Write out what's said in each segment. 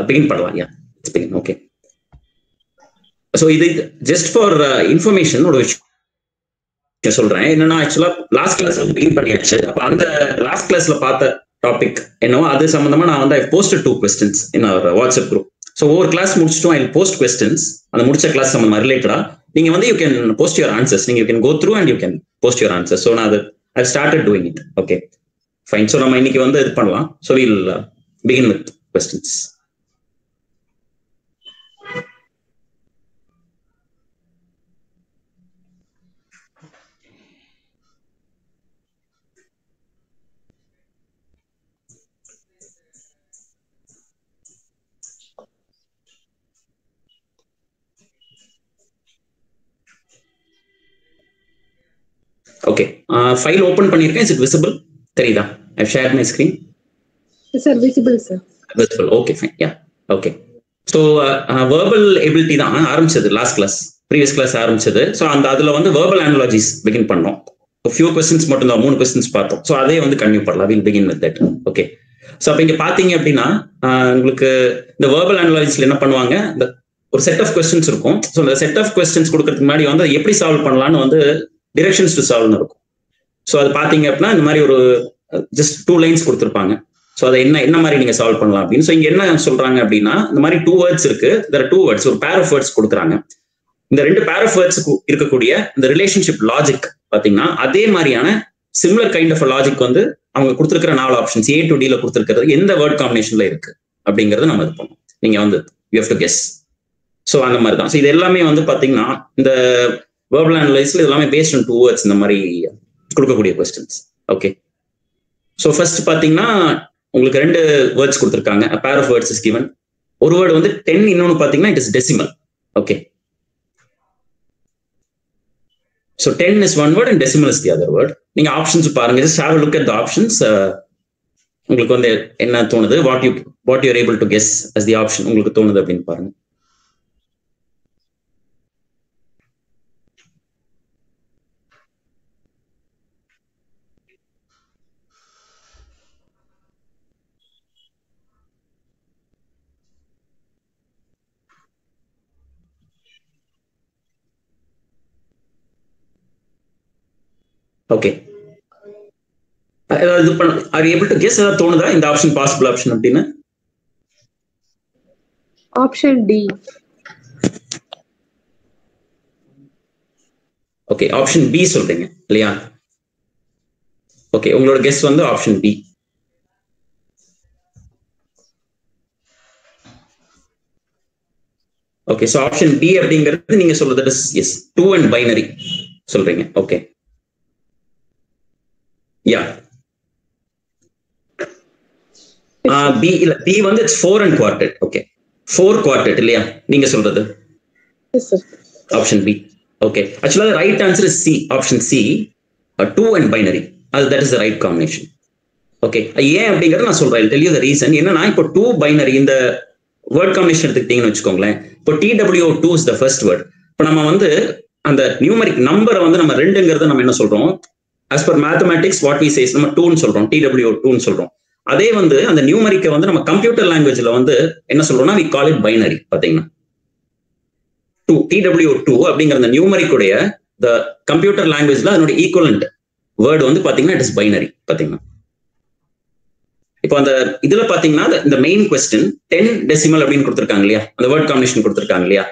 Begin பண்ணலாம். Yeah it's begin. Okay. So இது just for information ஒரு விஷயம் சொல்றேன். என்னன்னா ஆக்சுவலா லாஸ்ட் கிளாஸ் பிகின் பண்ணியாச்சு. அப்ப அந்த லாஸ்ட் கிளாஸ்ல பார்த்த டாபிக் என்னவோ அது சம்பந்தமா நான் வந்து I posted 2 questions in our WhatsApp group. So ஒவ்வொரு கிளாஸ் முடிச்சிட்டும் ஐ போஸ்ட் கொஸ்டின்ஸ் அந்த முடிச்ச கிளாஸ் சம்பந்தமா ரிலேட்டடா நீங்க வந்து you can post your answers. நீங்க you can go through and you can post your answers. So நான் அது I started doing it. Okay fine. So நம்ம இன்னைக்கு வந்து இது பண்ணலாம். So will begin with questions. Okay file open பண்ணிருக்கேன். Is it visible? தெரியுதா? ஐ shirt my screen. Sir visible sir. Visible. Okay fine. Yeah okay. So verbal ability தான் ஆரம்பிச்சது last class, previous class ஆரம்பிச்சது. ஸோ அந்த அதுல வந்து வெர்பல் அனாலஜிஸ் பிகின் பண்ணோம். Few questions மட்டும் தான், 3 கொஸ்டின்ஸ் பார்த்தோம். ஸோ அதே வந்து கன்டினியூ பண்ணலாம். Will begin with that. Okay. So அப்போ இங்க பாத்தீங்க அப்படின்னா உங்களுக்கு இந்த வெர்பல் அனாலஜிஸ்ல என்ன பண்ணுவாங்க, இந்த ஒரு செட் ஆஃப் கொஸ்டின்ஸ் இருக்கும். ஸோ இந்த செட் ஆஃப் கொஸ்டின்ஸ் கொடுக்கறதுக்கு முன்னாடி வந்து எப்படி சால்வ் பண்ணலாம்னு வந்து டிரெக்ஷன்ஸ் டு சால்வ்னு இருக்கும். ஸோ அது பாத்தீங்க அப்படின்னா இந்த மாதிரி ஒரு ஜஸ்ட் 2 lines கொடுத்துருப்பாங்க. ஸோ அதை என்ன மாதிரி நீங்க சால்வ் பண்ணலாம் அப்படின்னு. ஸோ இங்க என்ன சொல்றாங்க அப்படின்னா இந்த மாதிரி 2 words இருக்கு. there are 2 words, ஒரு pair of words கொடுக்குறாங்க. இந்த 2 pair of words இருக்கக்கூடிய இந்த ரிலேஷன்ஷிப் லாஜிக் பாத்தீங்கன்னா அதே மாதிரியான சிமிலர் கைண்ட் ஆஃப் லாஜிக் வந்து அவங்க கொடுத்துருக்கிற 4 ஆப்ஷன்ஸ் A to D கொடுத்துருக்கிறது எந்த வேர்ட் காம்பினேஷன்ல இருக்கு அப்படிங்கறது நம்ம இது பண்ணோம். நீங்க வந்து you have to guess. So அந்த மாதிரி தான். ஸோ இது எல்லாமே வந்து பாத்தீங்கன்னா இந்த வெர்பல் அனலைஸ்ல எல்லாமே பேஸ்ட் ஆன் 2 words இந்த மாதிரி கொடுக்கக்கூடிய கொஸ்டின்ஸ். ஓகே. ஸோ ஃபர்ஸ்ட் பாத்தீங்கன்னா உங்களுக்கு 2 words கொடுத்துருக்காங்க. a pair of words is given. ஒரு வேர்டு வந்து 10, இன்னொன்னு பாத்தீங்கன்னா it is decimal. Okay. So 10 is one word and decimal is the other word. நீங்க ஆப்ஷன்ஸ் பாருங்க. just have a look at the options. உங்களுக்கு வந்து என்ன தோணுது, what you are able to guess as the option உங்களுக்கு தோணுது அப்படின்னு பாருங்க. ஓகே. இது ஆர் ஏபிள் டு கெஸ்? ஏதாவது தோணுதா இந்த ஆப்ஷன் பாசிபிள் ஆப்ஷன் அப்படின்னு? Option D. Okay, option B சொல்றீங்க இல்லையா? ஓகே, உங்களோட கெஸ் வந்து option B. Okay, so option B அப்படிங்கிறது நீங்க சொல்றது எஸ் 2 and பைனரி சொல்றீங்க. ஓகே. யா பி இல்ல, பி வந்து it's 4 and quartet. Okay, 4 quartet இல்லையா நீங்க சொல்றது? Yes sir. Option B. Okay, actually right answer is C, option C, 2 and பைனரி. அது that is the right combination. Okay, ஏன் அப்படிங்கறது நான் சொல்றேன். Tell you the reason. என்னன்னா இப்போ 2 பைனரி இந்த வேர்ட் காம்பினேஷன் எடுத்துக்கிட்டீங்கன்னு வச்சுக்கோங்களேன். இப்போ TWO2 is the first word. இப்போ நம்ம வந்து அந்த நியூமரிக் நம்பரை வந்து நம்ம 2ங்கிறத நம்ம என்ன சொல்றோம்? as per mathematics what we say is நம்ம 2 ன்னு சொல்றோம், TWO2 ன்னு சொல்றோம். அதே வந்து அந்த நியூமரிக்கை வந்து நம்ம கம்ப்யூட்டர் லாங்குவேஜ்ல வந்து என்ன சொல்றோம்னா we call it binary. பாத்தீங்கன்னா 2 TWO2 அப்படிங்கிற அந்த நியூமரிக்குடைய the கம்ப்யூட்டர் லாங்குவேஜ்ல அதனுடைய ஈக்குவலண்ட் வேர்டு வந்து பாத்தீங்கன்னா இட் இஸ் பைனரி. பாத்தீங்கன்னா இப்போ அந்த இதுல பாத்தீங்கன்னா இந்த மெயின் கொஸ்டின் 10 டெசிமல் அப்படின்னு கொடுத்துருக்காங்க இல்லையா, அந்த வேர்ட் காம்பினேஷன் கொடுத்துருக்காங்க இல்லையா,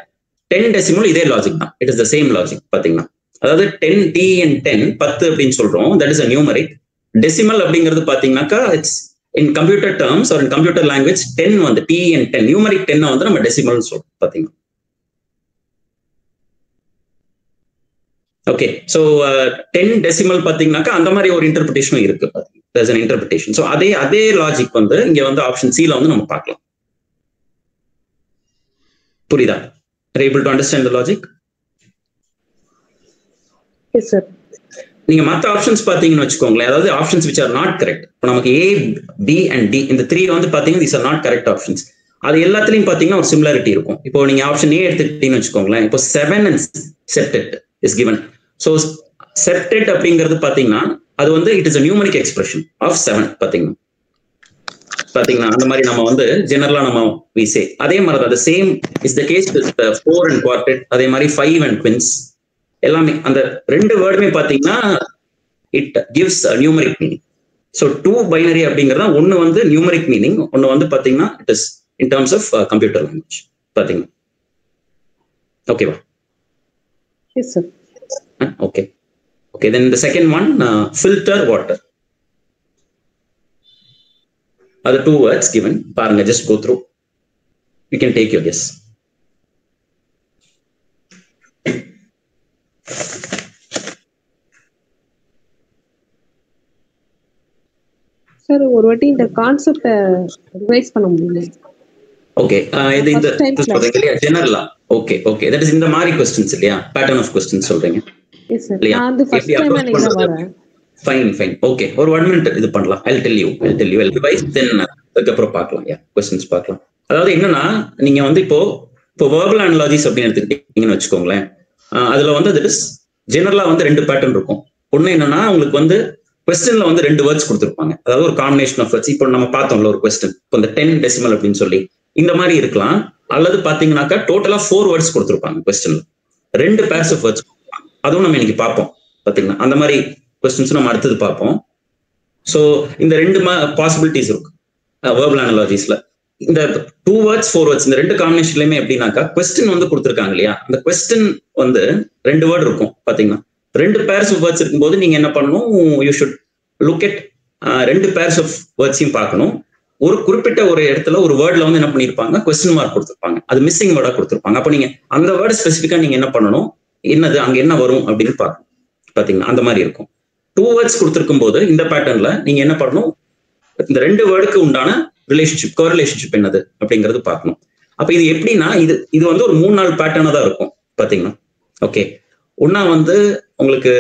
10 டெசிமல் இதே லாஜிக் தான். It is the same logic. பாத்தீங்கன்னா அதாவது 10 T and 10 10 அப்படின்னு சொல்றோம். That is a numeric. Decimal அப்படிங்கிறது பாத்தீங்கன்னாக்கா it's in computer terms R in computer language 10 வந்து T and 10 நியூமரிக் 10 வந்து நம்ம டெசிமல்னு சொல்றோம். பாத்தீங்கன்னா ஓகே, ஸோ 10 டெசிமல் பாத்தீங்கன்னாக்கா அந்த மாதிரி ஒரு இன்டர்பிரேஷனும் இருக்கு. there's an interpretation. ஸோ அதே லாஜிக் வந்து இங்க வந்து ஆப்ஷன் சில வந்து நம்ம பார்க்கலாம். புரியுதா? are you able to understand the logic? Yes sir. நீங்க மற்ற ஆப்ஷன்ஸ் பாத்தீங்கன்னு வச்சுக்கோங்களேன், அதாவது options which are not correct. இப்போ நமக்கு A, B and D இந்த 3 வந்து பாத்தீங்கன்னா these are not correct options. அது எல்லாத்துலயும் பாத்தீங்கன்னா ஒரு சிமிலாரிட்டி இருக்கும். இப்போ நீங்க ஆப்ஷன் A எடுத்துக்கிட்டீங்கன்னு வச்சுக்கோங்களேன். இப்போ 7 and septet is given. So septet அப்படிங்கிறது பாத்தீங்கன்னா அது வந்து it is a numeric expression of 7. பாத்தீங்கன்னா பாத்தீங்கன்னா அந்த மாதிரி நம்ம வந்து ஜெனரலா நம்ம விசே அதே மாதிரி தான் same is the case with 4 and quartet, அதே மாதிரி 5 அண்ட் குவின்ஸ் எல்லாமே அந்த ரெண்டு வேர்டுமே பாத்தீங்கன்னா it gives numeric meaning. So 2 binary அப்படிங்கிறதா ஒன்னு வந்து நியூமரிக் மீனிங், ஒன்னு வந்து பாத்தீங்கன்னா it is in terms of computer language பாத்தீங்கன்னா. ஓகேவா? Yes, sir. Okay. Okay, then the second one, filter water. Are the 2 words given? Paranga, just go through. You can take your guess. Sir, ஒரு வாட்டி இந்த concept revise பண்ண முடியல. Okay, இது இந்த சொல்றீங்க இல்லையா ஜெனரலா? Okay, okay, that is இந்த மாதிரி क्वेश्चंस இல்லையா, பேட்டர்ன் ஆஃப் क्वेश्चंस சொல்றீங்க. Yes sir, நான் அந்த ஃபர்ஸ்ட் டைம் எனக்கு தான் வரேன். Fine, okay, ஒரு 1 minute இது பண்ணலாம். I'll tell you I'll revise, then அதுக்கப்புறம் பார்க்கலாம். क्वेश्चंस பார்க்கலாம். அதாவது என்னன்னா நீங்க வந்து இப்போ verbal analogies அப்படின்னு எடுத்துக்கிட்டீங்கன்னு வச்சுக்கோங்களேன், அதுல வந்து that is ஜெனரலா வந்து 2 பேட்டர்ன் இருக்கும். ஒண்ணு என்னன்னா உங்களுக்கு வந்து क्वेश्चनல வந்து 2 வேர்ட்ஸ் கொடுத்திருப்பாங்க, அதாவது ஒரு காம்பினேஷன் ஆஃப் வேர்ட்ஸ். இப்போ நம்ம பார்த்தோம்ல ஒரு क्वेश्चन, இப்போ இந்த 10 டெசிமல் அப்படின்னு சொல்லி இந்த மாதிரி இருக்கலாம், அல்லது பாத்தீங்கன்னாக்கா டோட்டலா 4 வேர்ட்ஸ் கொடுத்திருப்பாங்க क्वेश्चनல, 2 பேர்ஸ் ஆஃப் வேர்ட்ஸ். அதுவும் நம்ம இன்னைக்கு பார்ப்போம் பாத்தீங்கன்னா, அந்த மாதிரி क्वेश्चंस நம்ம அடுத்தது பார்ப்போம். ஸோ இந்த 2 பாசிபிலிட்டிஸ் இருக்கு verbal analogiesல. இந்த 2 words 4 words இந்த 2 காம்பினேஷன்லயுமே எப்படின்னாக்கா क्वेश्चन வந்து கொடுத்திருக்காங்க இல்லையா, அந்த क्वेश्चन வந்து 2 வேர்ட் இருக்கும் பாத்தீங்கன்னா, 2 பேர்ஸ் ஆஃப் வேர்ட்ஸ் இருக்கும்போது நீங்க என்ன பண்ணணும், you should look at 2 pairs of வேர்ட்ஸையும் பார்க்கணும். ஒரு குறிப்பிட்ட ஒரு இடத்துல ஒரு வேர்ட்ல வந்து என்ன பண்ணிருப்பாங்க, கொஸ்டின் மார்க் கொடுத்திருப்பாங்க, அது மிஸ்ஸிங் வேர்டா கொடுத்திருப்பாங்க. அப்ப நீங்க அந்த வேர்டு ஸ்பெசிஃபிக்கா நீங்க என்ன பண்ணணும், என்னது அங்க என்ன வரும் அப்படின்னு பார்க்கணும் பாத்தீங்கன்னா. அந்த மாதிரி இருக்கும். 2 words கொடுத்திருக்கும் போது இந்த பேட்டர்ன்ல நீங்க என்ன பண்ணணும், இந்த 2 வேர்டுக்கு உண்டான ரிலேஷன்ஷிப் கோரிலேஷன்ஷிப் என்னது அப்படிங்கிறது பார்க்கணும். அப்ப இது எப்படின்னா இது வந்து ஒரு 3-4 பேட்டர்னா தான் இருக்கும் பாத்தீங்கன்னா. ஓகே, ஒன்னா வந்து உங்களுக்கு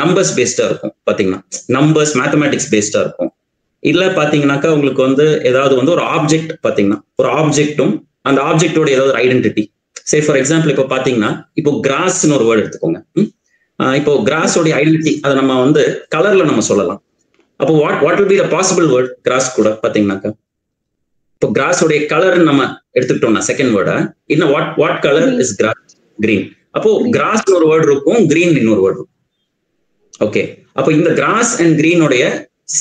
நம்பர்ஸ் பேஸ்டா இருக்கும் பாத்தீங்கன்னா, நம்பர்ஸ் மேத்தமேட்டிக்ஸ் பேஸ்டா இருக்கும். இல்ல பாத்தீங்கன்னாக்கா உங்களுக்கு வந்து ஏதாவது வந்து ஒரு ஆப்ஜெக்ட் பாத்தீங்கன்னா, ஒரு ஆப்ஜெக்டும் அந்த ஆப்ஜெக்டோட ஏதாவது ஒரு ஐடென்டிட்டி. சே ஃபார் எக்ஸாம்பிள் இப்போ பாத்தீங்கன்னா, இப்போ கிராஸ்ன்னு ஒரு வேர்டு எடுத்துக்கோங்க. இப்போ கிராஸோட ஐடென்டிட்டி அதை நம்ம வந்து கலர்ல நம்ம சொல்லலாம். அப்போ what will be the possible word cross கூட பாத்தீங்கன்னாக்கா, இப்போ கிராஸோடைய கலர் நம்ம எடுத்துக்கிட்டோம்னா செகண்ட் வேர்டா என்ன, what colour is cross? Green. அப்போ கிராஸ் ஒரு வேர்டு இருக்கும், கிரீன் இன்னொரு வேர்டு இருக்கும். ஓகே, அப்போ இந்த கிராஸ் அண்ட் கிரீனோடைய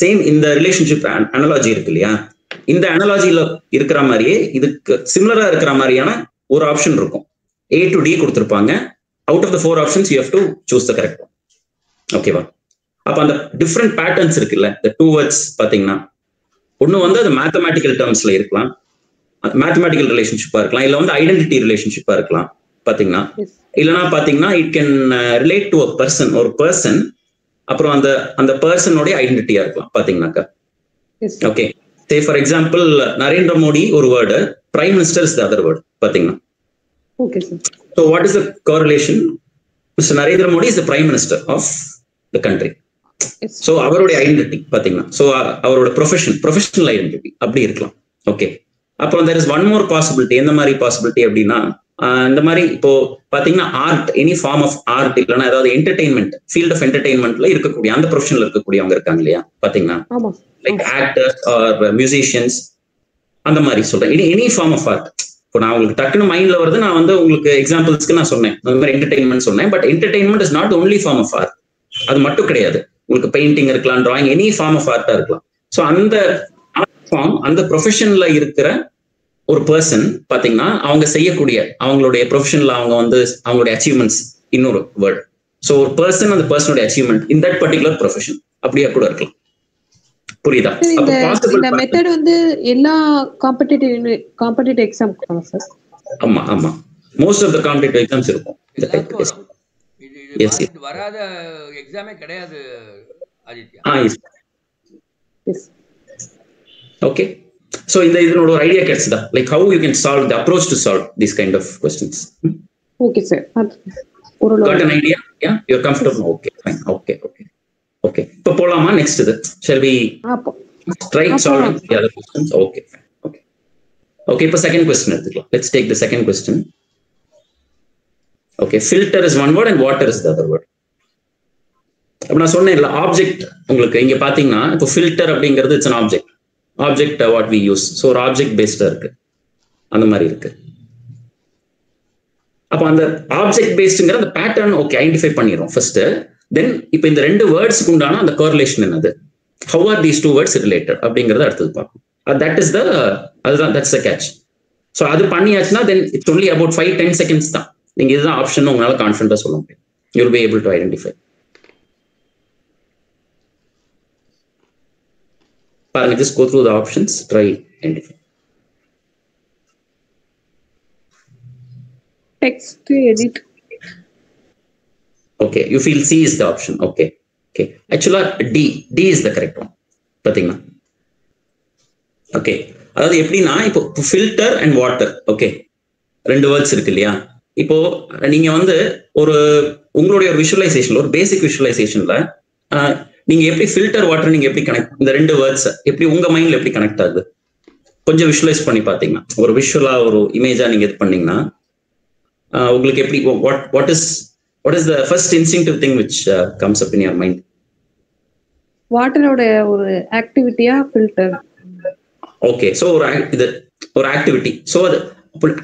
சேம் இந்த ரிலேஷன்ஷிப் அனாலஜி இருக்கு இல்லையா, இந்த அனாலஜில இருக்கிற மாதிரியே இதுக்கு சிமிலரா இருக்கிற மாதிரியான ஒரு ஆப்ஷன் இருக்கும். A to D கொடுத்திருப்பாங்க. Out of the 4 options you have to choose the correct one. ஓகேவா? அப்ப அந்த டிஃப்ரெண்ட் பேட்டர்ன்ஸ் இருக்குல்ல, இந்த 2 words பாத்தீங்கன்னா, ஒண்ணு வந்து அது மேத்தமேட்டிக்கல் டேர்ம்ஸ்ல இருக்கலாம், மேத்தமேட்டிக்கல் ரிலேஷன்ஷிப்பா இருக்கலாம், இல்ல வந்து ஐடென்டிட்டி ரிலேஷன்ஷிப்பா இருக்கலாம் பாத்தீங்கன்னா. இல்லைன்னா பாத்தீங்கன்னா it can relate to a person, ஒரு பர்சன், அப்புறம் அந்த பர்சனோட ஐடென்டிட்டியா இருக்கலாம் பாத்தீங்கன்னாக்கா. Okay, say for example Narendra Modi ஒரு word, prime minister is the other word பாத்தீங்கன்னா. Okay sir. So what is the correlation? Mr. Narendra Modi is the prime minister of the country. Yes. So அவருடைய identity பாத்தீங்கன்னா, so அவரோட professional identity அப்படி இருக்கலாம். Okay, அப்புறம் there is one more possibility. எந்த மாதிரி possibility அப்படின்னா, இந்த மாதிரி இப்போ பாத்தீங்கன்னா art, any form of art, இல்லைன்னா ஏதாவது என்டர்டைன்மெண்ட், ஃபீல்ட் ஆஃப் என்டர்டைன்மெண்ட்ல இருக்கக்கூடிய அந்த ப்ரொஃபஷன்ல இருக்கக்கூடியவங்க இருக்காங்க இல்லையா பாத்தீங்கன்னா, லைக் ஆக்டர்ஸ் ஆர் மியூசிஷியன்ஸ், அந்த மாதிரி சொல்றேன். Any form of art. இப்போ நான் உங்களுக்கு டக்குனு மைண்ட்ல வருது, நான் வந்து உங்களுக்கு எக்ஸாம்பிள்ஸ்க்கு நான் சொன்னேன், அந்த மாதிரி என்டர்டைன்மெண்ட் சொன்னேன். But entertainment is not only form of art, அது மட்டும் கிடையாது. உங்களுக்கு பெயிண்டிங் இருக்கலாம், டிராயிங், எனி ஃபார்ம் ஆஃப் ஆர்ட்டா இருக்கலாம். ஸோ அந்த ஆர்ட் ஃபார்ம், அந்த ப்ரொஃபஷன்ல இருக்கிற ஒரு பர்சன் பாத்தீங்கன்னா, அவங்க செய்யக்கூடிய அவங்களுடைய ப்ரொஃபஷன்ல அவங்க வந்து அவங்களுடைய அச்சீவ்மெண்ட்ஸ் இன்னொரு வேர்ட். ஸோ ஒரு பர்சன், அந்த பர்சனோட achievement in that particular profession அப்படியே கூட இருக்கலாம். புரியுதா? இந்த மெத்தட் வந்து எல்லா காம்படிட்டிவ் எக்ஸாம்க்கு சார்? ஆமா, most of the competitive exams இருக்கும் இந்த டைப். எஸ், வராத எக்ஸாமே கிடையாது ஆதித்யா. எஸ். ஓகே, so இதனோட ஒரு ஐடியா கிடைச்சதா, like how you can solve the approach to solve these kind of questions? Okay sir, got an idea? Yeah, you're comfortable? Okay, fine. Okay, இப்போ போலாமா next? இது shall we try solving the other questions? Okay, இப்போ second question எடுத்துக்கலாம். Let's take the second question. Okay, filter is one word and water is the other word. அப்ப நான் சொன்னேன்ல object, உங்களுக்கு இங்க பாத்தீங்கன்னா இப்போ ஃபில்டர் அப்படிங்கிறது it's an object. Object what we use. So ஒரு ஆப்ஜெக்ட் பேஸ்டா இருக்கு, அந்த மாதிரி இருக்கு. அப்போ அந்த ஆப்ஜெக்ட் பேஸ்டுங்கிற அந்த பேட்டர்ன் ஓகே ஐடென்டிஃபை பண்ணிடுறோம் ஃபர்ஸ்ட். தென் இப்போ இந்த ரெண்டு வேர்ட்ஸ்க்கு உண்டான அந்த கோரிலேஷன் என்னது, how are these two words related அப்படிங்கறத அடுத்தது பார்ப்போம். தட் இஸ் த அதுதான் தட்ஸ் த கேட்ச். ஸோ அது பண்ணியாச்சுன்னா then it's only about 5-10 seconds தான். நீங்க இதுதான் ஆப்ஷன் உங்களால கான்ஃபிடண்டா சொல்ல முடியும். You will be able to identify. பாருங்க, just go through the options, try identify. Text edit. Okay, you feel C is the option. Okay. Actually D is the correct one. பாத்தீங்களா? Okay, அதாவது எப்படின்னா இப்போ filter and water, okay, ரெண்டு words இருக்கு இல்லையா? இப்போ நீங்க வந்து ஒரு உங்களுடைய ஒரு விஷுவலைசேஷன்ல, ஒரு பேசிக் விஷுவலைசேஷன்ல நீங்க எப்படி ஃபில்டர் வாட்டர் நீங்க எப்படி கனெக்ட், இந்த ரெண்டு வேர்ட்ஸ் எப்படி உங்க மைண்ட்ல எப்படி கனெக்ட் ஆகுது கொஞ்சம் விஷுவலைஸ் பண்ணி பாத்தீங்கன்னா, ஒரு விஷுவலா ஒரு இமேஜா நீங்க இது பண்ணீங்கன்னா உங்களுக்கு எப்படி, what is the first instinctive thing which comes up in your mind? வாட்டரோட ஒரு ஆக்டிவிட்டியா ஃபில்டர். ஓகே, சோ ஒரு ஆக்டிவிட்டி. சோ அது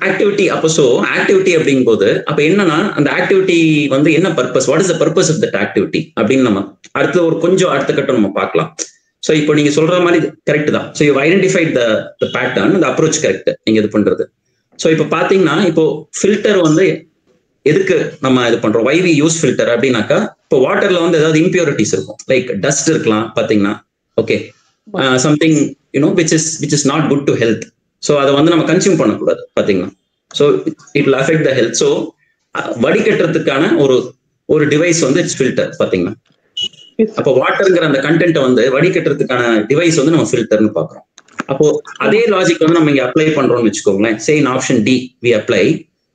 ஆக்டிவிட்டி. அப்போ சோ ஆக்டிவிட்டி அப்படிங்கும் போது அப்ப என்னன்னா அந்த ஆக்டிவிட்டி வந்து என்ன purpose, what is the purpose of that activity அப்படின்னு நம்ம அடுத்த ஒரு கொஞ்சம் அடுத்த கட்டம் நம்ம பார்க்கலாம். ஸோ இப்போ நீங்க சொல்ற மாதிரி கரெக்ட் தான். So you identified the pattern, அந்த அப்ரோச் கரெக்ட் நீங்க இது பண்றது. ஸோ இப்போ பாத்தீங்கன்னா இப்போ ஃபில்டர் வந்து எதுக்கு நம்ம இது பண்றோம், வை வி யூஸ் ஃபில்டர் அப்படின்னாக்கா, இப்போ வாட்டர்ல வந்து ஏதாவது இம்பியூரிட்டிஸ் இருக்கும், லைக் டஸ்ட் இருக்கலாம் பாத்தீங்கன்னா, okay, something you know which is not good to health. So அதை வந்து நம்ம கன்சியூம் பண்ணக்கூடாது பாத்தீங்கன்னா. So it will affect the health. So வடிகட்டுறதுக்கான ஒரு டிவைஸ் வந்து இட்ஸ் ஃபில்டர் பாத்தீங்கன்னா. அப்போ வாட்டருங்கிற அந்த கண்டென்ட்டை வந்து வடிகட்டுறதுக்கான டிவைஸ் வந்து நம்ம ஃபில்டர்னு பாக்குறோம். அப்போ அதே லாஜிக் வந்து நம்ம இங்க அப்ளை பண்றோம்னு வச்சுக்கோங்களேன். Say in option D we apply.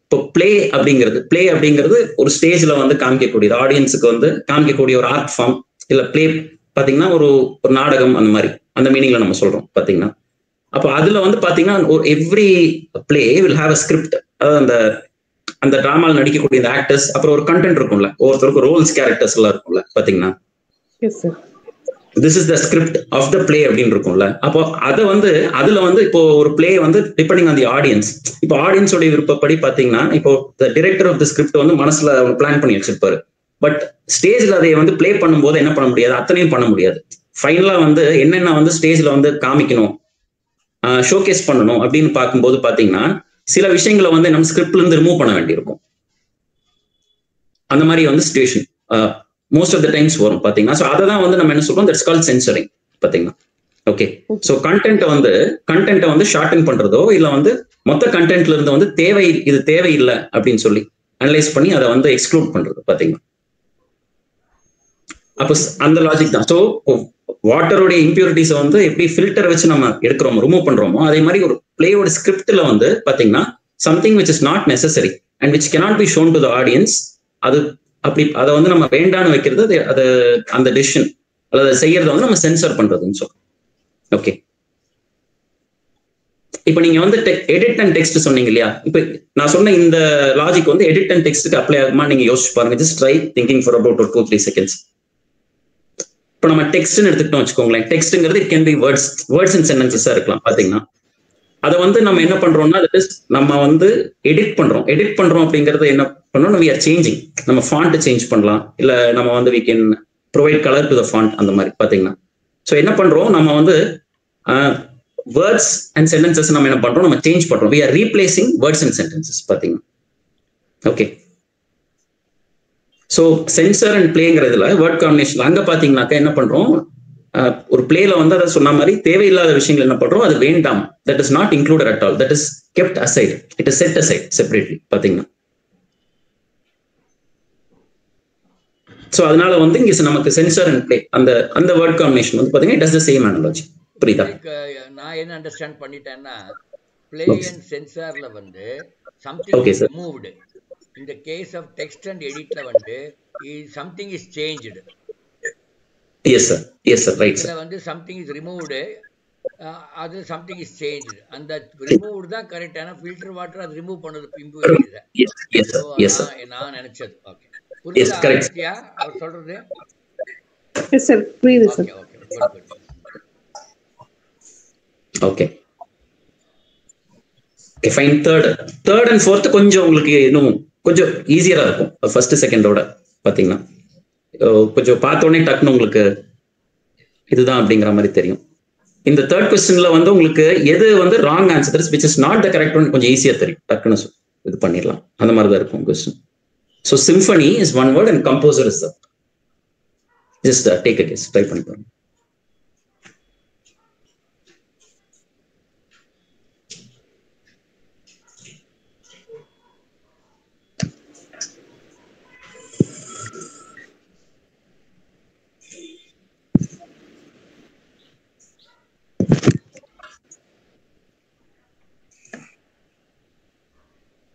இப்போ பிளே அப்படிங்கிறது ஒரு ஸ்டேஜ்ல வந்து காமிக்கக்கூடியது, ஆடியன்ஸுக்கு வந்து காமிக்கக்கூடிய ஒரு ஆர்ட் ஃபார்ம். இல்ல பிளே பாத்தீங்கன்னா ஒரு நாடகம், அந்த மாதிரி அந்த மீனிங்ல நம்ம சொல்றோம் பாத்தீங்கன்னா. அப்போ அதுல வந்து பாத்தீங்கன்னா ஒரு every play will have a script. அதாவது அந்த டிராமால நடிக்கக்கூடிய இந்த ஆக்டர்ஸ், அப்புறம் ஒரு கண்டென்ட் இருக்கும்ல, ஒவ்வொருத்தருக்கு ரோல்ஸ் கேரக்டர்ஸ் எல்லாம் இருக்கும்ல பாத்தீங்கன்னா. This is the script of the play அப்படின்னு இருக்கும்ல. அப்போ அதை வந்து அதுல வந்து இப்போ ஒரு பிளே வந்து டிபெண்டிங் ஆன் தி ஆடியன்ஸ். இப்போ ஆடியன்ஸோட விருப்பப்படி பாத்தீங்கன்னா, இப்போ டைரக்டர் ஆஃப் தி ஸ்கிரிப்ட் வந்து மனசுல பிளான் பண்ணி வச்சிருப்பாரு. பட் ஸ்டேஜ்ல அதை வந்து பிளே பண்ணும்போது என்ன பண்ண முடியாது, அத்தனையும் பண்ண முடியாது. ஃபைனலா வந்து என்னென்ன வந்து ஸ்டேஜ்ல வந்து காமிக்கணும், ஷோகேஸ் பண்ணணும் அப்படின்னு பார்க்கும்போது பாத்தீங்கன்னா, சில விஷயங்களை வந்து நம்ம ஸ்கிரிப்ட்ல இருந்து ரிமூவ் பண்ண வேண்டியிருக்கும். அந்த மாதிரி வந்து situation most of the times வரும் பாத்தீங்கன்னா. ஸோ அதை தான் வந்து நம்ம என்ன சொல்றோம், தட்ஸ் கால்ட் சென்சரிங் பாத்தீங்கன்னா. ஓகே, ஸோ கண்டென்ட்டை வந்து ஷார்டன் பண்றதோ இல்ல வந்து மொத்த கண்டென்ட்ல இருந்து வந்து இது தேவையில்லை அப்படின்னு சொல்லி அனலைஸ் பண்ணி அதை வந்து எக்ஸ்க்ளூட் பண்றது பாத்தீங்கன்னா. அப்போ அந்த லாஜிக் தான். ஸோ வாட்டருடைய இம்பியூரிட்டிஸை வந்து எப்படி ஃபில்டர் வச்சு நம்ம எடுக்கிறோமோ, ரிமூவ் பண்றோமோ, அதே மாதிரி ஒரு பிளேயோட ஸ்கிரிப்ட்ல வந்து பாத்தீங்கன்னா something which is not necessary and which cannot be shown to the audience, அது அப்படி அதை வந்து நம்ம வேண்டான்னு வைக்கிறது, அது அந்த டிசிஷன் அல்லது செய்யறத வந்து நம்ம சென்சர் பண்றதுன்னு சொல்றோம். ஓகே, இப்போ நீங்க வந்து எடிட் அண்ட் டெக்ஸ்ட் சொன்னீங்க இல்லையா? இப்போ நான் சொன்ன இந்த லாஜிக் வந்து எடிட் அண்ட் டெக்ஸ்ட்டுக்கு அப்ளை ஆகுமா நீங்க யோசிச்சு பாருங்க. Just try thinking for about 2-3 seconds. இப்போ நம்ம டெக்ஸ்ட்னு எடுத்துக்கிட்டோம் வச்சுக்கோங்களேன். டெக்ஸ்ட்ங்கிறது it can be words and சென்டென்சஸா இருக்கலாம் பாத்தீங்கன்னா. அதை வந்து நம்ம என்ன பண்றோம்னா, நம்ம வந்து எடிட் பண்றோம் அப்படிங்கறது என்ன பண்றோம், we are changing. நம்ம ஃபாண்ட் சேஞ்ச் பண்ணலாம், இல்ல நம்ம வந்து we can provide color to the font, அந்த மாதிரி பாத்தீங்கன்னா. ஸோ என்ன பண்றோம், நம்ம வந்து வேர்ட்ஸ் அண்ட் சென்டென்சஸ் நம்ம என்ன பண்றோம், நம்ம சேஞ்ச் பண்றோம். we are replacing words and sentences பாத்தீங்கன்னா. ஓகே, ஸோ சென்சர் அண்ட் பிளேங்கிறதுல வேர்ட் காம்பினேஷன் அங்க பாத்தீங்கன்னாக்கா என்ன பண்றோம், ஒரு பிளேல வந்து அதை சொன்ன மாதிரி தேவையில்லாத விஷயங்கள் என்ன பண்றோம், அது வேண்டாம், that is not included at all, that is kept aside, it is set aside separately பாத்தீங்கன்னா. ஸோ அதனால வந்து இங்க நமக்கு சென்சர் அண்ட் பிளே அந்த வேர்ட் காம்பினேஷன் வந்து பாத்தீங்கன்னா it does the same analogy. புரியுதா? நான் என்ன அண்டர்ஸ்டாண்ட் பண்ணிட்டேன்னா, பிளே அண்ட் சென்சார்ல வந்து something is removed. In the case of text and editல வந்து something is changed. Yes sir, right sir. இதுல வந்து something is removed, அது something is changed. அந்த removed தான் கரெக்டான ஃபில்டர் வாட்டர், அது ரிமூவ் பண்ணது impurity. Yes sir. நான் நினைச்சது. ஓகே, புரியுதா ஆதித்யா அவர் சொல்றது? Yes sir, புரியுது sir. Okay, good. Okay okay fine. Third and fourth கொஞ்சம் உங்களுக்கு இன்னும் கொஞ்சம் ஈஸியரா இருக்கும் ஃபர்ஸ்ட் செகண்டோட பாத்தீங்கன்னா. கொஞ்சம் பார்த்தோன்னே டக்குன்னு உங்களுக்கு இதுதான் அப்படிங்கிற மாதிரி தெரியும். இந்த தேர்ட் கொஸ்டின்ல வந்து உங்களுக்கு எது வந்து wrong answer which is not the correct one கொஞ்சம் ஈஸியா தெரியும், டக்குன்னு இது பண்ணிடலாம். அந்த மாதிரி தான் இருக்கும் question. So symphony is one word and composer is just take a guess, try பண்ணி பாருங்க.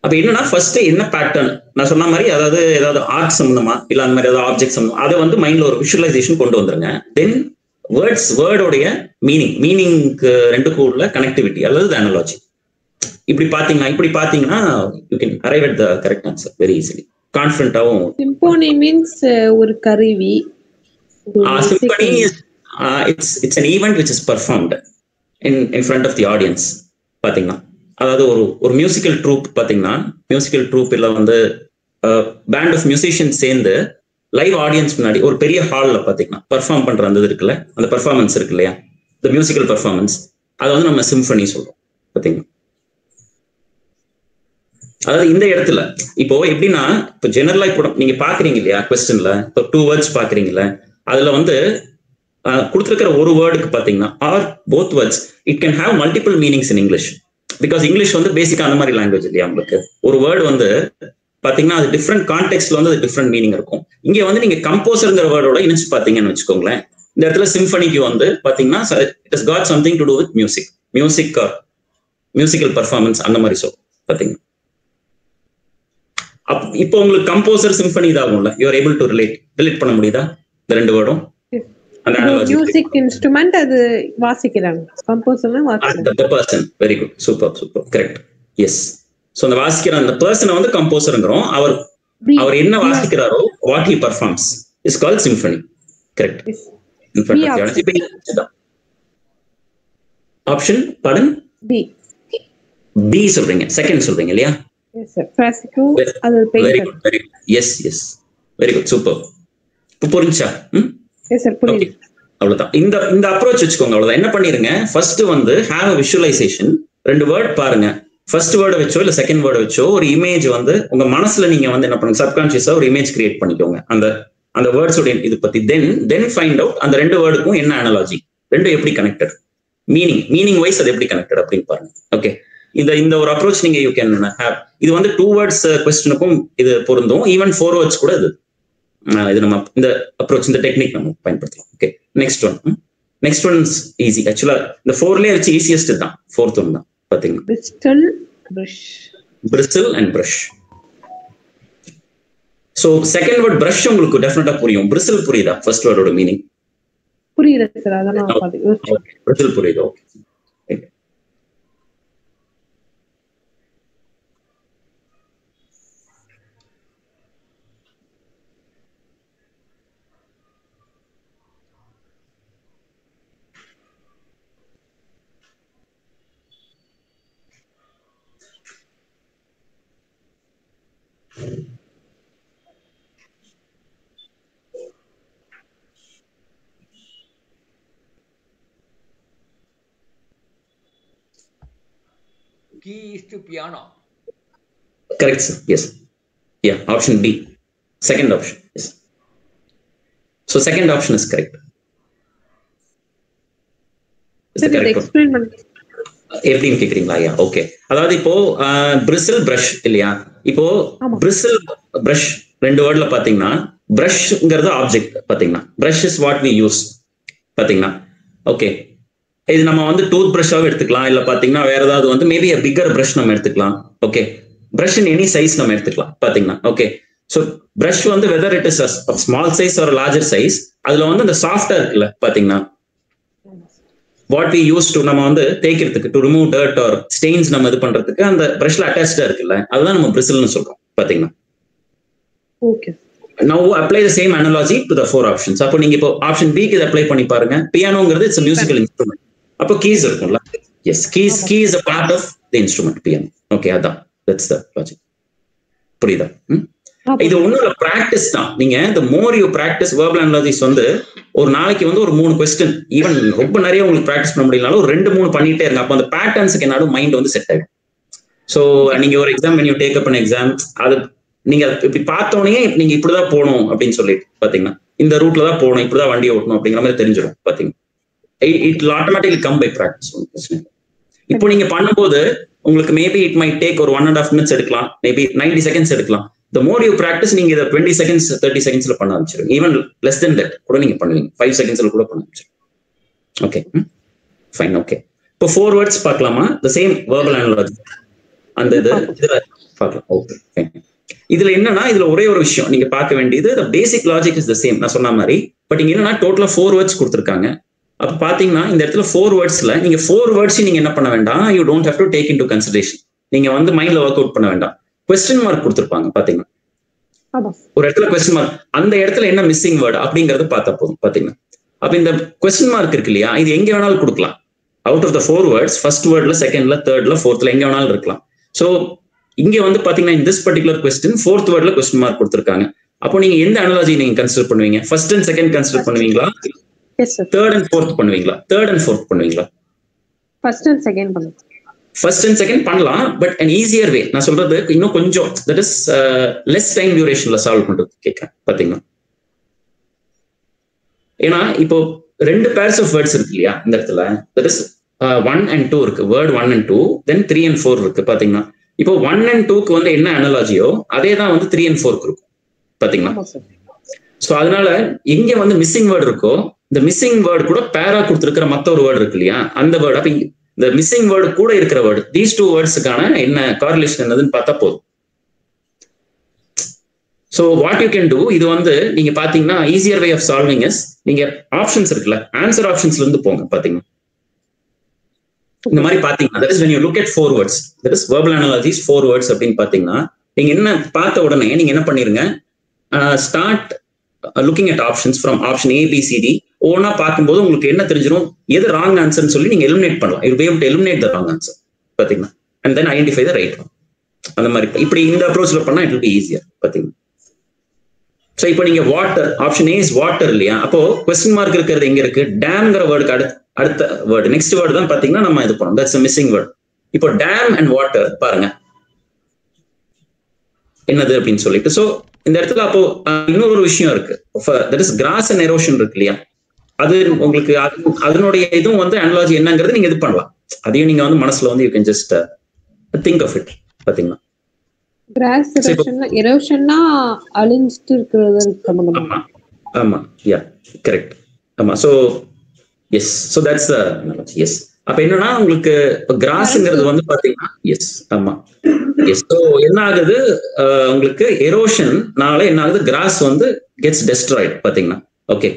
அப்ப என்னன்னா ஃபர்ஸ்ட் என்ன பேட்டர்ன் நான் சொன்ன மாதிரி, அதாவது ஏதாவது ஆர்ட் சம்பந்தமா இல்ல அந்த மாதிரி ஏதாவது ஆப்ஜெக்ட் சம்பந்தமா அதை வந்து மைண்ட்ல ஒரு விஷுவலைசேஷன் கொண்டு வந்துருங்க. தென் வேர்டோடைய மீனிங்க்கு ரெண்டுக்கும் உள்ள கனெக்டிவிட்டி அல்லது அனாலஜி இப்படி பாத்தீங்கன்னா you can arrive at the correct answer very easily, கான்ஃபிடென்ட்டாவும். சிம்போனி மீன்ஸ் ஒரு கருவி. Symphony it's an event which is performed in front of the audience பாத்தீங்கன்னா. அதாவது ஒரு மியூசிக்கல் ட்ரூப் பாத்தீங்கன்னா, மியூசிக்கல் ட்ரூப் இல்ல வந்து பேண்ட் ஆஃப் மியூசிஷியன்ஸ் சேர்ந்து லைவ் ஆடியன்ஸ் முன்னாடி ஒரு பெரிய ஹால்ல பாத்தீங்கன்னா பெர்ஃபார்ம் பண்ற அந்த இது இருக்குல்ல, அந்த பெர்ஃபார்மன்ஸ் இருக்கு இல்லையா, இந்த மியூசிக்கல் பெர்ஃபார்மன்ஸ், அதை வந்து நம்ம சிம்பனி சொல்றோம் பாத்தீங்கன்னா. அதாவது இந்த இடத்துல இப்போ எப்படின்னா, இப்போ ஜெனரலா இப்போ நீங்க பாக்குறீங்க இல்லையா கொஸ்டின்ல, இப்போ 2 words பாக்குறீங்கல்ல, அதுல வந்து கொடுத்துருக்கிற ஒரு வேர்டுக்கு பாத்தீங்கன்னா or both words it can have multiple meanings in English. Because English வந்து பேசிக்கா அந்த மாதிரி லாங்குவேஜ் இல்லையா உங்களுக்கு. ஒரு வேர்டு வந்து பாத்தீங்கன்னா அது டிஃப்ரெண்ட் கான்டெக்ட்ல வந்து அது டிஃப்ரெண்ட் மீனிங் இருக்கும். இங்க வந்து நீங்க கம்போசர்ங்கிற வேர்டோட இணைச்சு பாத்தீங்கன்னு வச்சுக்கோங்களேன், இந்த இடத்துல சிம்பனிக்கு வந்து பாத்தீங்கன்னா it has got something to do with musical performance அந்த மாதிரி சொல்லும் பாத்தீங்கன்னா. இப்போ உங்களுக்கு கம்போசர் சிம்பனி இதாகும்ல, you are able to relate பண்ண முடியுதா இந்த ரெண்டு வேர்டும்? மியூசிக் இன்ஸ்ட்ருமெண்ட் அது வாசிக்கிறாங்க, கம்போசர்னா வாசிக்கிறாங்க. the person very good, super correct, yes. so அந்த வாசிக்கிற அந்த பர்சனை வந்து கம்போசர்ங்கறோம். அவர் என்ன வாசிக்கிறாரோ what he performs is called symphony, correct. in front of the option pardon b சொல்றீங்க, செகண்ட் சொல்றீங்க இல்லையா? yes sir, classical அது painter. very good, yes very good, super. புரிஞ்சா? அவ்வளவுதான். இந்த அப்ரோச் வச்சுக்கோங்க, அவ்வளவுதான். என்ன பண்ணிருங்க, ஃபர்ஸ்ட் வந்து ஹேவ் a visualization, 2 வேர்ட் பாருங்க. ஃபர்ஸ்ட் வேர்டை வச்சோ இல்ல செகண்ட் வேர்டை வச்சோ ஒரு இமேஜ் வந்து உங்க மனசுல நீங்க வந்து என்ன பண்ணுங்க, சப்கான்சியஸா ஒரு இமேஜ் கிரியேட் பண்ணிக்கோங்க அந்த வேர்ட்ஸோட இது பத்தி. தென் ஃபைண்ட் அவுட் அந்த 2 வேர்டுக்கும் என்ன அனாலஜி, ரெண்டும் எப்படி கனெக்டட், மீனிங் வைஸ் அது எப்படி கனெக்டட் அப்படின்னு பாருங்க. ஓகே, இந்த ஒரு அப்ரோச் நீங்க யூ கேன் ஹேவ். இது வந்து 2 words கொஸ்டினுக்கும் இது பொருந்தும், ஈவன் 4 words கூட இது நம்ம இந்த அப்ரோச், இந்த டெக்னிக் நம்ம பயன்படுத்தலாம். Okay, next one easy. ஆக்சுவலா இந்த 4லயே வச்சு ஈஸியஸ்ட் தான், 4th ஒன் தான் பாத்தீங்கன்னா. bristle and brush. So second word brush உங்களுக்கு டெஃபினட்டா புரியும். bristle புரியுதா? ஃபர்ஸ்ட் வேர்டோட மீனிங் புரியுது சார், அத நான் பாத்தேன். bristle புரியுது. Okay, Key is to piano. Correct, sir. Yes. Yeah, option B. Second option. Yes. So second option is correct. Is the correct one? எப்படின்னு கேக்குறீங்களா? யா, ஓகே. அதாவது இப்போ bristle brush இல்லையா, இப்போ bristle brush 2 வேர்ட்ல பாத்தீங்கன்னா brushங்கிறது ஆப்ஜெக்ட் பாத்தீங்கன்னா, brush is what we use பாத்தீங்கன்னா. Okay, இது நம்ம வந்து டூத் பிரஷாவும் எடுத்துக்கலாம், இல்ல பாத்தீங்கன்னா வேற ஏதாவது வந்து மேபி a bigger brush நம்ம எடுத்துக்கலாம். Okay, brush in any size நம்ம எடுத்துக்கலாம் பாத்தீங்கன்னா. ஓகே, சோ brush வந்து whether it is a small size or a larger size, அதுல வந்து அந்த சாஃப்டா இருக்குல்ல பாத்தீங்கன்னா, what we use to நம்ம வந்து தேய்க்கிறதுக்கு to remove dirt or stains நம்ம இது பண்றதுக்கு அந்த பிரஷ்ல அட்டாச்டா இருக்குல்ல, அதுதான் நம்ம bristleன்னு சொல்றோம் பாத்தீங்கன்னா. Okay, now apply the same analogy to the 4 options. அப்போ நீங்க இப்போ ஆப்ஷன் B க்கு இத அப்ளை பண்ணி பாருங்க. பியானோங்கிறது இட்ஸ் a musical instrument, அப்போ கீஸ் இருக்கும்ல, S key is a part of the instrument piano. Okay அதான் that's the logic. புரியுதா? இது ஒண்ணும் பிராக்டிஸ் தான். நீங்க the more you practice verbal analogies வந்து ஒரு நாளைக்கு வந்து ஒரு 3 கொஸ்டின், ஈவன் ரொம்ப நிறைய உங்களுக்கு ப்ராக்டிஸ் பண்ண முடியலனாலும் ஒரு 2-3 பண்ணிட்டே இருங்க. அப்போ அந்த பேட்டர்ன்ஸுக்கு என்னோட மைண்ட் வந்து செட் ஆயிடும். ஸோ நீங்க ஒரு exam when you take up an exam, அது நீங்க இப்படி பார்த்தோன்னே நீங்க இப்படிதான் போகணும் அப்படின்னு சொல்லிட்டு பாத்தீங்கன்னா இந்த ரூட்ல தான் போகணும், இப்படிதான் வண்டி ஓட்டணும் அப்படிங்கிற மாதிரி தெரிஞ்சிடும். பாத்தீங்கன்னா it automatically come by practice. இப்போ நீங்க பண்ணும்போது உங்களுக்கு மேபி இட் மைட் டேக் ஒரு 1.5 minutes எடுக்கலாம், மேபி 90 seconds எடுக்கலாம். The more you practice, நீங்க இதை 20 seconds 30 secondsல பண்ண ஆரம்பிச்சிருங்க. ஈவன் less than that கூட நீங்க பண்ணுவீங்க, 5 secondsல கூட பண்ண ஆரம்பிச்சிருங்க. Okay fine. ஓகே இப்போ 4 words பார்க்கலாமா? the same verbal analogy அந்த இதுல பார்க்கலாம். Okay fine. இதுல என்னன்னா இதுல ஒரே ஒரு விஷயம் நீங்க பார்க்க வேண்டியது, the basic logic is the same நான் சொன்ன மாதிரி. பட் இங்க என்னன்னா டோட்டலா 4 words கொடுத்துருக்காங்க. அப்ப பாத்தீங்கன்னா இந்த இடத்துல 4 wordsல நீங்க 4 words நீங்க என்ன பண்ண வேண்டாம், you don't have to take into consideration. நீங்க வந்து மைண்ட்ல ஒர்க் அவுட் பண்ண வேண்டாம். கொஸ்டின் மார்க் கொடுத்துருப்பாங்க பாத்தீங்கன்னா, ஒரு இடத்துல கொஸ்டின் மார்க், அந்த இடத்துல என்ன மிஸ்ஸிங் வேர்டு அப்படிங்கறது பார்த்தா போதும். பாத்தீங்கன்னா அப்ப இந்த கொஸ்டின் மார்க் இருக்கு இல்லையா, இது எங்க வேணாலும் கொடுக்கலாம். Out of the 4 words first வேர்ட்ல, செகண்ட்ல, தேர்ட்ல, ஃபோர்த்ல எங்க வேணாலும் இருக்கலாம். சோ இங்க வந்து பாத்தீங்கன்னா in this particular question 4th வேர்ட்ல கொஸ்டின் மார்க் கொடுத்துருக்காங்க. அப்போ நீங்க எந்த அனாலஜி நீங்க கன்சிடர் பண்ணுவீங்க? ஃபர்ஸ்ட் அண்ட் செகண்ட் கன்சிடர் பண்ணுவீங்களா? தேர்ட் அண்ட் ஃபோர்த் பண்ணுவீங்களா? தேர்ட் அண்ட் ஃபோர்த் பண்ணுவீங்களா? ஃபர்ஸ்ட் அண்ட் செகண்ட் பண்ணுங்க. ஃபர்ஸ்ட் அண்ட் செகண்ட் பண்ணலாம், பட் an easier way நான் சொல்றது இன்னும் கொஞ்சம் that is less time durationல சால்வ் பண்றது கேட்கிறேன். பாத்தீங்கன்னா ஏன்னா இப்போ 2 pairs of words இருக்கு இல்லையா இந்த இடத்துல, that is 1 and 2 இருக்கு, word 1 and 2, then 3 and 4 இருக்கு. பாத்தீங்கன்னா இப்போ 1 and 2க்கு வந்து என்ன அனாலஜியோ அதே தான் வந்து 3 and 4க்கு இருக்கும். பாத்தீங்கன்னா சோ அதனால எங்க வந்து மிஸ்ஸிங் வேர்டு இருக்கோ இந்த மிஸ்ஸிங் வேர்டு கூட பேரா கொடுத்துருக்கிற மத்த ஒரு வேர்டு இருக்கு இல்லையா அந்த வேர்டு, அப்ப இந்த மிஸ்ஸிங் வேர்டு கூட இருக்கிற வேர்டு, தீஸ் 2 வேர்ட்ஸுக்கான என்ன காரிலேஷன் என்னதுன்னு பார்த்தா போதும். So what you can do, இது வந்து நீங்க பாத்தீங்கன்னா easier way of solving is, நீங்க ஆப்ஷன்ஸ் இருக்குல்ல, ஆன்சர் ஆப்ஷன்ஸ்ல இருந்து போங்க. பாத்தீங்கன்னா இந்த மாதிரி பாத்தீங்கன்னா that is when you look at 4 words, that is verbal analogies 4 words அப்படின்னு பாத்தீங்கன்னா நீங்க என்ன பார்த்த உடனே நீங்க என்ன பண்ணிருங்க, start looking at options from option A B C D. ஒவ்வொன்னா பார்க்கும்போது உங்களுக்கு என்ன தெரிஞ்சிடும், எது ராங் ஆன்சர்னு சொல்லி நீங்க எலிமினேட் பண்ணலாம். You will be able to eliminate the wrong answer. பாத்தீங்கன்னா and then identify the right one. அந்த மாதிரி இப்படி இந்த அப்ரோச்ல பண்ணா இட் வில் பி ஈஸியர். பாத்தீங்கன்னா சோ இப்போ நீங்க water, option A is water இல்லையா, அப்போ கொஸ்டின் மார்க் இருக்கிறது எங்க இருக்கு, டேம்ங்கிற வேர்டுக்கு அடுத்த வேர்டு, நெக்ஸ்ட் வேர்டு தான் பாத்தீங்கன்னா நம்ம இது பண்ணோம், தட்ஸ் மிஸ்ஸிங் வேர்டு. இப்போ டேம் அண்ட் வாட்டர் பாருங்க என்னது அப்படின்னு சொல்லிட்டு. சோ இந்த இடத்துல அப்போ இன்னொரு விஷயம் இருக்கு, that is cross and erosion இருக்கு இல்லையா, அது உங்களுக்கு அதனுடைய இதுவும் வந்து அனாலஜி என்னங்கிறது நீங்க இது பண்ணலாம். அதையும் நீங்க வந்து மனசுல வந்து you can just think of it. பாத்தீங்கன்னா கிராஸ் எரோஷன்னா அழிஞ்சிட்டு இருக்கிறது சம்பந்தமா. ஆமா யா கரெக்ட். ஆமா so yes, so that's the analogy. Yes அப்ப என்னன்னா உங்களுக்கு கிராஸ்ங்கிறது வந்து பாத்தீங்கன்னா எஸ் ஆமா எஸ். ஸோ என்ன ஆகுது உங்களுக்கு எரோஷன்னால என்ன ஆகுது, கிராஸ் வந்து கெட்ஸ் டெஸ்ட்ராய்ட். பாத்தீங்கன்னா okay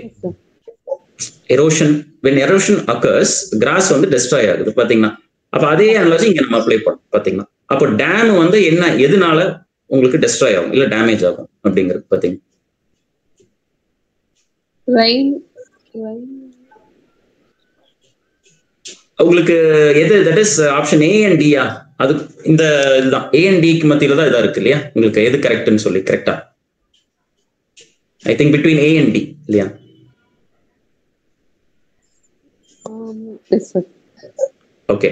erosion, when erosion occurs cross வந்து டெஸ்ட்ராய் ஆகுது. பாத்தீங்கன்னா அப்ப அதே அனாலஜி இங்க நம்ம அப்ளை பண்ணோம். பாத்தீங்கன்னா அப்போ டேம் வந்து என்ன எதுனால உங்களுக்கு டெஸ்ட்ராய் ஆகும் இல்ல டேமேஜ் ஆகும் அப்படிங்கிறது பாத்தீங்கன்னா உங்களுக்கு எது, that is option A and D. அது இந்த இதுதான் A and D க்கு மத்தியில தான் இதா இருக்கு இல்லையா, உங்களுக்கு எது கரெக்ட்னு சொல்லி கரெக்டா I think between A and D இல்லையா. ஓகே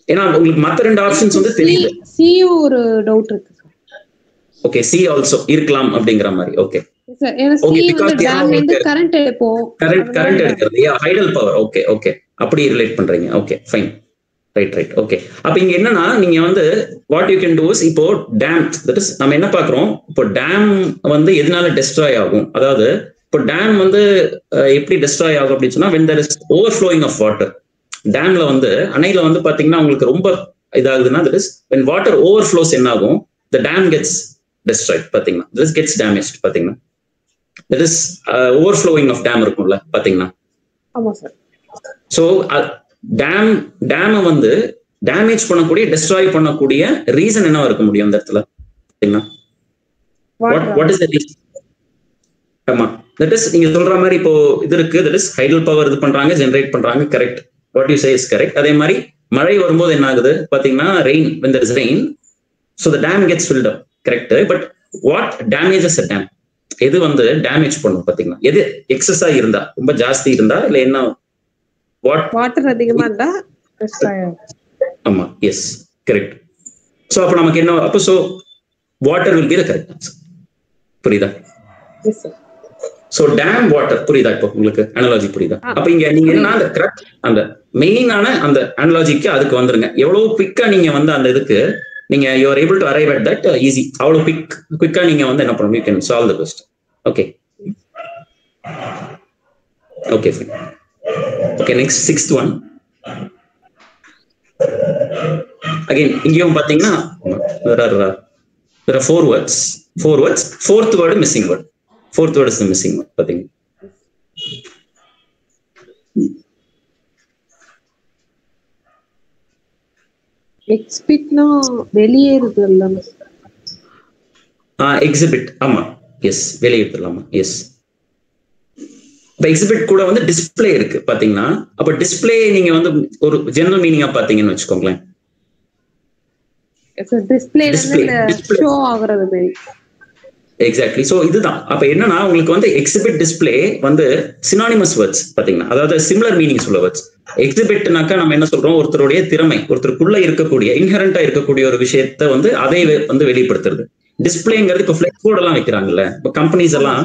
ஏன்னா உங்களுக்கு மத்த 2 ஆப்ஷன்ஸ் வந்து தெரியுது. C ஒரு டவுட் இருக்கு. ஓகே C ஆல்சோ இருக்கலாம் அப்படிங்கிற மாதிரி. ஓகே கரண்ட் எடுக்கிறது ஹைடல் பவர். ஓகே ஓகே அப்படி ரிலேட் பண்றீங்க. Okay fine right right. Okay அப்ப இங்க என்னன்னா நீங்க வந்து what you can two is, இப்போ டேம் தட் இஸ் நம்ம என்ன பாக்குறோம், இப்போ டேம் வந்து எதனால டெஸ்ட்ராய் ஆகும், அதாவது இப்போ டேம் வந்து எப்படி டெஸ்ட்ராய் ஆகும் அப்படின்னு சொன்னா when there is overflowing of water. டேம்ல வந்து அணையில வந்து பாத்தீங்கன்னா உங்களுக்கு ரொம்ப இதாகுதுன்னா that is when water overflows என்ன ஆகும், the dam gets destroyed. பாத்தீங்கன்னா this gets damaged. பாத்தீங்கன்னா that is overflowing of dam இருக்கும்ல பாத்தீங்கன்னா. ஆமா சார். சோ டேம் வந்து டேமேஜ் பண்ணக்கூடிய டெஸ்ட்ராய் பண்ணக்கூடிய ரீசன் என்னவா இருக்க முடியும் அந்த இடத்துல பாத்தீங்கன்னா, what is the reason? ஆமா தட் இஸ் நீங்க சொல்ற மாதிரி இப்போ இது இருக்கு, தட் இஸ் ஹைடல் பவர் இது பண்றாங்க, ஜெனரேட் பண்றாங்க, correct. What you say is correct. அதே மாதிரி மழை வரும்போது என்ன ஆகுது பாத்தீங்கன்னா, rain, when there is rain, so the dam gets filled up, correct. But what damages a dam? எது வந்து டேமேஜ் பண்ணும் பாத்தீங்கன்னா, எது எக்ஸஸா இருந்தா, ரொம்ப ஜாஸ்தி இருந்தா, இல்ல என்ன, வாட்டர் அதிகமா இருந்தா ஆமா, எஸ் கரெக்ட். சோ அப்ப நமக்கு என்ன, அப்ப so water will be the correct answer. புரியுதா? Yes sir. So dam water, புரியுதா இப்போ உங்களுக்கு அனாலஜி புரியுதா? அப்ப இங்க நீங்க என்ன, அந்த கரெக்ட் அந்த மெயினான அந்த அனாலஜிக்கு அதுக்கு வந்துருங்க. எவ்வளவு குவிக்கா நீங்க வந்து அந்த இதுக்கு நீங்க you are able to arrive at that easy, அவ்வளவு குவிக்கா நீங்க வந்து என்ன பண்ணணும், you can solve the question. Okay okay fine. Okay next sixth one. Again இங்கேயும் பாத்தீங்கன்னா there are four words, fourth word missing word, fourth word is the missing word பாத்தீங்க. எக்ஸிபிட்னா வெளியேறுதல். Exhibit, ஆமா S, வெளியேறுதலாமா, S. இப்ப எக்ஸிபிட் கூட வந்து display இருக்கு பாத்தீங்கன்னா, அப்ப டிஸ்பிளே நீங்க வந்து ஒரு ஜெனரல் மீனிங்கா பாத்தீங்கன்னு வச்சுக்கோங்களேன். ஷோ ஆகுறது மாதிரி. எக்ஸாக்ட்லி. சோ இதுதான். அப்ப என்னன்னா உங்களுக்கு வந்து எக்ஸிபிட், டிஸ்பிளே வந்து சினானிமஸ் வேர்ட்ஸ் பாத்தீங்கன்னா, அதாவது சிமிலர் மீனிங்ஸ் உள்ள வேர்ட்ஸ். எக்ஸிபிட்னாக்கா நம்ம என்ன சொல்றோம், ஒருத்தருடைய திறமை, ஒருத்தருக்குள்ள இருக்கக்கூடிய இன்ஹரண்டா இருக்கக்கூடிய ஒரு விஷயத்த வந்து அதை வந்து வெளிப்படுத்துறது. டிஸ்பிளேங்கிறது இப்ப ஃபிளெக்ஸ் போர்ட் எல்லாம் வைக்கிறாங்கல்ல, இப்ப கம்பெனிஸ் எல்லாம்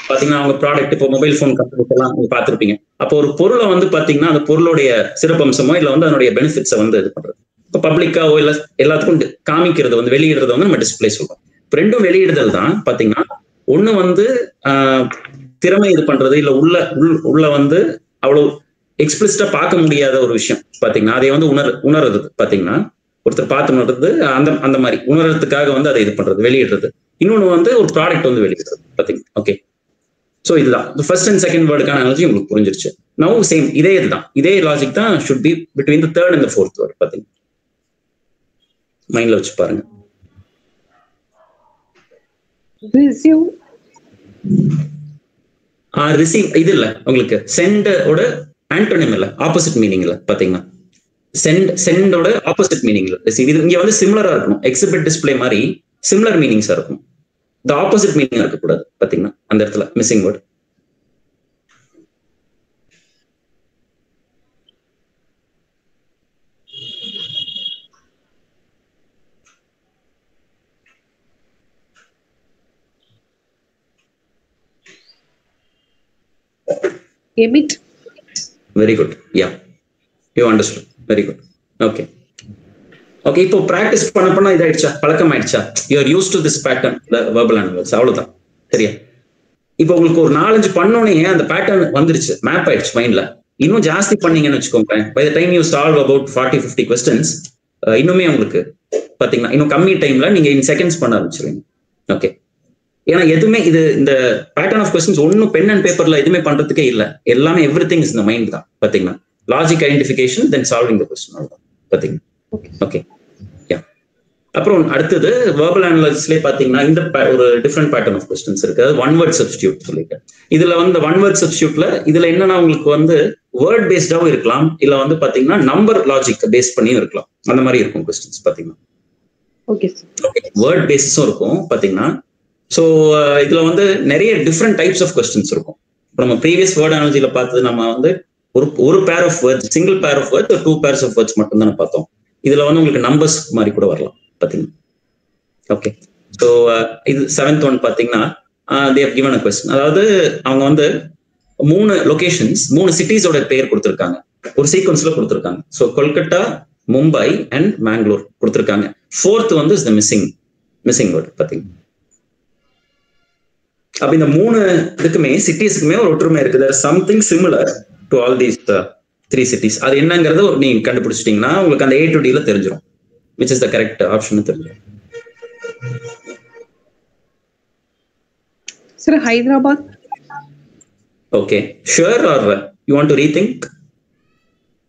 பாத்தீங்கன்னா, அவங்க ப்ராடக்ட், இப்போ மொபைல் போன் கம்பெனிஸ் எல்லாம் நீங்க பாத்துருப்பீங்க. அப்போ ஒரு பொருளை வந்து பாத்தீங்கன்னா, அந்த பொருளுடைய சிறப்பம்சமோ இல்ல வந்து அதனுடைய பெனிஃபிட்ஸை வந்து இது பண்றது, இப்போ பப்ளிக்காவோ இல்ல எல்லாத்துக்கும் காமிக்கிறது வந்து வெளியிடுறது வந்து நம்ம டிஸ்பிளே சொல்றோம். ரெண்டும் வெளியிடுதல் தான் பாத்தீங்கன்னா. ஒண்ணு வந்து திறமை இது பண்றது, இல்ல உள்ள வந்து அவ்வளவு எக்ஸ்பிளிசிட்டா பார்க்க முடியாத ஒரு விஷயம் பாத்தீங்கன்னா, அதை வந்து உணர்றது பாத்தீங்கன்னா, ஒருத்தர் பார்த்து உணர்றது, அந்த மாதிரி உணர்றதுக்காக வந்து அதை இது பண்றது, வெளியிடுறது. இன்னொன்னு வந்து ஒரு ப்ராடக்ட் வந்து வெளியிடுறது பாத்தீங்கன்னா. ஓகே, சோ இதுதான் ஃபர்ஸ்ட் அண்ட் செகண்ட் வேர்டுக்கான அனாலஜி உங்களுக்கு புரிஞ்சிருச்சு. நவ் சேம் இதே இதுதான், இதே லாஜிக் தான் should be between the third and the fourth word பாத்தீங்கன்னா. மைண்ட்ல வச்சு பாருங்க. ரிசீவ் இது இல்ல உங்களுக்கு, சென்ட் ஓட ஆன்டோனிம் இல்ல, ஆப்போசிட் மீனிங் இல்ல பாத்தீங்கன்னா. சென்டோட ஆப்போசிட் மீனிங் இல்ல ரிசீவ். இது இங்க வந்து சிமிலரா இருக்கணும், எக்ஸிபிட் டிஸ்பிளே மாதிரி சிமிலர் மீனிங்ஸா இருக்கும். இந்த ஆப்போசிட் மீனிங் இருக்கக்கூடாது பாத்தீங்கன்னா அந்த இடத்துல missing word. Emit. Very good. Yeah, you understood. Very good. Okay. Okay, இப்போ பிராக்டிஸ் பண்ண இதாயிடுச்சா, பழக்கம் ஆயிடுச்சா, you are use to this pattern, verbal analysis, அவ்வளவுதான். சரியா? இப்போ உங்களுக்கு ஒரு 4-5 பண்ணோனே அந்த பேட்டர்ன் வந்துருச்சு, மேப் ஆயிடுச்சு மைண்ட்ல. இன்னும் ஜாஸ்தி பண்ணீங்கன்னு வச்சுக்கோங்க, by the time you solve about 40-50 questions, இன்னுமே உங்களுக்கு பாத்தீங்கன்னா இன்னும் கம்மி டைம்ல நீங்க இன் செகண்ட்ஸ் பண்ண ஆரம்பிச்சிருவீங்க. ஓகே, ஏன்னா எதுவுமே இது இந்த பேட்டர்ன் ஆஃப் கொஸ்டின்ஸ் ஒன்னும் பென் அண்ட் பேப்பர்ல எதுவுமே பண்றதுக்கே இல்லை, எல்லாமே எவ்ரி திங் இஸ் இந்த மைண்ட் தான் பாத்தீங்கன்னா. Logic identification, then solving the question, அவ்வளவுதான் பாத்தீங்கன்னா. ஓகே, அப்புறம் அடுத்தது வெர்பல் அனாலிசிஸ்லயே பாத்தீங்கன்னா இந்த ஒரு டிஃப்ரெண்ட் பேட்டர்ன் ஆஃப் கொஸ்டின்ஸ் இருக்கு. ஒன் வேர்ட் சப்ஸ்டிடியூட் சொல்லிட்டு, இதுல வந்து ஒன் வேர்ட் சப்ஸ்டிடியூட்ல இதுல என்னன்னா உங்களுக்கு வந்து வேர்ட் பேஸ்டாவும் இருக்கலாம், இல்ல வந்து பாத்தீங்கன்னா நம்பர் லாஜிக் பேஸ் பண்ணியும் இருக்கலாம், அந்த மாதிரி இருக்கும் கொஸ்டின்ஸ் பாத்தீங்கன்னா. வேர்ட் பேஸஸும் இருக்கும் பாத்தீங்கன்னா. ஸோ இதுல வந்து நிறைய டிஃப்ரெண்ட் டைப்ஸ் ஆஃப் கொஸ்டின்ஸ் இருக்கும். இப்போ நம்ம ப்ரீவியஸ் வேர்ட் அனாலஜில பார்த்தது நம்ம வந்து ஒரு pair of words, single pair of words, 2 pairs of words மட்டும் தான் பார்த்தோம். இதுல வந்து உங்களுக்கு நம்பர்ஸ் மாதிரி கூட வரலாம் பாத்தீங்கன்னா. ஓகே, ஸோ இது 7th ஒன் பாத்தீங்கன்னா, they have given a question. அதாவது அவங்க வந்து 3 லொகேஷன்ஸ், 3 சிட்டிஸோட பேர் கொடுத்துருக்காங்க, ஒரு சீக்வன்ஸ்ல கொடுத்துருக்காங்க. ஸோ கொல்கத்தா, மும்பை அண்ட் மேங்களூர் கொடுத்துருக்காங்க. 4th வந்து இஸ் த மிஸ்ஸிங் வேர்ட் பாத்தீங்கன்னா. அப்ப இந்த 3 இதுக்குமே சிட்டிஸ்க்குமே ஒரு ஒற்றுமை இருக்குது. Something similar to all these 3 cities. அது என்னங்கிறத நீங்க கண்டுபிடிச்சிட்டீங்கன்னா உங்களுக்கு அந்த A to D ல தெரிஞ்சிடும், which is the correct option தெரிஞ்சிடும். Sir, Hyderabad. Okay, sure or you want to rethink?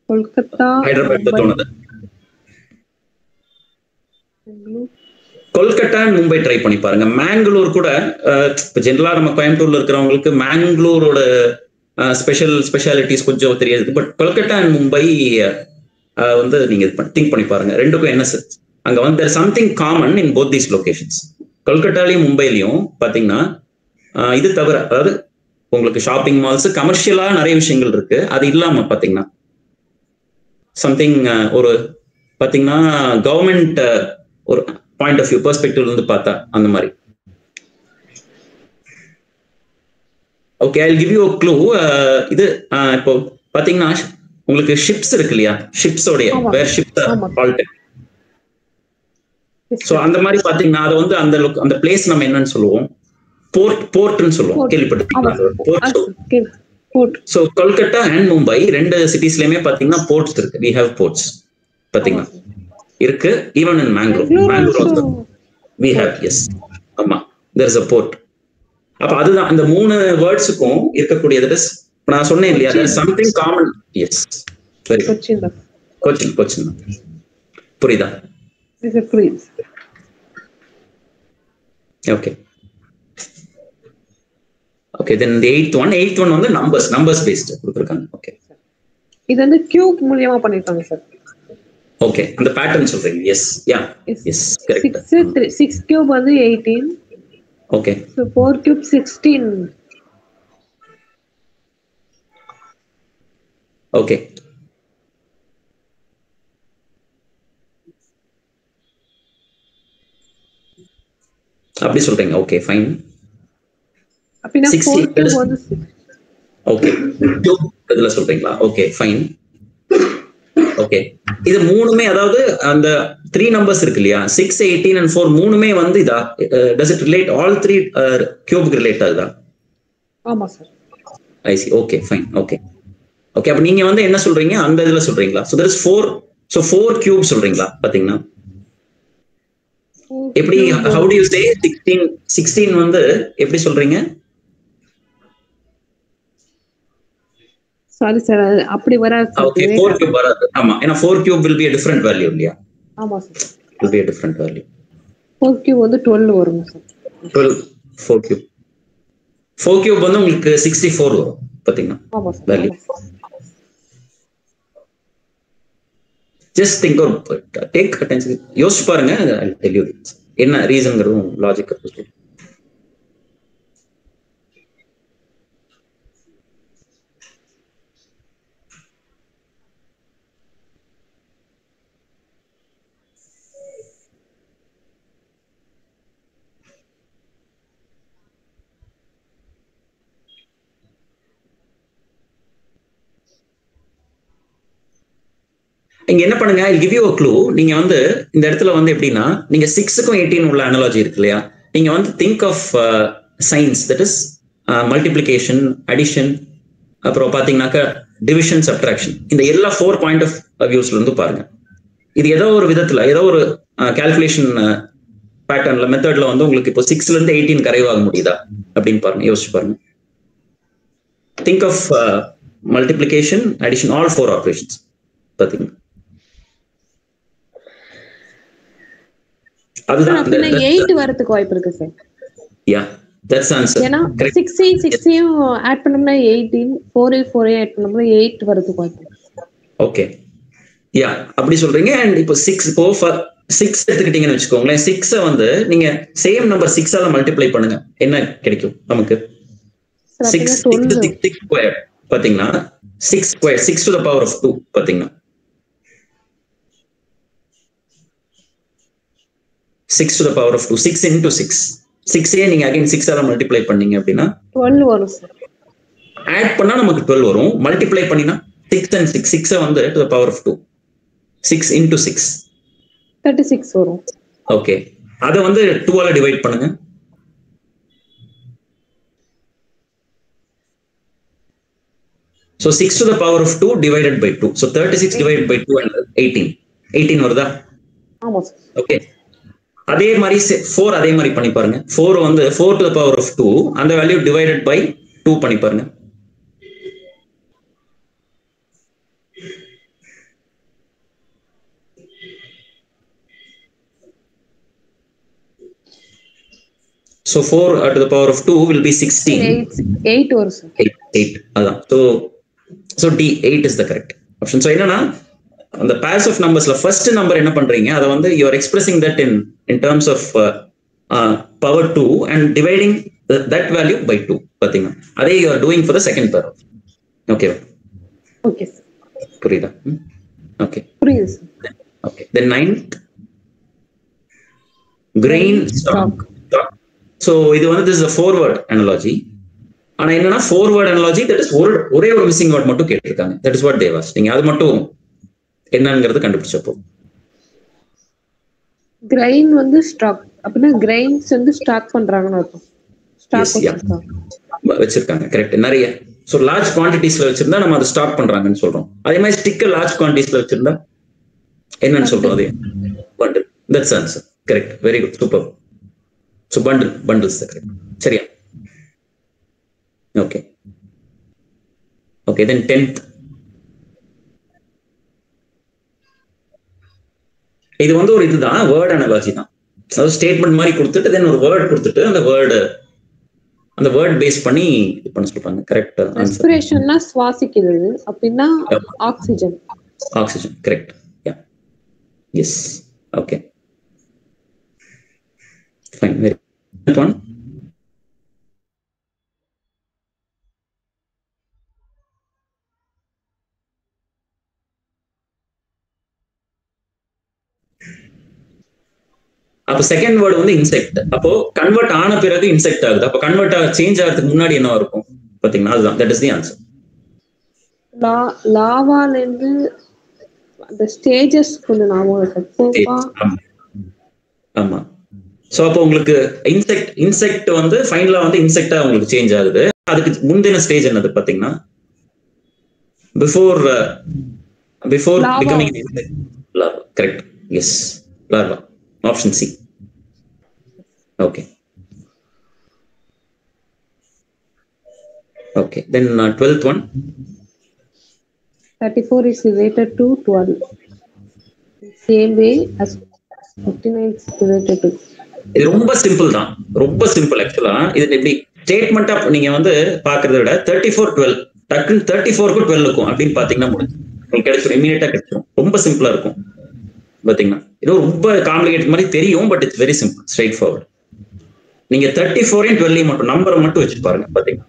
Kolkata. Hyderabad தோணுது. கொல்கத்தா அண்ட் மும்பை ட்ரை பண்ணி பாருங்க. மேங்களூர் கூட இப்போ ஜென்ரலா நம்ம கோயம்புத்தூர்ல இருக்கிறவங்களுக்கு மேங்களூரோட ஸ்பெஷாலிட்டிஸ் கொஞ்சம் தெரியாது. பட் கொல்கட்டா அண்ட் மும்பை வந்து நீங்க திங்க் பண்ணி பாருங்க, ரெண்டுக்கும் என்ன சார் அங்க வந்து there something common in both these locations. கொல்கட்டாலையும் மும்பைலையும் பாத்தீங்கன்னா இது தவிர, அதாவது உங்களுக்கு ஷாப்பிங் மால்ஸ் கமர்ஷியலா நிறைய விஷயங்கள் இருக்கு. அது இல்லாம பாத்தீங்கன்னா சம்திங் ஒரு பாத்தீங்கன்னா கவர்மெண்ட் ஒரு பாயிண்ட் ஆஃப் வியூ பெர்ஸ்பெக்டிவ்ல இருந்து பார்த்தா அந்த மாதிரி. Okay, I give you clue. இது இப்போ பாத்தீங்கன்னா உங்களுக்கு ஷிப்ஸ் இருக்கு இல்லையா, ஷிப்ஸோடைய வேர் ஷிப்ஸ் ஹால்ட். சோ அந்த மாதிரி பாத்தீங்கன்னா அது வந்து அந்த பிளேஸ் நம்ம என்னன்னு சொல்லுவோம், போர்ட்னு சொல்லுவோம். கேள்விப்பட்டிருக்கீங்களா port? So Kolkata and Mumbai ரெண்டு சிட்டிஸ்லயுமே பாத்தீங்கன்னா போர்ட்ஸ் இருக்கு. we have ports பாத்தீங்கன்னா இருக்கு. Even in Mangalore also we have, yes, ஆமா, there is a port. அப்ப அதுதான் அந்த மூணு வேர்ட்ஸுக்கும் இருக்கக்கூடியது. நான் சொன்னேன் இல்லையா, there is something common. yes, very Cochin. புரியுதா? okay. Okay, then the eighth one வந்து numbers based கொடுத்திருக்காங்க. okay, இது வந்து கியூப் மூலமா பண்ணிருக்காங்க சார். okay, அந்த பேட்டர்ன் சொல்றீங்க. yes, yeah, yes, correct. 6 cube வந்து 18. okay, so 4 cube 16. okay, அப்படி சொல்றீங்க. okay, fine. அப்படினா 4 கியூப் வந்து okay, கியூப் இதுல சொல்றீங்களா? okay, fine. okay, இது மூணுமே அதாவது அந்த 3 நம்பர்ஸ் இருக்கு இல்லையா, 6, 18 and 4 மூணுமே வந்து இதா does it relate all 3 கியூப்க்கு relate ஆகுதா? ஆமா sir. I see. okay, fine. okay, okay, அப்ப நீங்க வந்து என்ன சொல்றீங்க அந்த இதுல சொல்றீங்களா? so there is 4, so 4 cube சொல்றீங்களா? பாத்தீங்கன்னா எப்படி, how do you say 16 வந்து எப்படி சொல்றீங்க? சாரி சார், அப்படி வராது. okay, 4 கியூப் வராது. ஆமா, ஏனா 4 cube will be a different value இல்லையா? ஆமா sir, will be a different value. 4 cube வந்து 12 வரும் சார். 12 4 கியூப் வந்து உங்களுக்கு 64 வரும் பாத்தீங்கன்னா. ஆமா sir. value. just think or take attention, யோசிச்சு பாருங்க. I'll tell you என்ன ரீசன்ங்கிறதும் லாஜிக் இருக்கு. இங்க என்ன பண்ணுங்க, I'll give you a clue. நீங்க வந்து இந்த இடத்துல வந்து எப்படின்னா, நீங்க 6க்கும் 18 உள்ள அனாலஜி இருக்கு இல்லையா, நீங்க வந்து think of signs, that is multiplication, addition, அப்புறம் பாத்தீங்கன்னாக்கா டிவிஷன், சப்ட்ராக்ஷன். இந்த எல்லா 4 பாயிண்ட் ஆஃப் வியூஸ்ல இருந்து பாருங்க. இது ஏதோ ஒரு விதத்துல ஏதோ ஒரு கால்குலேஷன் பேட்டர்ன்ல மெத்தட்ல வந்து உங்களுக்கு இப்போ 6ல இருந்து 18 கரைவாக முடியுதா அப்படின்னு பாருங்க, யோசிச்சு பாருங்க. Think of multiplication, addition, all 4 operations பாத்தீங்க. அதுதான் 8 வரதுக்கு வாய்ப்பு இருக்கு சார். yeah, that's answer. ஏனா 6 ஆட் பண்ணோம்னா 18, 4 ஆட் பண்ணோம்னா 8 வரதுக்கு வாய்ப்பு இருக்கு. okay, yeah, அப்படி சொல்றீங்க. and இப்போ 6 இப்போ 6 எடுத்துக்கிட்டீங்கன்னு வெச்சுக்கோங்களேன். 6 வந்து நீங்க சேம் நம்பர் 6 ஆல மல்டிப்ளை பண்ணுங்க, என்ன கிடைக்கும் நமக்கு? 6 ஸ்கொயர் பாத்தீங்கன்னா 6 square 6 to the power of 2 பாத்தீங்கன்னா 6 to the power of 2, 6 into 6. 6 நீங்க again 6 ஆல மல்டிப்ளை பண்ணீங்க அப்படின்னா 12 வரும் சார். ஆட் பண்ணா நமக்கு 12 வரும். மல்டிப்ளை பண்ணினா 6 and 6, 6 வந்து to the power of 2. 6 into 6 36 வரும். ஓகே, அத வந்து 2 ஆல டிவைட் பண்ணுங்க. so 6 to the power of 2 divided by 2, so 36 divided by 2 and 18 வருதா? ஆமா சார். ஓகே, அதே மாதிரி 4 அதே மாதிரி பண்ணி பாருங்க. 4 வந்து 4 to the power of 2, அந்த வேல்யூ divided by 2 பண்ணி பாருங்க. So 4 to the power of 2 will be 16. 8 வரும் சார். 8 அதான். So D 8 is the correct option. So என்னன்னா அந்த pairs of numbersல first number என்ன பண்றீங்க, அதை வந்து you are expressing that in terms of power 2 and dividing that value by 2. பாத்தீங்கன்னா அதே you are doing for the second pair. Okay. Okay sir. புரியுதா? Okay. புரியுது sir. Okay. Then 9th grain stock. So இது வந்து this is a forward analogy. ஆனா என்னன்னா forward analogy, that is ஒரே ஒரு missing word மட்டும் கேட்டிருக்காங்க. That is what they asked. நீங்க அது மட்டும் என்னங்கிறது கண்டுபிடிச்சப்போ grain வந்து ஸ்டாக் அப்படினா grains வந்து ஸ்டாக் பண்றாங்கன்னு அர்த்தம். ஸ்டாக் வச்சிருக்காங்க. கரெக்ட். நிறைய so large quantitiesல வச்சிருந்தா நம்ம அதை ஸ்டாக் பண்றாங்கன்னு சொல்றோம். அதே மாதிரி ஸ்டிக்கர் large quantitiesல வச்சிருந்தா என்னன்னு சொல்றோம்? அது bundle. That's the answer. Correct. Very good. Super. So bundles the correct. சரியா? Okay. Okay, then 10th. இது வந்து ஒரு இதுதான் வேர்ட் அனாலஜி தான். அதாவது ஸ்டேட்மெண்ட் மாதிரி கொடுத்துட்டு தென் ஒரு வேர்ட் கொடுத்துட்டு அந்த வேர்ட் பேஸ் பண்ணி இது பண்ண சொல்றாங்க. கரெக்ட். ரெஸ்பிரேஷன்னா சுவாசிக்கிறது அப்படினா oxygen. Correct. Ya. Yes. Okay. Fine. Very good one. அப்போ செகண்ட் வேர்டு வந்து இன்செக்ட். அப்போ கன்வெர்ட் ஆன பிறகு இன்செக்ட் ஆகுது. அப்போ கன்வெர்ட் சேஞ்ச் ஆகிறதுக்கு முன்னாடி என்ன இருக்கும் பாத்தீங்கன்னா? அதுதான், தட் இஸ் தி ஆன்சர். லாவால இருந்து அந்த ஸ்டேஜஸ் கொஞ்சம் நாம இருக்கு. ஆமா. சோ அப்போ உங்களுக்கு இன்செக்ட் வந்து ஃபைனலா வந்து இன்செக்டா உங்களுக்கு சேஞ்ச் ஆகுது. அதுக்கு முந்தின ஸ்டேஜ் என்னது பாத்தீங்கன்னா? Before becoming larva. Correct. Yes, larva. Option C. Okay. Okay. Then 12th one. 34 is related to 12. Same way as 59 is related to. இது ரொம்ப சிம்பிள் தான். ரொம்ப சிம்பிள் ஆக்சுவலா. இது எப்படி ஸ்டேட்மெண்டா நீங்க வந்து பாக்குறத விட 34 12 டக்குன்னு 34க்கு 12க்கும் அப்படின்னு பாத்தீங்கன்னா முடிஞ்சு உங்களுக்கு கிடைச்சிடும். இமீடியட்டா கிடைச்சிடும். ரொம்ப சிம்பிளா இருக்கும் பாத்தீங்கன்னா. இது ரொம்ப காம்ப்ளிகேட்டட் மாதிரி தெரியும், but it's very simple, straight forward. நீங்க 34 and 12 மட்டும் நம்பரை மட்டும் வச்சு பாருங்க பாத்தீங்கன்னா.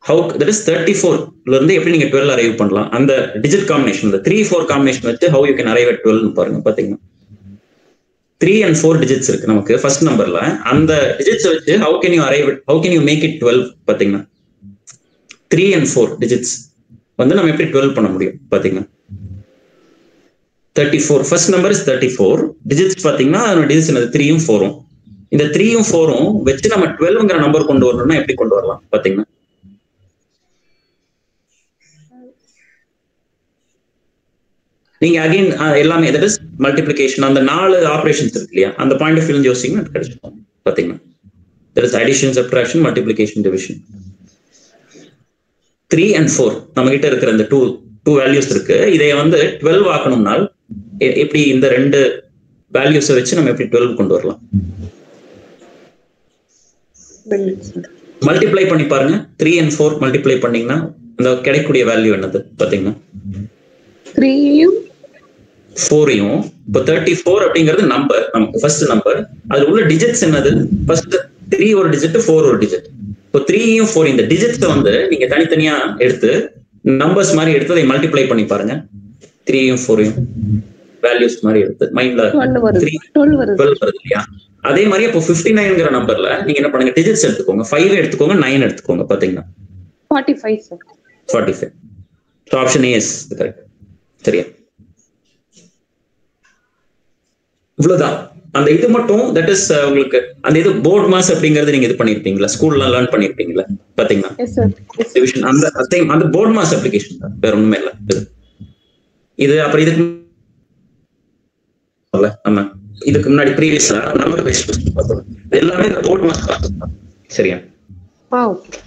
ஹவு தட் இஸ் 34ல இருந்து எப்படி நீங்க 12 அரைவ் பண்ணலாம், அந்த டிஜிட் காம்பினேஷன், இந்த 3-4 காம்பினேஷன் வச்சு how you can arrive at 12 பாருங்க பாத்தீங்கன்னா. 3 and 4 டிஜிட்ஸ் இருக்கு நமக்கு ஃபர்ஸ்ட் நம்பர்ல. அந்த டிஜிட்ஸ் வச்சு how can you make it 12 பாத்தீங்கன்னா. 3 and 4 டிஜிட்ஸ் வந்து நம்ம எப்படி 12 பண்ண முடியும் பாத்தீங்கன்னா. 34 ஃபர்ஸ்ட் நம்பர் இஸ் 34 டிஜிட்ஸ் பாத்தீங்கன்னா. டிஜிட்ஸ் என்னது? 3ம் 4ம். இந்த 3ம் 4ம் வச்சு நம்ம 12ங்கிற நம்பர் கொண்டு வரணும்னா எப்படி கொண்டு வரலாம் பாத்தீங்கன்னா? நீங்க அகைன் எல்லாமே தட் இஸ் மல்டிப்ளிகேஷன், அந்த 4 ஆபரேஷன்ஸ் இருக்கு இல்லையா, அந்த பாயிண்ட் ஆஃப் வியூ யோசிச்சீங்கன்னா கிடைச்சிடும் பாத்தீங்கன்னா. That is addition, subtraction, multiplication, division. 3 and 4 நம்ம கிட்ட இருக்கிற இந்த டூ வேல்யூஸ் இருக்கு. இதை வந்து 12 ஆக்கணும்னால் எப்படி இந்த ரெண்டு வேல்யூஸை வச்சு நம்ம எப்படி 12 கொண்டு வரலாம்? மல்டிப்ளை பண்ணி பாருங்க. 3 and 4 மல்டிப்ளை பண்ணீங்கன்னா அந்த கிடைக்கக்கூடிய வேல்யூ என்னது பாத்தீங்கன்னா? 3யும் 4யும். இப்போ 34 அப்படிங்கிறது நம்பர், நமக்கு ஃபர்ஸ்ட் நம்பர். அது உள்ள டிஜிட்ஸ் என்னது? ஃபர்ஸ்ட் 3 ஒரு டிஜிட், 4 ஒரு டிஜிட். இப்போ 3யும் 4 இந்த டிஜிட்ஸை வந்து நீங்க தனித்தனியா எடுத்து நம்பர்ஸ் மாதிரி எடுத்து அதை மல்டிப்ளை பண்ணி பாருங்க. 3யும் 4யும் வேல்யூஸ் மாதிரி எடுத்து மைண்ட்ல 12 வருது இல்லையா? அதே மாதிரி இப்போ 59ங்கிற நம்பர்ல நீங்க என்ன பண்ணுங்க, டிஜிட்ஸ் எடுத்துக்கோங்க. 5 எடுத்துக்கோங்க, 9 எடுத்துக்கோங்க பாத்தீங்கன்னா. 45 sir. 45. So option A is correct. சரியா? இவ்வளவுதான். அந்த இது மட்டும் தட் இஸ் உங்களுக்கு அந்த இது போர்ட் மாஸ் அப்படிங்கறது நீங்க இது பண்ணிருப்பீங்களா, ஸ்கூல்ல லேர்ன் பண்ணிருப்பீங்களா பாத்தீங்கன்னா? டிவிஷன் அந்த போர்ட் மாஸ் அப்ளிகேஷன் தான், வேற ஒண்ணுமே இல்ல. இது அப்புறம் இதுக்கு ஆமா இதுக்கு முன்னாடி ப்ரீவியஸா நம்பர் பேஸ்ட் பார்த்தோம். எல்லாமே போர்ட் மாஸ் பார்த்தோம். சரியா?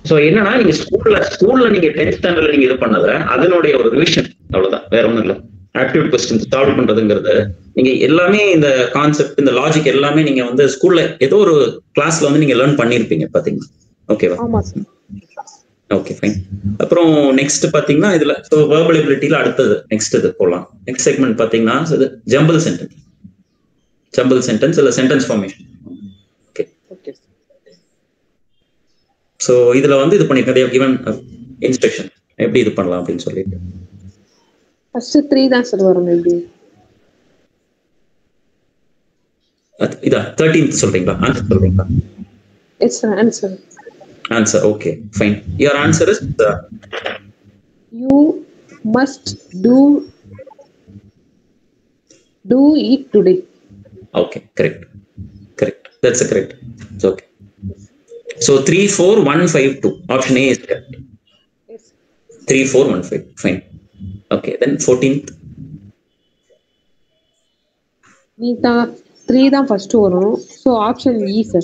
சோ என்னன்னா நீங்க ஸ்கூல்ல நீங்க 10th ஸ்டாண்டர்ட்ல நீங்க இது பண்ணத அதனுடைய ஒரு ரிவிஷன், அவ்வளவுதான், வேற ஒண்ணும் இல்ல. ஆப்டிடியூட் கொஸ்டின் சால்வ் பண்றதுங்கிறது நீங்க எல்லாமே இந்த கான்செப்ட் இந்த லாஜிக் எல்லாமே நீங்க வந்து ஸ்கூல்ல ஏதோ ஒரு கிளாஸ்ல வந்து நீங்க லேர்ன் பண்ணிருப்பீங்க பாத்தீங்கன்னா. ஓகேவா? ஆமா சார். Okay fine. அப்புறம் நெக்ஸ்ட் பாத்தீங்கன்னா இதுல வெர்பல் எபிலிட்டில அடுத்தது நெக்ஸ்ட் இது போலாம். நெக்ஸ்ட் செக்மெண்ட் பாத்தீங்கன்னா ஜம்பிள் சென்டென்ஸ். ஜம்பிள் சென்டென்ஸ் இல்ல சென்டென்ஸ் ஃபார்மேஷன். ஓகே. ஸோ இதுல வந்து இது பண்ணிருக்கேன் ஈவன் இன்ஸ்ட்ரக்ஷன் எப்படி இது பண்ணலாம் அப்படின்னு சொல்லிட்டு. ஃபர்ஸ்ட் 3 தான் சார் வரும் மேபி. இதா 13th சொல்றீங்களா? ஆன்சர் சொல்றீங்களா? Yes sir. Answer. Okay, fine. Your answer is you must do it today. Okay, correct. That's a correct. It's okay. So 3 4 1 5 2. Option A is correct. Yes. 3 4 1 5. Fine. Okay, then 14th. நீதா 3 தான் first வரும். So option E sir.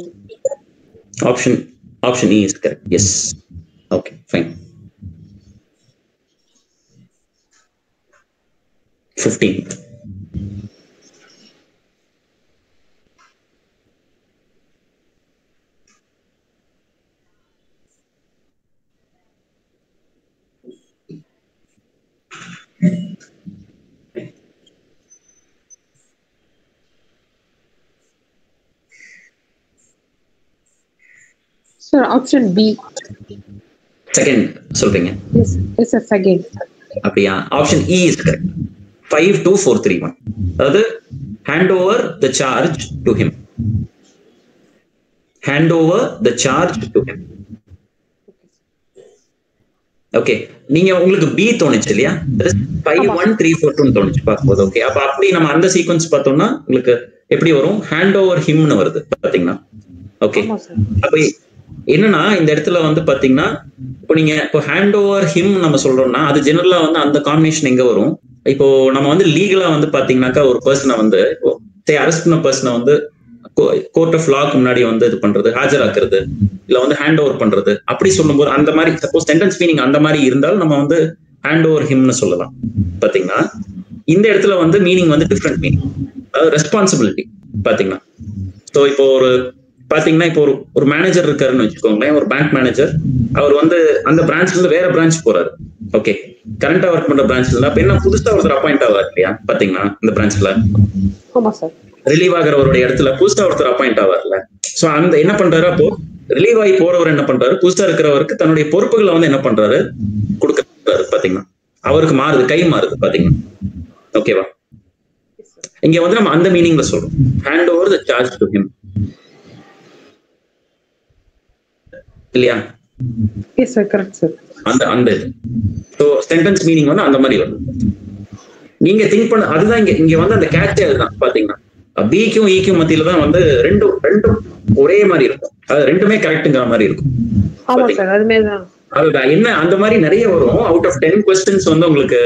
Option E is correct. Yes. Okay, fine. 15th. Sir, option B. Second சொல்றீங்க? Yes, sir, second. அப்படியா? Option E is correct. 5 2 4 3 1. அதாவது hand over the charge to him. Hand over the charge to him. Okay, நீங்க உங்களுக்கு B தோணுச்சு இல்லையா? 5 1 3 4 2 தோணுச்சு பார்க்கும்போது. Okay, அப்ப அப்படி நம்ம அந்த சீக்வன்ஸ் பார்த்தோம்னா உங்களுக்கு எப்படி வரும்? ஹேண்ட் ஓவர் ஹிம்னு வருது பாத்தீங்கன்னா. ஓகே, அப்ப என்னன்னா இந்த இடத்துல வந்து பாத்தீங்கன்னா இப்போ நீங்க இப்போ ஹேண்ட் ஓவர் ஹிம் நம்ம சொல்றோம்னா அது ஜெனரலா வந்து அந்த காம்பினேஷன் எங்க வரும்? இப்போ நம்ம வந்து லீகலா வந்து பாத்தீங்கன்னாக்கா ஒரு பர்சனை வந்து அரெஸ்ட் பண்ண பர்சனை வந்து கோர்ட் ஆஃப் லாக்கு முன்னாடி வந்து இது பண்றது, ஆஜராக்குறது, இல்ல வந்து ஹேண்ட் ஓவர் பண்றது, அப்படி சொல்லும்போது அந்த மாதிரி சப்போஸ் சென்டென்ஸ் மீனிங் அந்த மாதிரி இருந்தால் நம்ம வந்து ஹேண்ட் ஓவர் ஹிம்னு சொல்லலாம் பாத்தீங்கன்னா. இந்த இடத்துல வந்து மீனிங் வந்து டிஃப்ரெண்ட் மீனிங், அதாவது ரெஸ்பான்சிபிலிட்டி பாத்தீங்கன்னா. ஸோ இப்போ ஒரு பாத்தீங்கன்னா இப்போ ஒரு மேனேஜர் இருக்காருன்னு வச்சுக்கோங்களேன், ஒரு பேங்க் மேனேஜர். அவர் வந்து அந்த பிரான்ச்ல இருந்து வேற பிரான்ச் போறாரு. ஓகே, கரண்டா ஒர்க் பண்ற பிரான்ச்ல அப்ப என்ன புதுசா ஒருத்தர் அப்பாயிண்ட் ஆவார் இல்லையா பாத்தீங்கன்னா இந்த பிரான்ச்ல. ரிலீவ் ஆகிறவருடைய இடத்துல புதுசா ஒருத்தர் அப்பாயிண்ட் ஆவார்ல. சோ அந்த என்ன பண்றாரு, அப்போ ரிலீவ் ஆகி போறவர் என்ன பண்றாரு, புதுசா இருக்கிறவருக்கு தன்னுடைய பொறுப்புகளை வந்து என்ன பண்றாரு, கொடுக்கறாரு பாத்தீங்கன்னா. அவருக்கு மாறுது, கை மாறுது பாத்தீங்கன்னா. ஓகேவா? இங்க வந்து நம்ம அந்த மீனிங்ல சொல்றோம், hand over the charge to him இல்லையா? Yes sir, correct sir. அந்த சோ சென்டென்ஸ் மீனிங் வந்து அந்த மாதிரி வரும். நீங்க திங்க் பண்ண அதுதான் இங்க வந்து அந்த கேட்சே அதுதான் பாத்தீங்கன்னா. பிக்கும் ஈக்கும் மத்தியில தான் வந்து ரெண்டும் ஒரே மாதிரி இருக்கும், அது ரெண்டுமே கரெக்ட்ங்கிற மாதிரி இருக்கும். அதுதான் என்ன அந்த மாதிரி நிறைய வரும். அவுட் ஆஃப் 10 கொஸ்டின்ஸ் வந்து உங்களுக்கு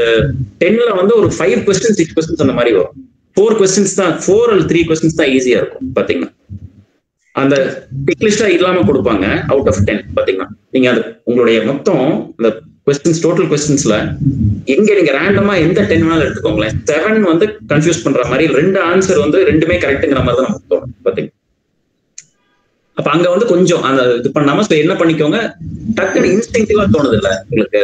10ல வந்து ஒரு 5 கொஸ்டின் 6 கொஸ்டின்ஸ் அந்த மாதிரி வரும். 4 கொஸ்டின்ஸ் தான் 4 அல்லது 3 கொஸ்டின்ஸ் தான் ஈஸியா இருக்கும் பாத்தீங்கன்னா. அந்த டிக் லிஸ்டா இல்லாம கொடுப்பாங்க அவுட் ஆஃப் 10 பாத்தீங்கன்னா. நீங்க அது உங்களுடைய மொத்தம் அந்த கொஸ்டின்ஸ் டோட்டல் கொஸ்டின்ஸ்ல எங்க நீங்க ரேண்டமா எந்த 10 வேணாலும் எடுத்துக்கோங்களேன், 7 வந்து கன்ஃபியூஸ் பண்ற மாதிரி, 2 ஆன்சர் வந்து ரெண்டுமே கரெக்ட்ங்கிற மாதிரி தான் நமக்கு தோணும் பாத்தீங்க. அப்ப அங்க வந்து கொஞ்சம் அந்த இது பண்ணாம என்ன பண்ணிக்கோங்க, டக்குனு இன்ஸ்டிங்டிவா தோணுது இல்ல உங்களுக்கு.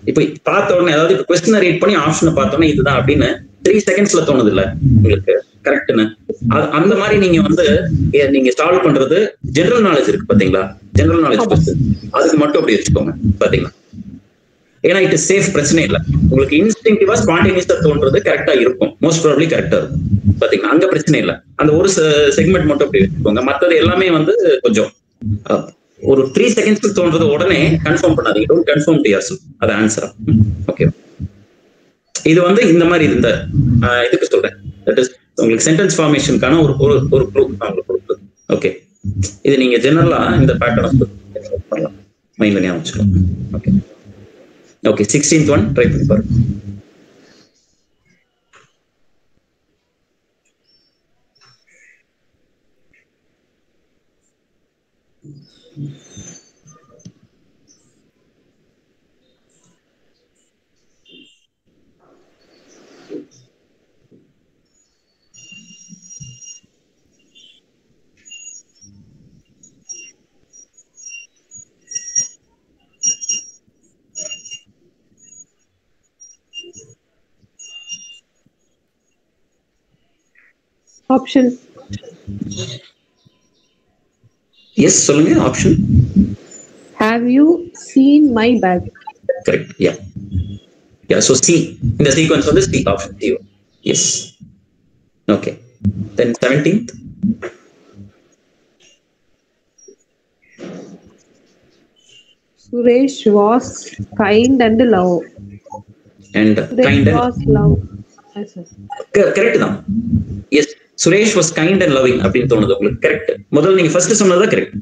இப்ப பார்த்த உடனே, அதாவது இப்ப கொஸ்டினை ரீட் பண்ணி ஆப்ஷனை பார்த்தோன்னே இதுதான் அப்படின்னு 3 செகண்ட்ஸ்ல தோணுது இல்ல உங்களுக்கு கரெக்ட்னு. அந்த மாதிரி நீங்க வந்து நீங்க சால்வ் பண்றது ஜெனரல் நாலேஜ் இருக்கு பாத்தீங்களா, ஜெனரல் நாலேஜ் கொஸ்டின், அதுக்கு மட்டும் அப்படி வச்சுக்கோங்க பாத்தீங்களா. ஏன்னா இட் இஸ் சேஃப், பிரச்சனை இல்லை. உங்களுக்கு இன்ஸ்டிங்டிவா ஸ்பான்டேனியஸா தோன்றது கரெக்டா இருக்கும், மோஸ்ட் ப்ராபப்லி கரெக்டா இருக்கும் பாத்தீங்கன்னா. அங்க பிரச்சனை இல்லை, அந்த ஒரு செக்மெண்ட் மட்டும் அப்படி வச்சுக்கோங்க. மத்தது எல்லாமே வந்து கொஞ்சம் ஒரு 3 செகண்ட்ஸ்க்கு தோன்றது உடனே கன்ஃபார்ம் பண்ணாதீங்க, டோன்ட் கன்ஃபார்ம் டு யுவர்செல்ஃப் அது ஆன்சரா. ஓகே, இது வந்து இந்த மாதிரி இந்த இதுக்கு சொல்றேன், தட் இஸ் உங்களுக்கு சென்டென்ஸ் ஃபார்மேஷனுக்கான ஒரு க்ளூ நான் உங்களுக்கு கொடுக்குறது. ஓகே, இது நீங்க ஜெனரலா இந்த பேட்டர்ன் பண்ணலாம், மைண்ட்ல ஞாபகம் வச்சுக்கலாம். Okay okay, 16th one try பண்ணி பாருங்க. ஆப்ஷன் எஸ் சொல்லுங்க option. Have you seen my bag? Correct. Yeah. Yeah. So C in the sequence on this C option C. Yes. Okay. Then 17th. Suresh was kind and love. And Suresh kind and was love. Yes, sir. correct தான். Yes. Suresh was kind and loving அப்படின்னு தோணுது உங்களுக்கு. Correct. முதல்ல நீங்க first சொன்னது correct.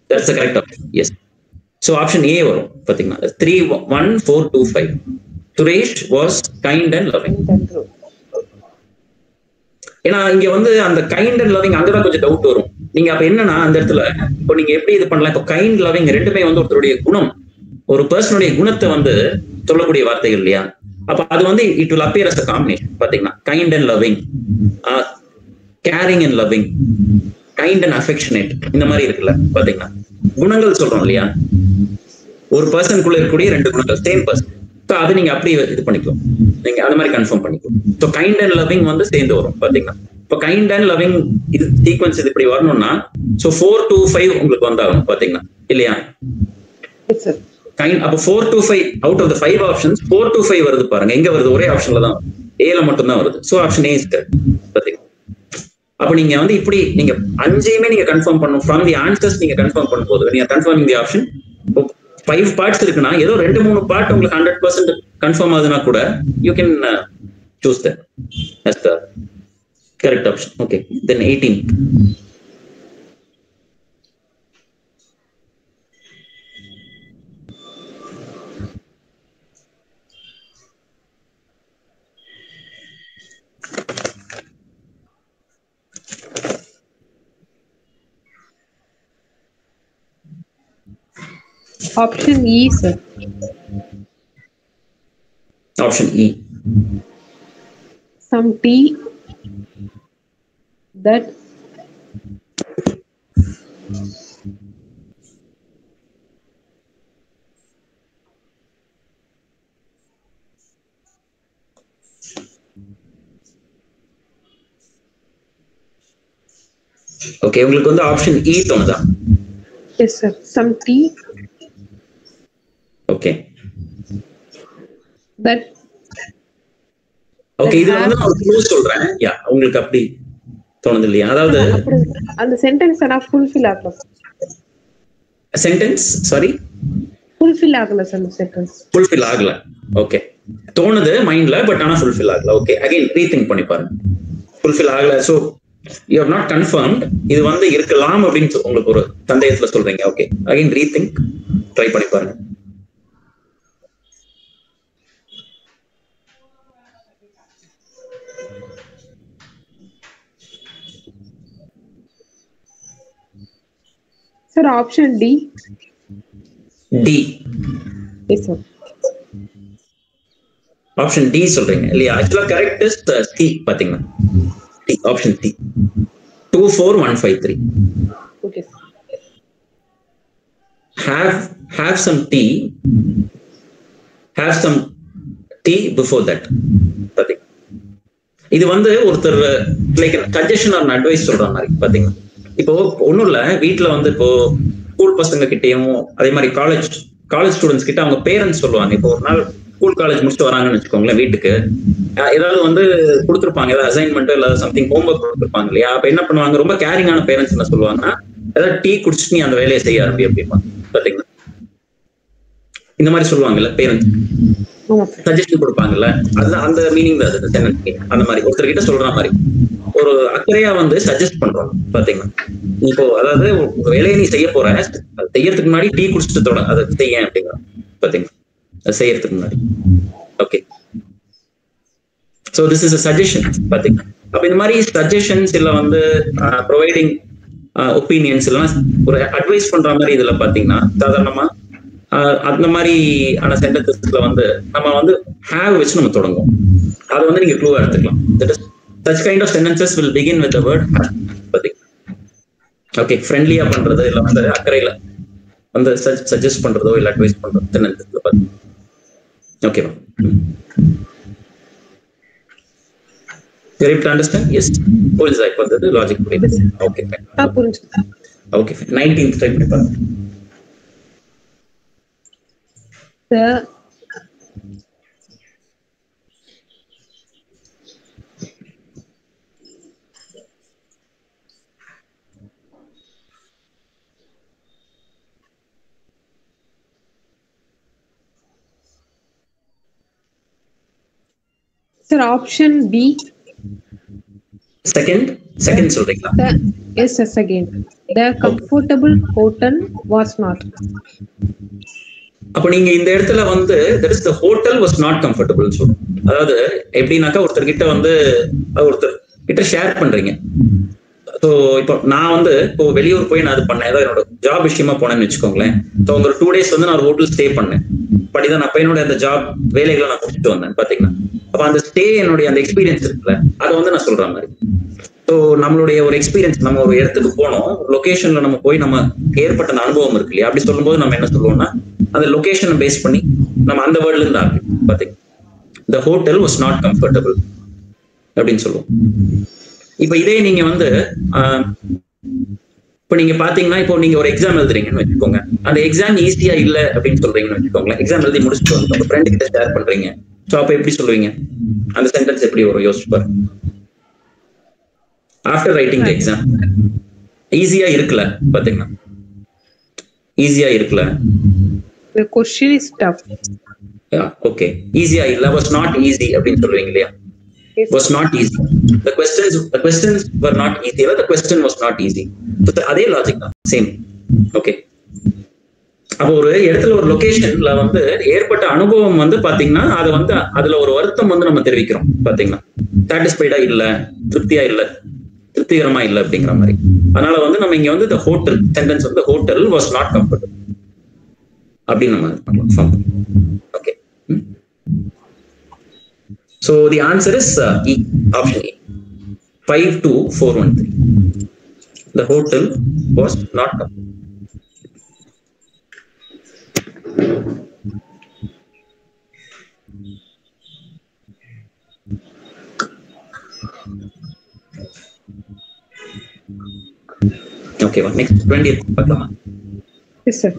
That's the correct option. Yes. So option A வரும் பாத்தீங்கன்னா 3 1 4 2 5. Suresh was kind and loving. ஏன்னா இங்க வந்து அந்த கைண்ட் அண்ட் லவிங் அங்கதான் கொஞ்சம் டவுட் வரும். நீங்க அப்ப என்னன்னா அந்த இடத்துல இப்போ நீங்க எப்படி இது பண்ணலாம், இப்போ கைண்ட் லவிங் ரெண்டுமே வந்து ஒருத்தருடைய குணம், ஒரு பர்சனுடைய குணத்தை வந்து சொல்லக்கூடிய வார்த்தைகள் இல்லையா? அப்ப அது வந்து it will appear as a combination பாத்தீங்கன்னா kind and loving, caring and loving, kind and affectionate, இந்த மாதிரி இருக்குல்ல பாத்தீங்கன்னா குணங்கள் சொல்றோம் இல்லையா? ஒரு பர்சனுக்குள்ள இருக்கக்கூடிய ரெண்டு குணங்கள் சேம் பர்சன். அது நீங்க அப்படி இது பண்ணிக்கலாம், நீங்க அந்த மாதிரி கன்ஃபார்ம் பண்ணிக்கலாம். ஸோ கைண்ட் அண்ட் லவிங் வந்து சேர்ந்து வரும் பாத்தீங்கன்னா. இப்போ கைண்ட் அண்ட் லவிங் இது சீக்வன்ஸ் இது இப்படி வரணும்னா ஸோ 4 to 5 உங்களுக்கு வந்தாகும் பாத்தீங்கன்னா இல்லையா? கைண்ட் அப்போ 4 to 5 out of the 5 options 4 to 5 வருது பாருங்க. எங்க வருது? ஒரே ஆப்ஷன்ல தான், ஏல மட்டும் தான் வருது. So option A is correct பாத்தீங்கன்னா. அப்ப நீங்க வந்து இப்படி நீங்க அஞ்சையுமே நீங்க கன்ஃபார்ம் பண்ணும் ஃப்ரம் தி ஆன்சர்ஸ் நீங்க கன்ஃபார்ம் பண்ணும்போது நீங்க கன்ஃபார்மிங் தி ஆப்ஷன் 5 பார்ட்ஸ் இருக்குன்னா ஏதோ 2-3 பார்ட் உங்களுக்கு 100% கன்ஃபார்ம் ஆகுதுன்னா கூட you can choose that as the correct option. Okay, then 18. Option E, sir. Option E. Some tea that okay, உங்களுக்கு வந்து ஆப்ஷன் இ தோணுதா? yes sir, some tea okay that okay இதுல வந்து நான் க்ளூ சொல்றேன். யா, உங்களுக்கு அப்படி தோணுது இல்லையா? அதாவது அந்த சென்டென்ஸ் நான் ஃபுல்ஃபில் ஆகல. சென்டென்ஸ் சாரி ஃபுல்ஃபில் ஆகல சார். சென்டென்ஸ் ஃபுல்ஃபில் ஆகல. ஓகே, தோணுது மைண்ட்ல, பட் ஆனா ஃபுல்ஃபில் ஆகல. ஓகே, அகைன் ரீதிங்க் பண்ணி பாருங்க. ஃபுல்ஃபில் ஆகல, so you have not confirmed. இது வந்து இருக்கலாம் அப்படின்னு உங்களுக்கு ஒரு சந்தேகத்துல சொல்றீங்க. ஓகே, அகைன் ரீதிங்க் ட்ரை பண்ணி பாருங்க. Sir option D. D. Yes sir. Option D சொல்றீங்க இல்லையா? ஆக்சுவலா கரெக்ட் இஸ் சி பாத்தீங்கன்னா. D, option C 24153. Okay. have some tea before that. பாத்தீங்க, இது வந்து ஒருத்தர் லைக் சஜஷன் ஆர் அட்வைஸ் சொல்ற மாதிரி பாத்தீங்கன்னா. இப்போ ஒன்றும் இல்லை, வீட்டில் வந்து இப்போ ஸ்கூல் பசங்க கிட்டேயும் அதே மாதிரி காலேஜ் ஸ்டூடெண்ட்ஸ் கிட்ட அவங்க பேரண்ட்ஸ் சொல்லுவாங்க. இப்போ ஒரு நாள் ஸ்கூல் காலேஜ் முடிச்சுட்டு வராங்கன்னு வச்சுக்கோங்களேன், வீட்டுக்கு ஏதாவது வந்து கொடுத்துருப்பாங்க, ஏதாவது அசைன்மெண்ட் இல்லை சம்திங் ஹோம்ஒர்க் கொடுத்துருப்பாங்க இல்லையா? அப்போ என்ன பண்ணுவாங்க, ரொம்ப கேரிங்கான பேரண்ட்ஸ் என்ன சொல்லுவாங்கன்னா, ஏதாவது டீ குடிச்சிட்டு நீ அந்த வேலையை செய்ய ஆரம்பி அப்படிமா பார்த்தீங்கன்னா. இந்த மாதிரி சொல்லுவாங்கல்ல பேரண்ட்ஸ், சஜஷன் கொடுப்பாங்கல்ல, அதுதான் அந்த மீனிங் தான் அது. அந்த மாதிரி ஒருத்தர்கிட்ட சொல்ற மாதிரி ஒரு அக்கறையா வந்து சஜஸ்ட் பண்றோம் பாத்தீங்கன்னா. இப்போ அதாவது வேலையை நீ செய்ய போற, செய்யறதுக்கு முன்னாடி டீ குடிச்சிட்டு அதை செய்ய அப்படிங்கிற பாத்தீங்கன்னா, அது செய்யறதுக்கு முன்னாடி. Okay, so this is a suggestion பாத்தீங்கன்னா. அப்ப இந்த மாதிரி சஜஷன்ஸ் இல்ல வந்து ப்ரொவைடிங் ஒப்பீனியன்ஸ் இல்லைன்னா ஒரு அட்வைஸ் பண்ற மாதிரி இதுல பாத்தீங்கன்னா சாதாரணமா அந்த மாதிரி ஆன சென்டென்சஸ்ல வந்து நம்ம வந்து ஹேவ் வச்சு நம்ம தொடங்குவோம். அதை வந்து நீங்க க்ளூவா எடுத்துக்கலாம். Such kind of sentences will begin with the word have. Okay, ஃப்ரெண்ட்லியா பண்றது இல்ல வந்து அக்கறையில வந்து சஜஸ்ட் பண்றதோ இல்ல அட்வைஸ் பண்றதோ சென்டென்சஸ்ல பாத்தீங்க. ஓகேவா? You're able to understand? Yes. புரிஞ்சுதா இப்போ வந்து லாஜிக் புரியுது? Okay fine. புரிஞ்சுது. Okay fine. 19th ட்ரை பண்ணி பாருங்க. Sir, option B. Second சொல்றீங்களா? Yes, yes, again. The comfortable hotel was not. அப்ப நீங்க இந்த இடத்துல வந்து that is the hotel was not comfortable சொல்றோம். அதாவது எப்படின்னாக்கா ஒருத்தர் கிட்ட வந்து ஒருத்தர் கிட்ட ஷேர் பண்றீங்க. ஸோ இப்போ நான் வந்து இப்போ வெளியூர் போய் நான் அது பண்ணேன், ஏதோ என்னோட ஜாப் விஷயமா போனேன்னு வச்சுக்கோங்களேன். ஸோ ஒரு 2 days வந்து நான் ஒரு ஹோட்டல் ஸ்டே பண்ணேன். படிதான் நான் பையனோட அந்த ஜாப் வேலைகளை நான் முடிச்சுட்டு வந்தேன் பாத்தீங்கன்னா. அப்ப அந்த ஸ்டே என்னுடைய அந்த எக்ஸ்பீரியன்ஸ் இருக்குல்ல, அதை வந்து நான் சொல்ற மாதிரி. ஸோ நம்மளுடைய ஒரு எக்ஸ்பீரியன்ஸ், நம்ம ஒரு இடத்துக்கு போனோம், லொகேஷன்ல நம்ம போய் நம்ம ஏற்பட்ட அந்த அனுபவம் இருக்கு இல்லையா, அப்படி சொல்லும்போது நம்ம என்ன சொல்லுவோம்னா அந்த லொகேஷனை பேஸ் பண்ணி நம்ம அந்த வேர்ட்ல இருந்து ஆரம்பிக்கும் பாத்தீங்கன்னா. The hotel was not comfortable அப்படின்னு சொல்லுவோம். இப்ப இதே நீங்க வந்து இப்ப நீங்க பாத்தீங்கன்னா, இப்போ நீங்க ஒரு எக்ஸாம் எழுதுறீங்கன்னு வச்சுக்கோங்க, அந்த எக்ஸாம் ஈஸியா இல்ல அப்படின்னு சொல்றீங்கன்னு வச்சுக்கோங்களேன். எக்ஸாம் எழுதி முடிச்சுட்டு வந்து உங்க ஃப்ரெண்ட் கிட்ட ஷேர் பண்றீங்க. சோ அப்ப எப்படி சொல்லுவீங்க? அந்த சென்டென்ஸ் எப்படி வரும் யோசிச்சு பாருங்க. ஆஃப்டர் ரைட்டிங் தி எக்ஸாம் ஈஸியா இருக்குல்ல பாத்தீங்கன்னா, ஈஸியா இருக்குல்ல. The question is tough. Yeah, okay. ஈஸியா இல்ல, was not easy அப்படின்னு சொல்லுவீங்க இல்லையா? Was not easy. The questions were not easy. The question was not easy. So அதே லாஜிக் தான், சேம். ஓகே. அப்போ ஒரு இடத்துல ஒரு லொகேஷன்ல வந்து ஏற்பட்ட அனுபவம் வந்து பாத்தீங்கன்னா, அது வந்து அதுல ஒரு வருத்தம் வந்து நம்ம தெரிவிக்கிறோம் பாத்தீங்கன்னா, சாட்டிஸ்ஃபைடா இல்ல, திருப்தியா இல்ல, திருப்திகரமா இல்ல அப்படிங்கிற மாதிரி. அதனால வந்து நம்ம இங்க வந்து the hotel சென்டென்ஸ் வந்து hotel was not comfortable அப்படின்னு நம்ம பண்ணலாம். Okay. So the answer is E, option E. 52413. The hotel was not comfortable. Okay, next 20th பார்க்கலாமா? Yes, sir.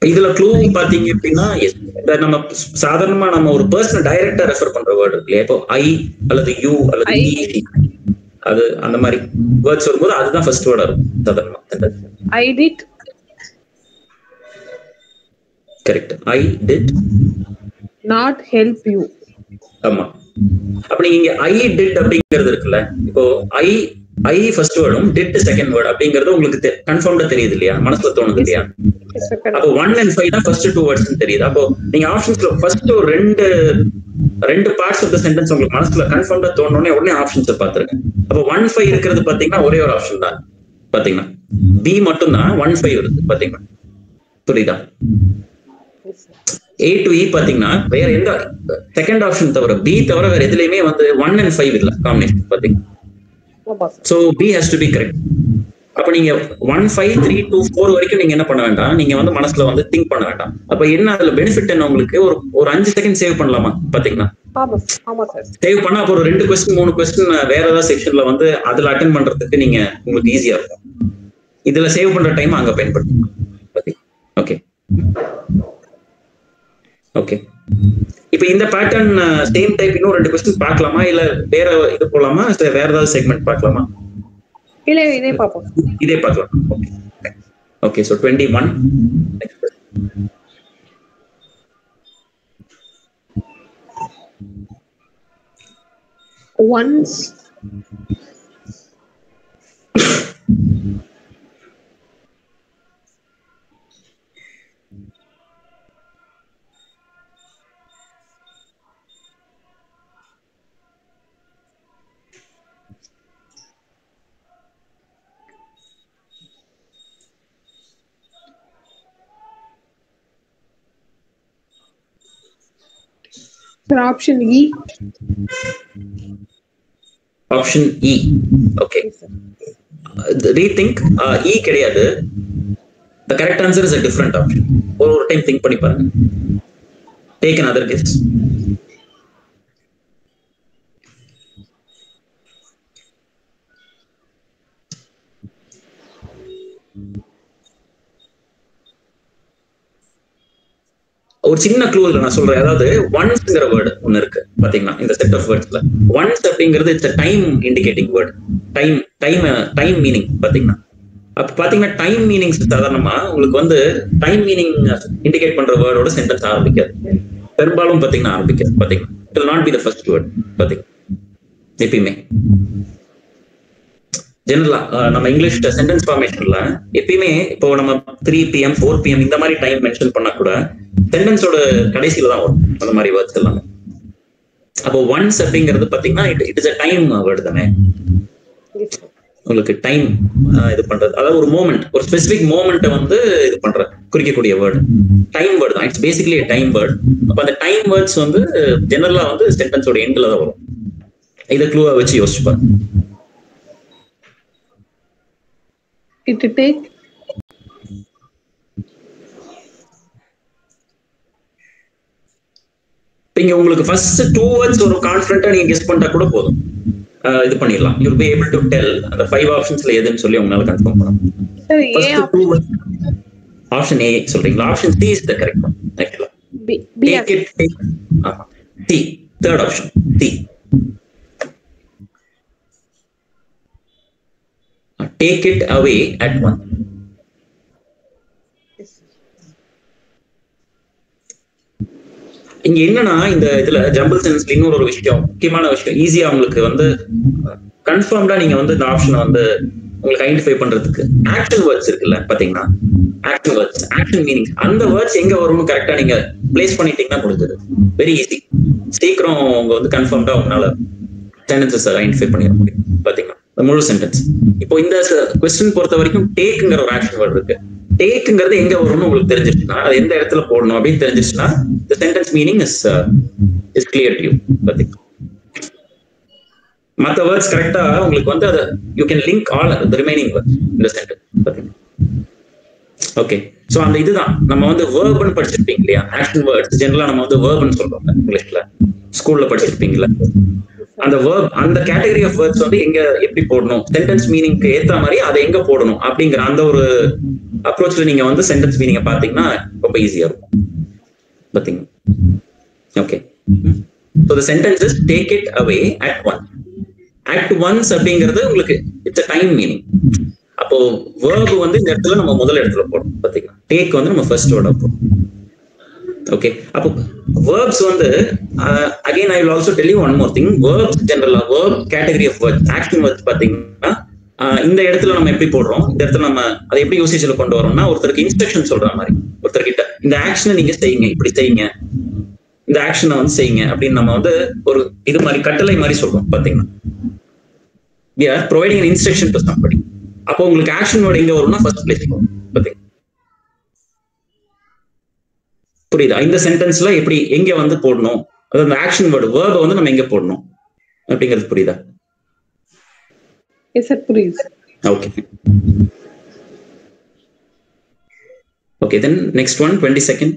இதுல க்ளூ பாத்தீங்க அப்படின்னா, நம்ம சாதாரணமா நம்ம ஒரு பர்சனல் டைரக்டா ரெஃபர் பண்ற வேர்டு இருக்கு இல்லையா, இப்போ ஐ அல்லது யூ அல்லது இ, அது அந்த மாதிரி வேர்ட்ஸ் வரும்போது அதுதான் ஃபர்ஸ்ட் வேர்டா இருக்கும் சாதாரணமா. I did. Correct. I did not help you. ஆமா. அப்ப நீங்க I did அப்படிங்கிறது இருக்குல்ல, இப்போ I ஃபர்ஸ்ட் வேர்டும் did செகண்ட் வேர்ட் அப்படிங்கிறது உங்களுக்கு கன்ஃபார்ம்டா தெரியுது இல்லையா, மனசுல தோணுது இல்லையா? அப்போ 1 and 5 தான் ஃபர்ஸ்ட் 2 வேர்ட்ஸ் தெரியுது. அப்போ நீங்க ஆப்ஷன்ஸ்ல ஃபர்ஸ்ட் ஒரு ரெண்டு பார்ட்ஸ் ஆஃப் தி சென்டென்ஸ் உங்களுக்கு மனசுல கன்ஃபார்ம்டா தோணுனே உடனே ஆப்ஷன்ஸ் பாத்துருங்க. அப்போ 1, 5 இருக்கிறது பாத்தீங்கன்னா ஒரே ஒரு ஆப்ஷன் தான் பாத்தீங்கன்னா, B மட்டும் தான் 1, 5 வருது பாத்தீங்கன்னா. புரியுதா? A to E பாத்தீங்கன்னா வேற எந்த செகண்ட் ஆப்ஷன் தவிர B தவிர வேற எதுலயுமே வந்து 1 and 5 இல்ல காம்பினேஷன் பாத்தீங்கன்னா. So B has to be correct. அப்ப நீங்க 1, 5, 3, 2, 4 வரைக்கும் நீங்க என்ன பண்ண வேண்டாம், நீங்க வந்து மனசுல வந்து திங்க் பண்ண வேண்டாம். அப்ப என்ன அதுல பெனிஃபிட் என்ன உங்களுக்கு, ஒரு 5 செகண்ட் சேவ் பண்ணலாமா பாத்தீங்கன்னா? சேவ் பண்ணா அப்போ ஒரு 2 கொஸ்டின் 3 கொஸ்டின் வேற ஏதாவது செக்ஷன்ல வந்து அதுல அட்டென்ட் பண்றதுக்கு நீங்க உங்களுக்கு ஈஸியா இருக்கும். இதுல சேவ் பண்ற டைம் அங்க பயன்படுத்தலாம். Okay okay. இப்ப இந்த பேட்டர்ன் சேம் டைப் இன்னும் 2 கொஸ்டின் பார்க்கலாமா, இல்ல வேற இது போலாமா, வேற ஏதாவது செக்மெண்ட் பார்க்கலாமா? இல்ல இதே பாப்போம். இதே பார்க்கலாம். Okay okay. So 21 once option E. Option E. Okay, rethink. E கிடையாது. The correct answer is a different option. ஒரு டைம் திங்க் பண்ணி பாருங்க. Take another guess. ஒரு சின்ன க்ளூ நான் சொல்றேன். அதாவது ஒன்ஸ்ங்கிற வேர்டு ஒன்னு இருக்கு பாத்தீங்கன்னா இந்த செட் ஆஃப் வேர்ட்ஸ்ல. ஒன்ஸ் அப்படிங்கிறது it's time indicating word. Time time time meaning பாத்தீங்கன்னா. அப்ப பாத்தீங்கன்னா டைம் மீனிங்ஸ் சாதாரணமா உங்களுக்கு வந்து டைம் மீனிங் இண்டிகேட் பண்ற வேர்டோட சென்டென்ஸ் ஆரம்பிக்காது. பெரும்பாலும் பாத்தீங்கன்னா ஆரம்பிக்காது. பாத்தீங்கன்னா it will not be the first word. பாத்தீங்கன்னா எப்பயுமே ஜெனரலா நம்ம இங்கிலீஷ் சென்டென்ஸ் ஃபார்மேஷன்ல எப்பயுமே இப்போ நம்ம 3 PM 4 PM இந்த மாதிரி டைம் மென்ஷன் பண்ணா கூட சென்டென்ஸோட கடைசியில தான் வரும் அந்த மாதிரி வேர்ட்ஸ் எல்லாமே. அப்போ ஒன்ஸ் அப்படிங்கிறது பாத்தீங்கன்னா it is a time word தானே. உங்களுக்கு டைம் இது பண்றது, அதாவது ஒரு மோமெண்ட், ஒரு ஸ்பெசிபிக் மோமெண்ட்டை வந்து இது பண்ற குறிக்கக்கூடிய வேர்டு டைம் வேர்டு தான். It's basically time word. அப்ப அந்த டைம் வேர்ட்ஸ் வந்து ஜெனரலா வந்து சென்டென்ஸோட எண்ட்ல தான் வரும். இதை க்ளூவா வச்சு யோசிச்சுப்பாரு. It take இங்க உங்களுக்கு ஃபர்ஸ்ட் 2 வேர்ட்ஸ் ஒரு கான்ஃபிடென்ட்டா நீங்க கெஸ் பண்ணிட்டா கூட போதும். இது பண்ணிடலாம். You will be able to tell அந்த 5 ஆப்ஷன்ஸ்ல எதுன்னு சொல்லி உங்களால கன்ஃபார்ம் பண்ண முடியும். sir A first 2 words option A சொல்றீங்களா? Option C is the correct one actually. B take it. ஆமா, C third option C. Take it away at once. இங்க என்னன்னா இந்த இதுல ஜம்பிள் சென்ஸ்ல இன்னொரு விஷயம், முக்கியமான விஷயம், ஈஸியா உங்களுக்கு வந்து கன்ஃபார்ம்டா நீங்க வந்து இந்த ஆப்ஷனை வந்து உங்களுக்கு ஐடென்டிஃபை பண்றதுக்கு ஆக்ஷன் வேர்ட்ஸ் இருக்குல்ல பாத்தீங்கன்னா, ஆக்ஷன் வேர்ட்ஸ், ஆக்ஷன் மீனிங், அந்த வேர்ட்ஸ் எங்க வரும்னு கரெக்டா நீங்க பிளேஸ் பண்ணிட்டீங்கன்னா முடிஞ்சது. Very easy. சீக்கிரம் உங்க வந்து கன்ஃபார்ம்டா உங்களால சென்டென்சஸ் ஐடென்டிஃபை பண்ணிட முடியும் பாத்தீங்கன்னா முழு சென்டென்ஸ். இப்போ இந்த கொஸ்டின் பொறுத்த வரைக்கும் டேக்குங்கிற ஒரு ஆக்ஷன் வேர்ட் இருக்கு. டேக்குங்கிறது எங்க வரும்னு உங்களுக்கு தெரிஞ்சிருச்சுன்னா, அது எந்த இடத்துல போடணும் அப்படின்னு தெரிஞ்சிருச்சுன்னா the sentence meaning is clear to you. மற்ற வேர்ட்ஸ் கரெக்டா உங்களுக்கு வந்து அதை you can link all the remaining words in the sentence. Okay, so அந்த இதுதான் நம்ம வந்து வேர்ப்னு படிச்சிருப்பீங்க இல்லையா, ஆக்ஷன் வேர்ட்ஸ் ஜெனரலா நம்ம வந்து வேர்ப்னு சொல்றோம் இங்கிலீஷ்ல, ஸ்கூல்ல படிச்சிருப்பீங்கல்ல. அந்த வேர்ப், அந்த கேட்டகரி ஆஃப் வேர்ட்ஸ் வந்து எங்க எப்படி போடணும், சென்டென்ஸ் மீனிங்க்கு ஏத்த மாதிரி அதை எங்க போடணும் அப்படிங்கிற அந்த ஒரு அப்ரோச்ல நீங்க வந்து சென்டென்ஸ் மீனிங்கை பாத்தீங்கன்னா ரொம்ப ஈஸியா இருக்கும் பாத்தீங்க. Okay, so the sentence is take it away at once. At once அப்படிங்கிறது உங்களுக்கு இட்ஸ் a டைம் மீனிங். அப்போ verb வந்து இந்த இடத்துல நம்ம முதல் இடத்துல போடணும் பாத்தீங்கன்னா, டேக் வந்து நம்ம ஃபர்ஸ்ட் வேர்டா போடணும். ஓகே, அப்போ verbs வந்து again I will also tell you one more thing. verbs generally verb category of words, action words பாத்தீங்கன்னா இந்த இடத்துல நம்ம எப்படி போடுறோம், இந்த இடத்துல நம்ம அதை எப்படி யூசேஜ்ல கொண்டு வரோம்னா, ஒருத்தருக்கு இன்ஸ்ட்ரக்ஷன் சொல்ற மாதிரி, ஒருத்தர்கிட்ட இந்த ஆக்ஷனை நீங்க செய்யுங்க, இப்படி செய்யுங்க, இந்த ஆக்ஷனை வந்து செய்யுங்க அப்படின்னு நம்ம வந்து ஒரு இது மாதிரி கட்டளை மாதிரி சொல்றோம் பாத்தீங்கன்னா. we are providing an instruction to somebody. அப்போ உங்களுக்கு ஆக்ஷன் வேர்ட் எங்க வரும்னா ஃபர்ஸ்ட் பிளேஸ் வரும் பாத்தீங்கன்னா. புரியுதா? இந்த சென்டென்ஸ்ல எப்படி எங்க வந்து போடணும், அதாவது அந்த ஆக்ஷன் வேர்டு வேர்பை வந்து நம்ம எங்க போடணும் அப்படிங்கிறது புரியுதா? Yes sir, புரியுது. Okay. Okay, then next one, 22nd.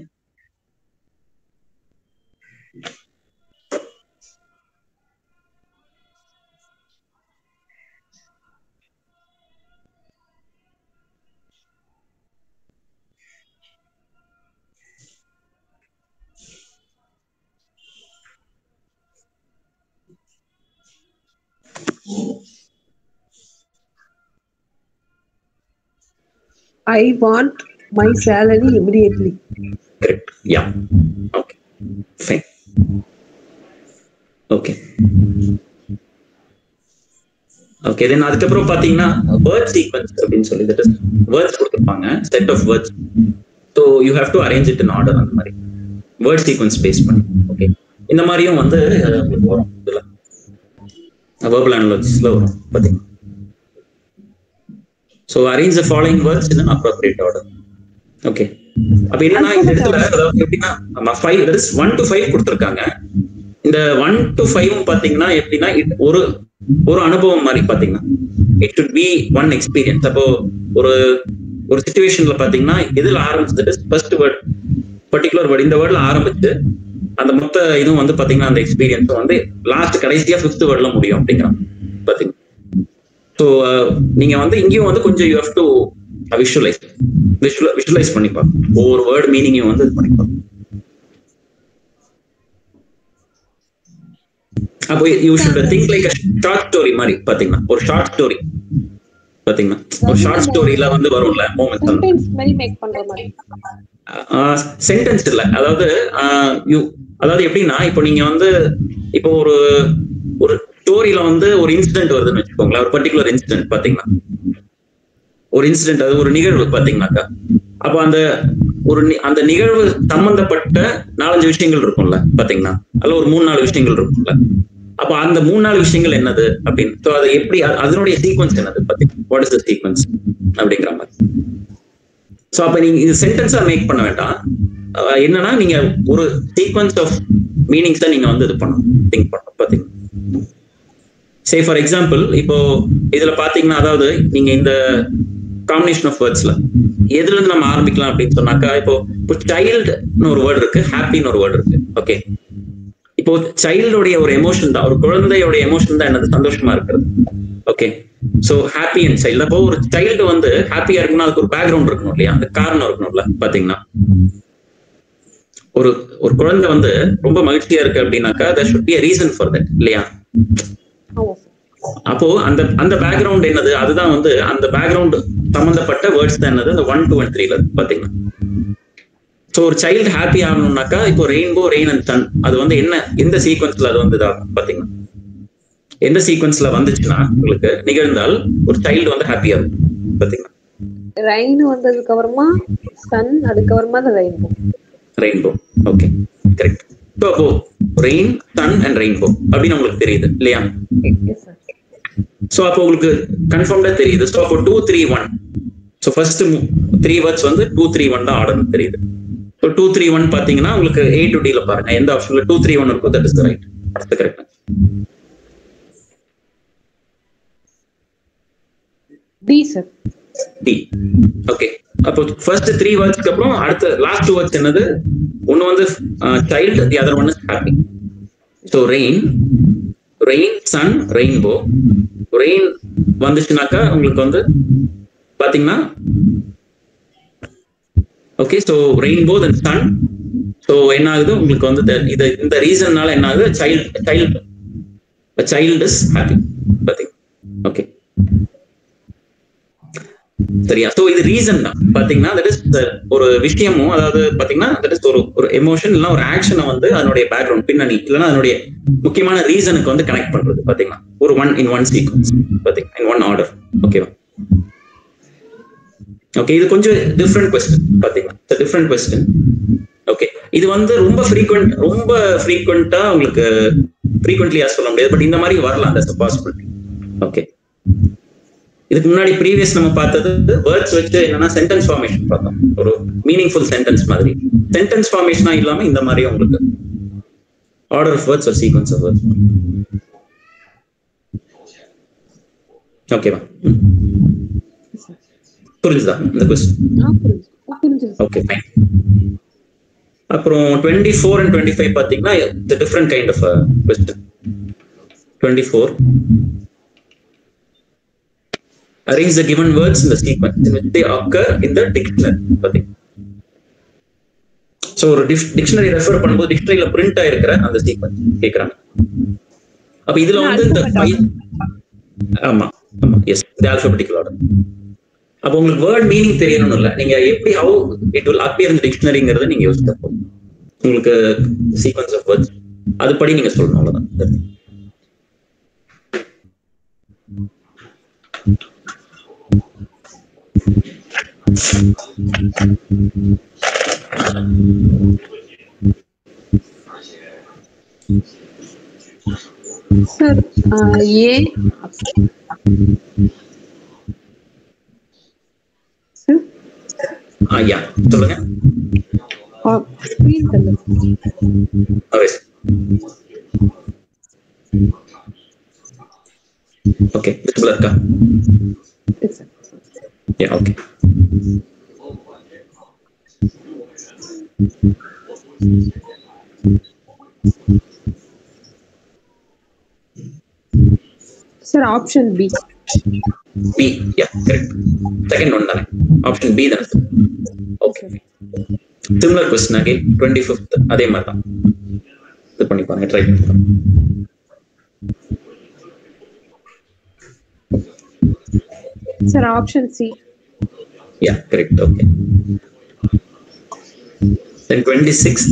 I want my salary immediately. Correct. Yeah. Okay. Fine. Okay. Okay then அதுக்கப்புறம் பாத்தீங்கன்னா வேர்ட் சீக்வன்ஸ் அப்படின்னு சொல்லி தட் இஸ் வேர்ட்ஸ் கொடுத்துருப்பாங்க set of words so you have to arrange it in order அந்த மாதிரி word sequence base பண்ணி okay இந்த மாதிரியும் வந்து உங்களுக்கு வரும் இதுல வெர்பல் அனாலஜிஸ்ல வரும் பாத்தீங்கன்னா so arrange the following words in an appropriate order okay அப்ப என்னன்னா இந்த இடத்துல அதாவது எப்படின்னா 5 தட் இஸ் 1 to 5 கொடுத்துருக்காங்க இந்த 1 to 5 பாத்தீங்கன்னா எப்படின்னா ஒரு அனுபவம் மாதிரி பாத்தீங்கன்னா it should be one experience. அப்போ ஒரு சிச்சுவேஷன்ல பாத்தீங்கன்னா எதுல ஆரம்பிச்சது ஃபர்ஸ்ட் வேர்ட் பர்டிகுலர் வேர்ட் இந்த வேர்ட்ல ஆரம்பிச்சு அந்த மொத்த இதுவும் வந்து பாத்தீங்கன்னா அந்த எக்ஸ்பீரியன்ஸ் வந்து லாஸ்ட் கடைசியா 5th வேர்ட்ல முடியும் அப்படிங்கிறான் பாத்தீங்கன்னா. ஸோ நீங்க வந்து இங்கேயும் வந்து கொஞ்சம் யூ ஹேவ் டு விஷுவலைஸ் பண்ணிப்பாங்க ஒவ்வொரு வேர்ட் மீனிங்கையும் வந்து இது பண்ணிப்பாங்க. அப்போ you should think like short story மாதிரி பாத்தீங்கன்னா ஒரு ஷார்ட் ஸ்டோரி பாத்தீங்கன்னா ஒரு ஷார்ட் ஸ்டோரியில வந்து வரும்ல மோமெண்ட் சென்டென்ஸ் இல்ல அதாவது எப்படின்னா இப்போ நீங்க வந்து இப்போ ஒரு ஸ்டோரியில வந்து ஒரு இன்சிடென்ட் வருதுன்னு வச்சுக்கோங்களேன் ஒரு பர்டிகுலர் இன்சிடென்ட் பாத்தீங்கன்னா ஒரு இன்சிடென்ட் அது ஒரு நிகழ்வு பாத்தீங்கன்னாக்கா அப்போ அந்த நிகழ்வு சம்பந்தப்பட்ட 4-5 விஷயங்கள் இருக்கும்ல பாத்தீங்கன்னா அதுல ஒரு 3-4 விஷயங்கள் இருக்கும்ல அப்ப அந்த 3-4 விஷயங்கள் என்னது அப்படின்னு சோ அது எப்படி அதனுடைய சீக்வன்ஸ் என்னது பாத்தீங்கன்னா வாட் இஸ் த சீக்வன்ஸ் அப்படிங்கிற மாதிரி. சோ அப்ப நீங்க இது சென்டென்ஸா மேக் பண்ண வேண்டாம் என்னன்னா நீங்க ஒரு சீக்வன்ஸ் ஆஃப் மீனிங்ஸ் தான் நீங்க வந்து இது பண்ணணும் திங்க் பண்ணணும் பாத்தீங்கன்னா. சே ஃபார் எக்ஸாம்பிள் இப்போ இதுல பாத்தீங்கன்னா அதாவது நீங்க இந்த காம்பினேஷன் ஆஃப் வேர்ட்ஸ்ல எதுல இருந்து நம்ம ஆரம்பிக்கலாம் அப்படின்னு சொன்னாக்கா இப்போ சைல்டுன்னு ஒரு வேர்டு இருக்கு ஹாப்பின்னு ஒரு வேர்டு இருக்கு ஓகே. இப்போ சைல்டுடைய ஒரு எமோஷன் தான் ஒரு குழந்தையோட எமோஷன் தான் என்னது சந்தோஷமா இருக்கிறது okay. So happy and child அப்போ ஒரு சைல்டு வந்து ஹாப்பியா இருக்கணும் அதுக்கு ஒரு பேக்ரவுண்ட் இருக்கணும் இல்லையா அந்த காரணம் இருக்கணும்ல பாத்தீங்கன்னா. ஒரு குழந்தை வந்து ரொம்ப மகிழ்ச்சியா இருக்கு அப்படின்னாக்கா there should be a reason for that இல்லையா. அப்போ அந்த பேக்ரவுண்ட் என்னது அதுதான் வந்து அந்த பேக்ரவுண்ட் சம்பந்தப்பட்ட வேர்ட்ஸ் தான் என்னது அந்த 1, 2 and 3ல பாத்தீங்கன்னா. சோ ஒரு சைல்டு ஹாப்பி ஆகணும்னாக்கா இப்போ ரெயின்போ ரெயின் அண்ட் சன் அது வந்து எந்த சீக்வன்ஸ்ல அது வந்து இதாகும் பாத்தீங்கன்னா. எந்த சீக்வன்ஸ்ல வந்துச்சுன்னா உங்களுக்கு நிகழ்ந்தால் ஒரு சைல்டு வந்து ஹாப்பியா இருக்கும் பாத்தீங்கன்னா. ரெயின் வந்ததுக்கு அப்புறமா சன் அதுக்கப்புறமா தான் ரெயின்போ ஓகே கரெக்ட். ஸோ அப்போ ரெயின் சன் அண்ட் ரெயின்போ அப்படின்னு உங்களுக்கு தெரியுது இல்லையா. ஸோ அப்போ உங்களுக்கு கன்ஃபார்ம்டா தெரியுது. ஸோ அப்போ 2, 3, 1 ஸோ ஃபர்ஸ்ட் 3 வேர்ட்ஸ் வந்து 2, 3, 1 தான் ஆர்டர்னு தெரியுது. ஸோ 2, 3, 1 பாத்தீங்கன்னா உங்களுக்கு A to D ல பாருங்க எந்த ஆப்ஷன்ல 2, 3, 1 இருக்கோ தட் இஸ் தி ரைட் அடுத்து correct. D sir D okay. அப்போ ஃபர்ஸ்ட் 3 வேர்ட்ஸ்க்கு அப்புறம் அடுத்த லாஸ்ட் 2 வேர்ட்ஸ் என்னது ஒன்னு வந்து child the other one is happy. So rain sun rainbow rain வந்துச்சுனாக்கா உங்களுக்கு வந்து பாத்தீங்கன்னா okay. So rainbow then sun so என்ன ஆகுது உங்களுக்கு வந்து இந்த ரீசன்னால என்ன ஆகுது சைல்டு இஸ் ஹாப்பி பாத்தீங்க ஓகே சரியா. சோ இது ரீசன் தான் பாத்தீங்கன்னா தட் இஸ் ஒரு விஷயமும் அதாவது பாத்தீங்கன்னா தட் இஸ் ஒரு எமோஷன் இல்ல ஒரு ஆக்ஷனை வந்து அதனுடைய பேக்ரவுண்ட் பின்னணி இல்லைன்னா அதனுடைய முக்கியமான ரீசனுக்கு வந்து கனெக்ட் பண்றது பாத்தீங்கன்னா ஒரு ஒன் சீக்வன்ஸ் பாத்தீங்கன்னா இன் ஒன் ஆர்டர் ஓகேவா. ஓகே இது கொஞ்சம் டிஃப்ரெண்ட் கொஸ்டின் பாத்தீங்கன்னா டிஃப்ரெண்ட் கொஸ்டின் ஓகே. இது வந்து ரொம்ப ஃப்ரீக்வெண்டா உங்களுக்கு ஃப்ரீக்வெண்ட்லியா சொல்ல முடியாது பட் இந்த மாதிரி வரலாம் தட்ஸ் a possibility ஓகே. இதுக்கு முன்னாடி ப்ரீவியஸ் நம்ம பார்த்தது வேர்ட்ஸ் வச்சு என்னன்னா சென்டென்ஸ் ஃபார்மேஷன் பார்த்தோம் ஒரு மீனிங்ஃபுல் சென்டென்ஸ் மாதிரி. சென்டென்ஸ் ஃபார்மேஷனா இல்லாம இந்த மாதிரி உங்களுக்கு ஆர்டர் ஆஃப் வேர்ட்ஸ் ஒரு சீக்வென்ஸ் ஆஃப் வேர்ட்ஸ் ஓகேவா. புரிஞ்சுதா இந்த क्वेश्चन ஓகே ஃபைன். அப்புறம் 24 and 25 பாத்தீங்கன்னா the different kind of question. 24 arrange the given words in the sequence in which they occur in the dictionary. So ஒரு டிக்ஷனரி ரெஃபர் பண்ணும்போது டிக்ஷனரியில print ஆயிருக்கிற அந்த sequence கேக்குறாங்க. அப்ப இதுல வந்து இந்த ஆமா எஸ் தி ஆல்பபெட்டிக்கல் ஆர்டர் அப்போ உங்களுக்கு வேர்ட் மீனிங் தெரியணும்னு இல்லை, நீங்க எப்படி how it will appear in டிக்ஷனரிங்கிறத நீங்க யோசிக்க உங்களுக்கு சீக்வன்ஸ் ஆஃப் வேர்ட்ஸ் அதுபடி நீங்க சொல்லணும், அவ்வளவுதான். சார் ஏ ஐயா சொல்லுங்க. ஓகே விசிபிள் இருக்கா? Okay sir option B. B, yeah correct. Second one தானே, ஆப்ஷன் பி தானே. Okay similar question again 25th அதே மாதிரி தான் இது பண்ணி பாருங்க, ட்ரை பண்ணி பாருங்க. Sir option C. Yeah correct. Okay then 26th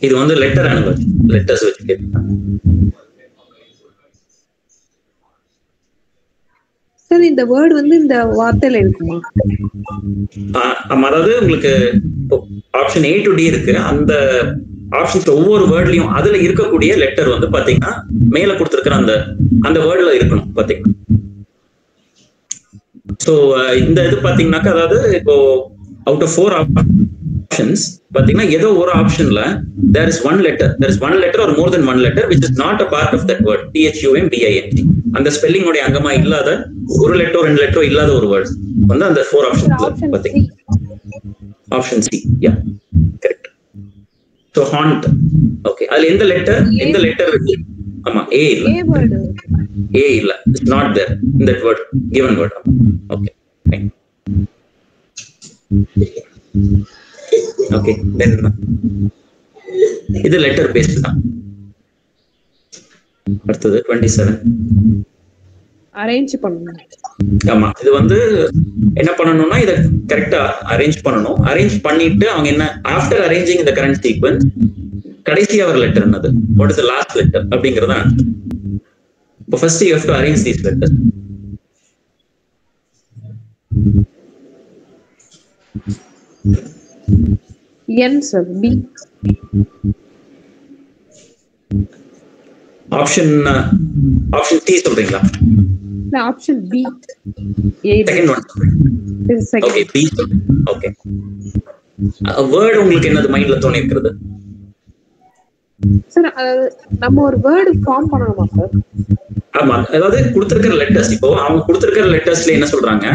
இது வந்து லெட்டர் அனாலஜி, லெட்டர்ஸ் வச்சு கேட்பாங்க. சார் இந்த வேர்ட் வந்து இந்த வார்த்தையில இருக்குமா? அதாவது உங்களுக்கு ஆப்ஷன் A to D இருக்கு, அந்த ஆப்ஷன்ஸ் ஒவ்வொரு வேர்ட்லயும் அதுல இருக்கக்கூடிய லெட்டர் வந்து பாத்தீங்கன்னா மேல கொடுத்திருக்கிற அந்த வேர்ட்ல இருக்கணும் பாத்தீங்கன்னா. சோ இந்த இது பாத்தீங்கன்னாக்கா, அதாவது இப்போ அவுட் ஆஃப் 4 ஆப்ஷன்ஸ் பாத்தீங்கன்னா ஏதோ ஒரு ஆப்ஷன்ல there is one letter or more than one letter which is not a part of that word, THUMBING. அந்த ஸ்பெல்லிங் உடைய அங்கமா இல்லாத ஒரு லெட்டரோ 2 லெட்டரோ இல்லாத ஒரு வேர்ட் வந்து அந்த 4 ஆப்ஷன்ஸ்ல பாத்தீங்கன்னா option C. Yeah correct. So hand. Okay அதுல எந்த லெட்டர் இருக்கு? ஆமா A இல்ல, A இல்ல, it's not there in that word, given word. Okay fine. Okay then இது லெட்டர் பேஸ்ட் தான். அடுத்தது 27 அரேஞ்ச் பண்ணனும். ஆமா இது வந்து என்ன பண்ணனும்னா இத கரெக்ட்டா அரேஞ்ச் பண்ணனும். அரேஞ்ச் பண்ணிட்டு அவங்க என்ன ஆஃப்டர் அரேஞ்சிங் தி கரண்ட் சீக்வென்ஸ் கடைசியா ஒரு லெட்டர் என்னது, what is the last letter அப்படிங்கறத. இப்போ first you have to arrange these letters. N sir, B. Option C சொல்றீங்களா? இல்ல option B. Second one. Okay B. Okay word உங்களுக்கு என்னது மைண்ட்ல தோணி இருக்குது? சார் நம்ம ஒரு வேர்ட் ஃபார்ம் பண்ணணுமா சார்? ஆமா அதாவது கொடுத்திருக்கிற லெட்டர்ஸ், இப்போ அவங்க கொடுத்திருக்கிற லெட்டர்ஸ்ல என்ன சொல்றாங்க,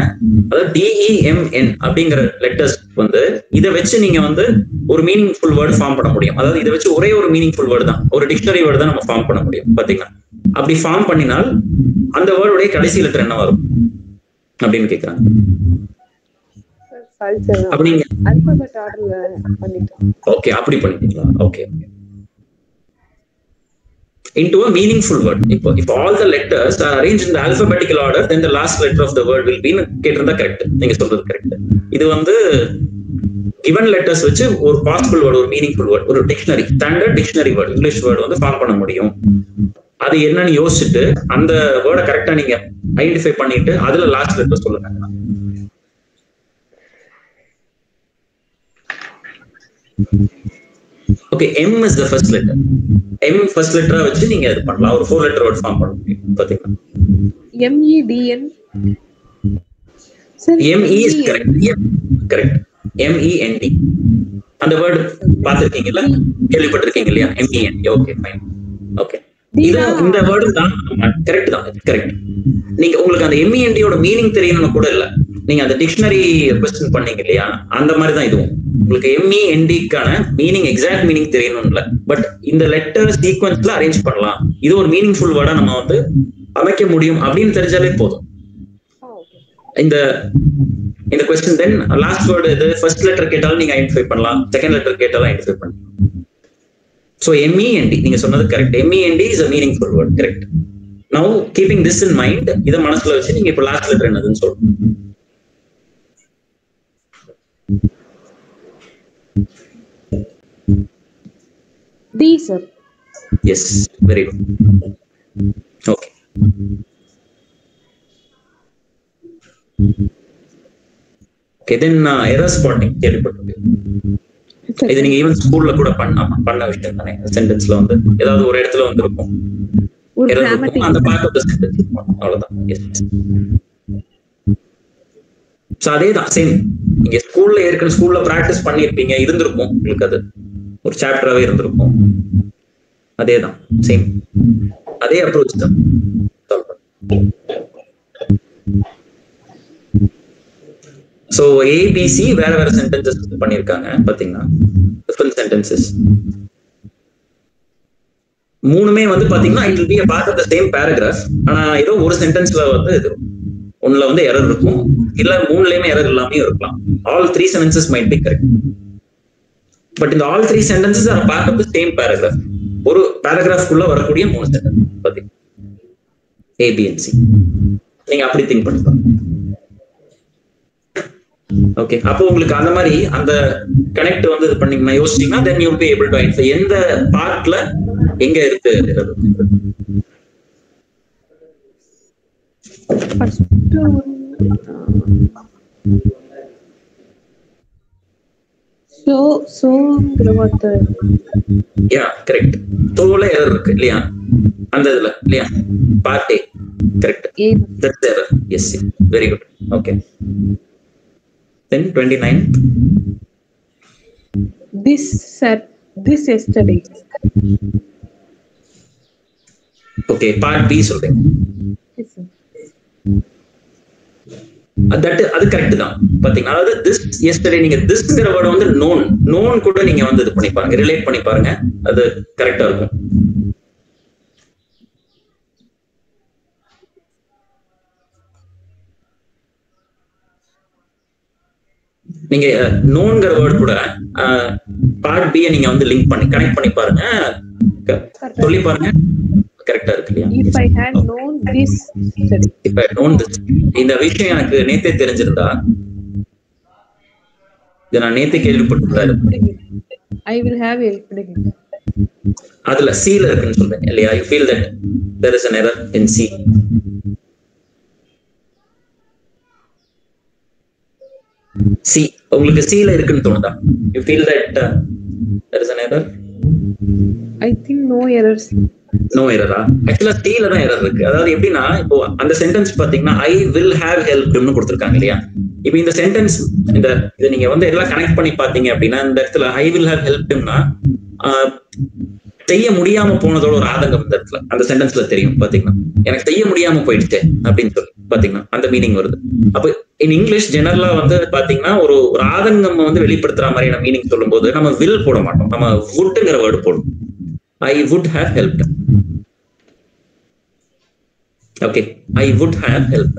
அதாவது DEMN அப்படிங்கிற லெட்டர்ஸ் வந்து இதை வச்சு நீங்க வந்து ஒரு மீனிங்ஃபுல் வேர்டு ஃபார்ம் பண்ண முடியும். அதாவது இதை வச்சு ஒரே ஒரு மீனிங்ஃபுல் வேர்டு தான், ஒரு டிக்ஷனரி வேர்டு தான் நம்ம ஃபார்ம் பண்ண முடியும் பாத்தீங்கன்னா. அப்படி ஃபார்ம் பண்ணினால் அந்த வேர்டுடைய கடைசி லெட்டர் என்ன வரும் அப்படின்னு கேக்குறாங்க. அப்படிங்க ஆல்பபெட் ஆர்டர்ல பண்ணிட்டோம். ஓகே அப்படி பண்ணிட்டீங்களா? Okay into a meaningful word. If all the letters are arranged in the alphabetical order, then the last letter of the word will be கேட்டிருந்தா கரெக்ட், நீங்க சொல்றது கரெக்ட். இது வந்து given letters வச்சு ஒரு பாசிபிள் வேர்ட், ஒரு மீனிங்ஃபுல் வேர்ட், ஒரு dictionary standard dictionary word English word வந்து ஃபார்ம் பண்ண முடியும். அது என்னன்னு யோசிச்சுட்டு அந்த வேர்டை கரெக்டா நீங்க ஐடென்டிஃபை பண்ணிட்டு அதுல லாஸ்ட் லெட்டர் சொல்லுங்க. Okay M is the first letter. M first letter வச்சு நீங்க இது பண்ணலாம், ஒரு 4 letter word ஃபார்ம் பண்ண முடியும் பாத்தீங்கன்னா. MEDN சரி ME is correct. correct MEND அந்த வேர்ட் பாத்துக்கிட்டீங்களா, கேள்விப்பட்டிருக்கீங்க இல்லையா? MEND. Okay fine. ஓகே இந்த வேர்டு தான் கரெக்ட் தான், கரெக்ட். நீங்க உங்களுக்கு அந்த MEND யோட மீனிங் தெரியணும்னு கூட இல்ல, நீங்க அந்த டிக்ஷனரி क्वेश्चन பண்ணீங்க இல்லையா, அந்த மாதிரி தான் இதுவும். உங்களுக்கு MENDக்கான மீனிங் எக்ஸாக்ட் மீனிங் தெரியணும் இல்ல, பட் இந்த லெட்டர் சீக்வென்ஸ்ல அரேஞ்ச் பண்ணலாம், இது ஒரு மீனிங்ஃபுல் வேர்டா நம்ம வந்து அமைக்க முடியும் அப்படின்னு தெரிஞ்சாலே போதும். இந்த क्वेश्चन தென் லாஸ்ட் வேர்டு இது ஃபர்ஸ்ட் லெட்டர் கேட்டாலும் நீங்க ஐடென்டிஃபை பண்ணலாம், செகண்ட் லெட்டர் கேட்டாலும் ஐடென்டிஃபை பண்ணலாம். சோ MEND நீங்க சொன்னது correct. MEND is a meaningful word, correct. now keeping this in mind, இத மனசுல வச்சு நீங்க இப்ப லாஸ்ட் லெட்டர் என்னதுன்னு சொல்லுங்க. D sir. Yes, very good. Okay. Okay, then error spotting கேள்விப்பட்டிருக்கீங்க. இது நீங்க ஈவன் ஸ்கூல்ல கூட பண்ண விஷயம் தானே. சென்டென்ஸ்ல வந்து ஏதாவது ஒரு இடத்துல வந்து இருக்கும் அந்த பார்ட் ஆஃப் தி சென்டென்ஸ் அவ்வளவுதான். எஸ். சோ அதேதான் சேம். நீங்க ஸ்கூல்ல பிராக்டிஸ் பண்ணிருப்பீங்க, இருந்திருக்கும் உங்களுக்கு, அது ஒரு சாப்டராவே இருந்திருக்கும். அதேதான் சேம், அதே அப்ரோச் தான். சோ ஏபிசி வேற வேற சென்டென்சஸ் பண்ணிருக்காங்க பாத்தீங்கன்னா, டிஃபரண்ட் சென்டென்சஸ். மூணுமே வந்து பாத்தீங்கன்னா it will B a part of the same paragraph. ஆனா ஏதோ ஒரு சென்டென்ஸ்ல வந்து இது ஒண்ணுல வந்து எரர் இருக்கும், இல்ல மூணுலயுமே எரர் இல்லாம இருக்கலாம். all three sentences might be correct, but in all three sentences are part of the same paragraph. ஒரு paragraph குள்ள வரக்கூடிய மூணு சென்டென்ஸ் பாத்தீங்கன்னா A, B and C. நீங்க அப்படி திங்க் பண்ணிக்கலாம். ஓகே, அப்போ உங்களுக்கு அந்த மாதிரி அந்த கனெக்ட் வந்து இது பண்ணீங்கன்னா யோசிச்சீங்கன்னா then you will be able to identify எந்த பார்ட்ல எங்க இருக்கு. கரெக்ட். சோல எரர் இருக்கு இல்லையா அந்த இதுல, இல்லையா part A. Correct, that's error. Yes, very good. Okay, then 29th. This yesterday. Okay, part B சொல்றீங்க. Yes sir. அது கரெக்ட் தான் பாத்தீங்கன்னா. அதாவது this yesterday, நீங்க thisங்கிற வேர்ட் வந்து known கூட நீங்க வந்து இது பண்ணி பாருங்க, ரிலேட் பண்ணி பாருங்க, அது கரெக்டா இருக்கும். நீங்க நோன்ங்கிற வேர்ட் கூட பார்ட் B நீங்க வந்து லிங்க் பண்ணி கனெக்ட் பண்ணி பாருங்க, சொல்லி பாருங்க, கரெக்டா இருக்கு இல்லையா? If I had known this, if I had known this, இந்த விஷயம் எனக்கு நேத்தே தெரிஞ்சிருந்தா, இத நான் நேத்தே கேள்விப்பட்டிருந்தாரு, I will have helped him. அதுல C ல இருக்குன்னு சொல்றேன் இல்லையா? You feel that there is an error in C. C உங்களுக்கு C ல இருக்குன்னு தோணுதா? You feel that there is an error? I think no errors. No எரரா? ஆக்சுவலா C ல தான் எரர் இருக்கு. அதாவது எப்படின்னா, இப்போ அந்த சென்டென்ஸ் பாத்தீங்கன்னா I will have helped him கொடுத்திருக்காங்க இல்லையா? இப்போ இந்த சென்டென்ஸ் இதை நீங்க வந்து எல்லாம் கனெக்ட் பண்ணி பாத்தீங்க அப்படின்னா, இந்த இடத்துல I will have helped himனா செய்ய முடியாம போனதோட ஒரு ஆதங்கம் இந்த இடத்துல அந்த சென்டென்ஸ்ல தெரியும் பாத்தீங்கன்னா. எனக்கு செய்ய முடியாம போயிடுச்சு அப்படின்னு சொல்லி பாத்தீங்கன்னா அந்த மீனிங் வருது. அப்ப இன் இங்கிலீஷ் ஜெனரலா வந்து பாத்தீங்கன்னா ஒரு ஆதங்கம் வந்து வெளிப்படுத்துற மாதிரியான மீனிங் சொல்லும் போது நம்ம வில் போட மாட்டோம், நம்ம வுட்ங்கிற வேர்டு போடும். I would have helped. Okay, I would have helped.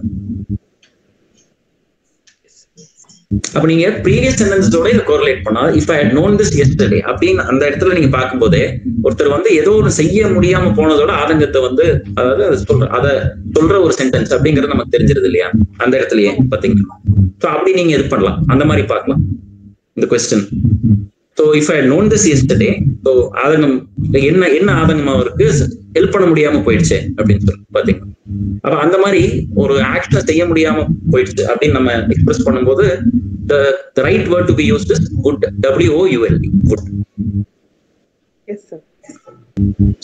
அப்ப நீங்க previous sentenceோட இத correlate பண்ணா, if I had known this yesterday அப்படின்னு அந்த இடத்துல நீங்க பார்க்கும்போதே ஒருத்தர் வந்து ஏதோ ஒரு செய்ய முடியாம போனதோட ஆதங்கத்தை வந்து, அதாவது அத சொல்ற ஒரு சென்டென்ஸ் அப்படிங்கறது நமக்கு தெரிஞ்சிருது இல்லையா அந்த இடத்துலயே பாத்தீங்கன்னா. சோ அப்படி நீங்க இது பண்ணலாம், அந்த மாதிரி பார்க்கலாம் இந்த question. So if I had known this yesterday, so ஆதங்கம் என்ன ஆதங்கமா இருக்கு, ஹெல்ப் பண்ண முடியாம போயிடுச்சு அப்படின்னு சொல்லி பாத்தீங்கன்னா. அப்ப அந்த மாதிரி ஒரு ஆக்ஷனை செய்ய முடியாம போயிடுச்சு அப்படின்னு நம்ம எக்ஸ்பிரஸ் பண்ணும்போது the right word to be used is would, WOULD, would. Yes sir.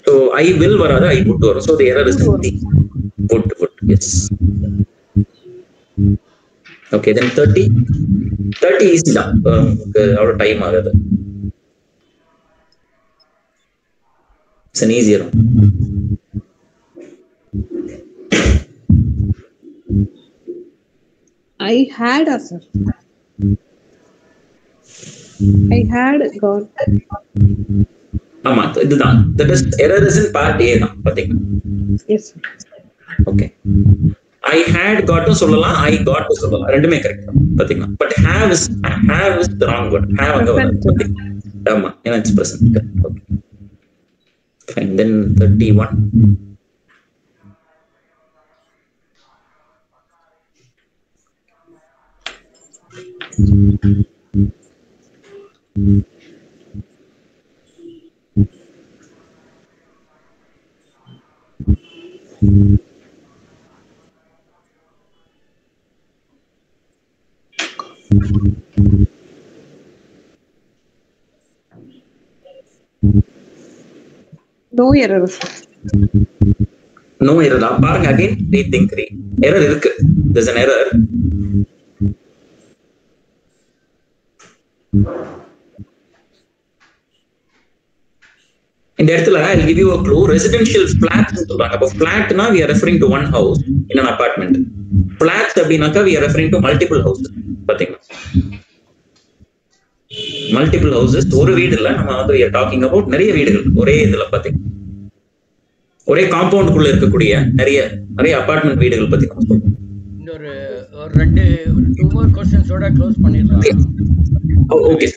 So I will வராது, I would வரும். So the error is would, yes. Okay, then 30 easy தான், அவ்வளவு டைம் ஆகாது. It's an easier one. I had a sir. I had got. ஆமா, இதுதான். That is error is in part A தான் பாத்தீங்கன்னா. Yes sir. Okay. I had got to சொல்லலாம், I got to சொல்லலாம், ரெண்டுமே கரெக்ட் தான் பாத்தீங்கன்னா. But have is the wrong word. Have அங்க வராது. ஆமா, ஏன்னா it's present. Okay. Fine. Then 31. No error. No error. பாருங்க again rethink. Error இருக்கு. There's an error. இந்த இடத்துல I'll give you a clue. Residential flats சொல்றாங்க. அப்போ flatனா we are referring to one house in an apartment. Flats அப்படினாக்கா we are referring to multiple houses. பாத்தீங்களா? Multiple houses. ஒரு வீடு இல்ல, நம்ம வந்து we are talking about நிறைய வீடுகள் ஒரே இதுல பாத்தீங்க. ஒரே காம்பவுண்ட் குள்ள இருக்கக்கூடிய நிறைய நிறைய அபார்ட்மெண்ட் வீடுகள் பத்தி நம்ம சொல்றோம். இன்னொரு two more questions ஓட க்ளோஸ் பண்ணிடலாம். Okay.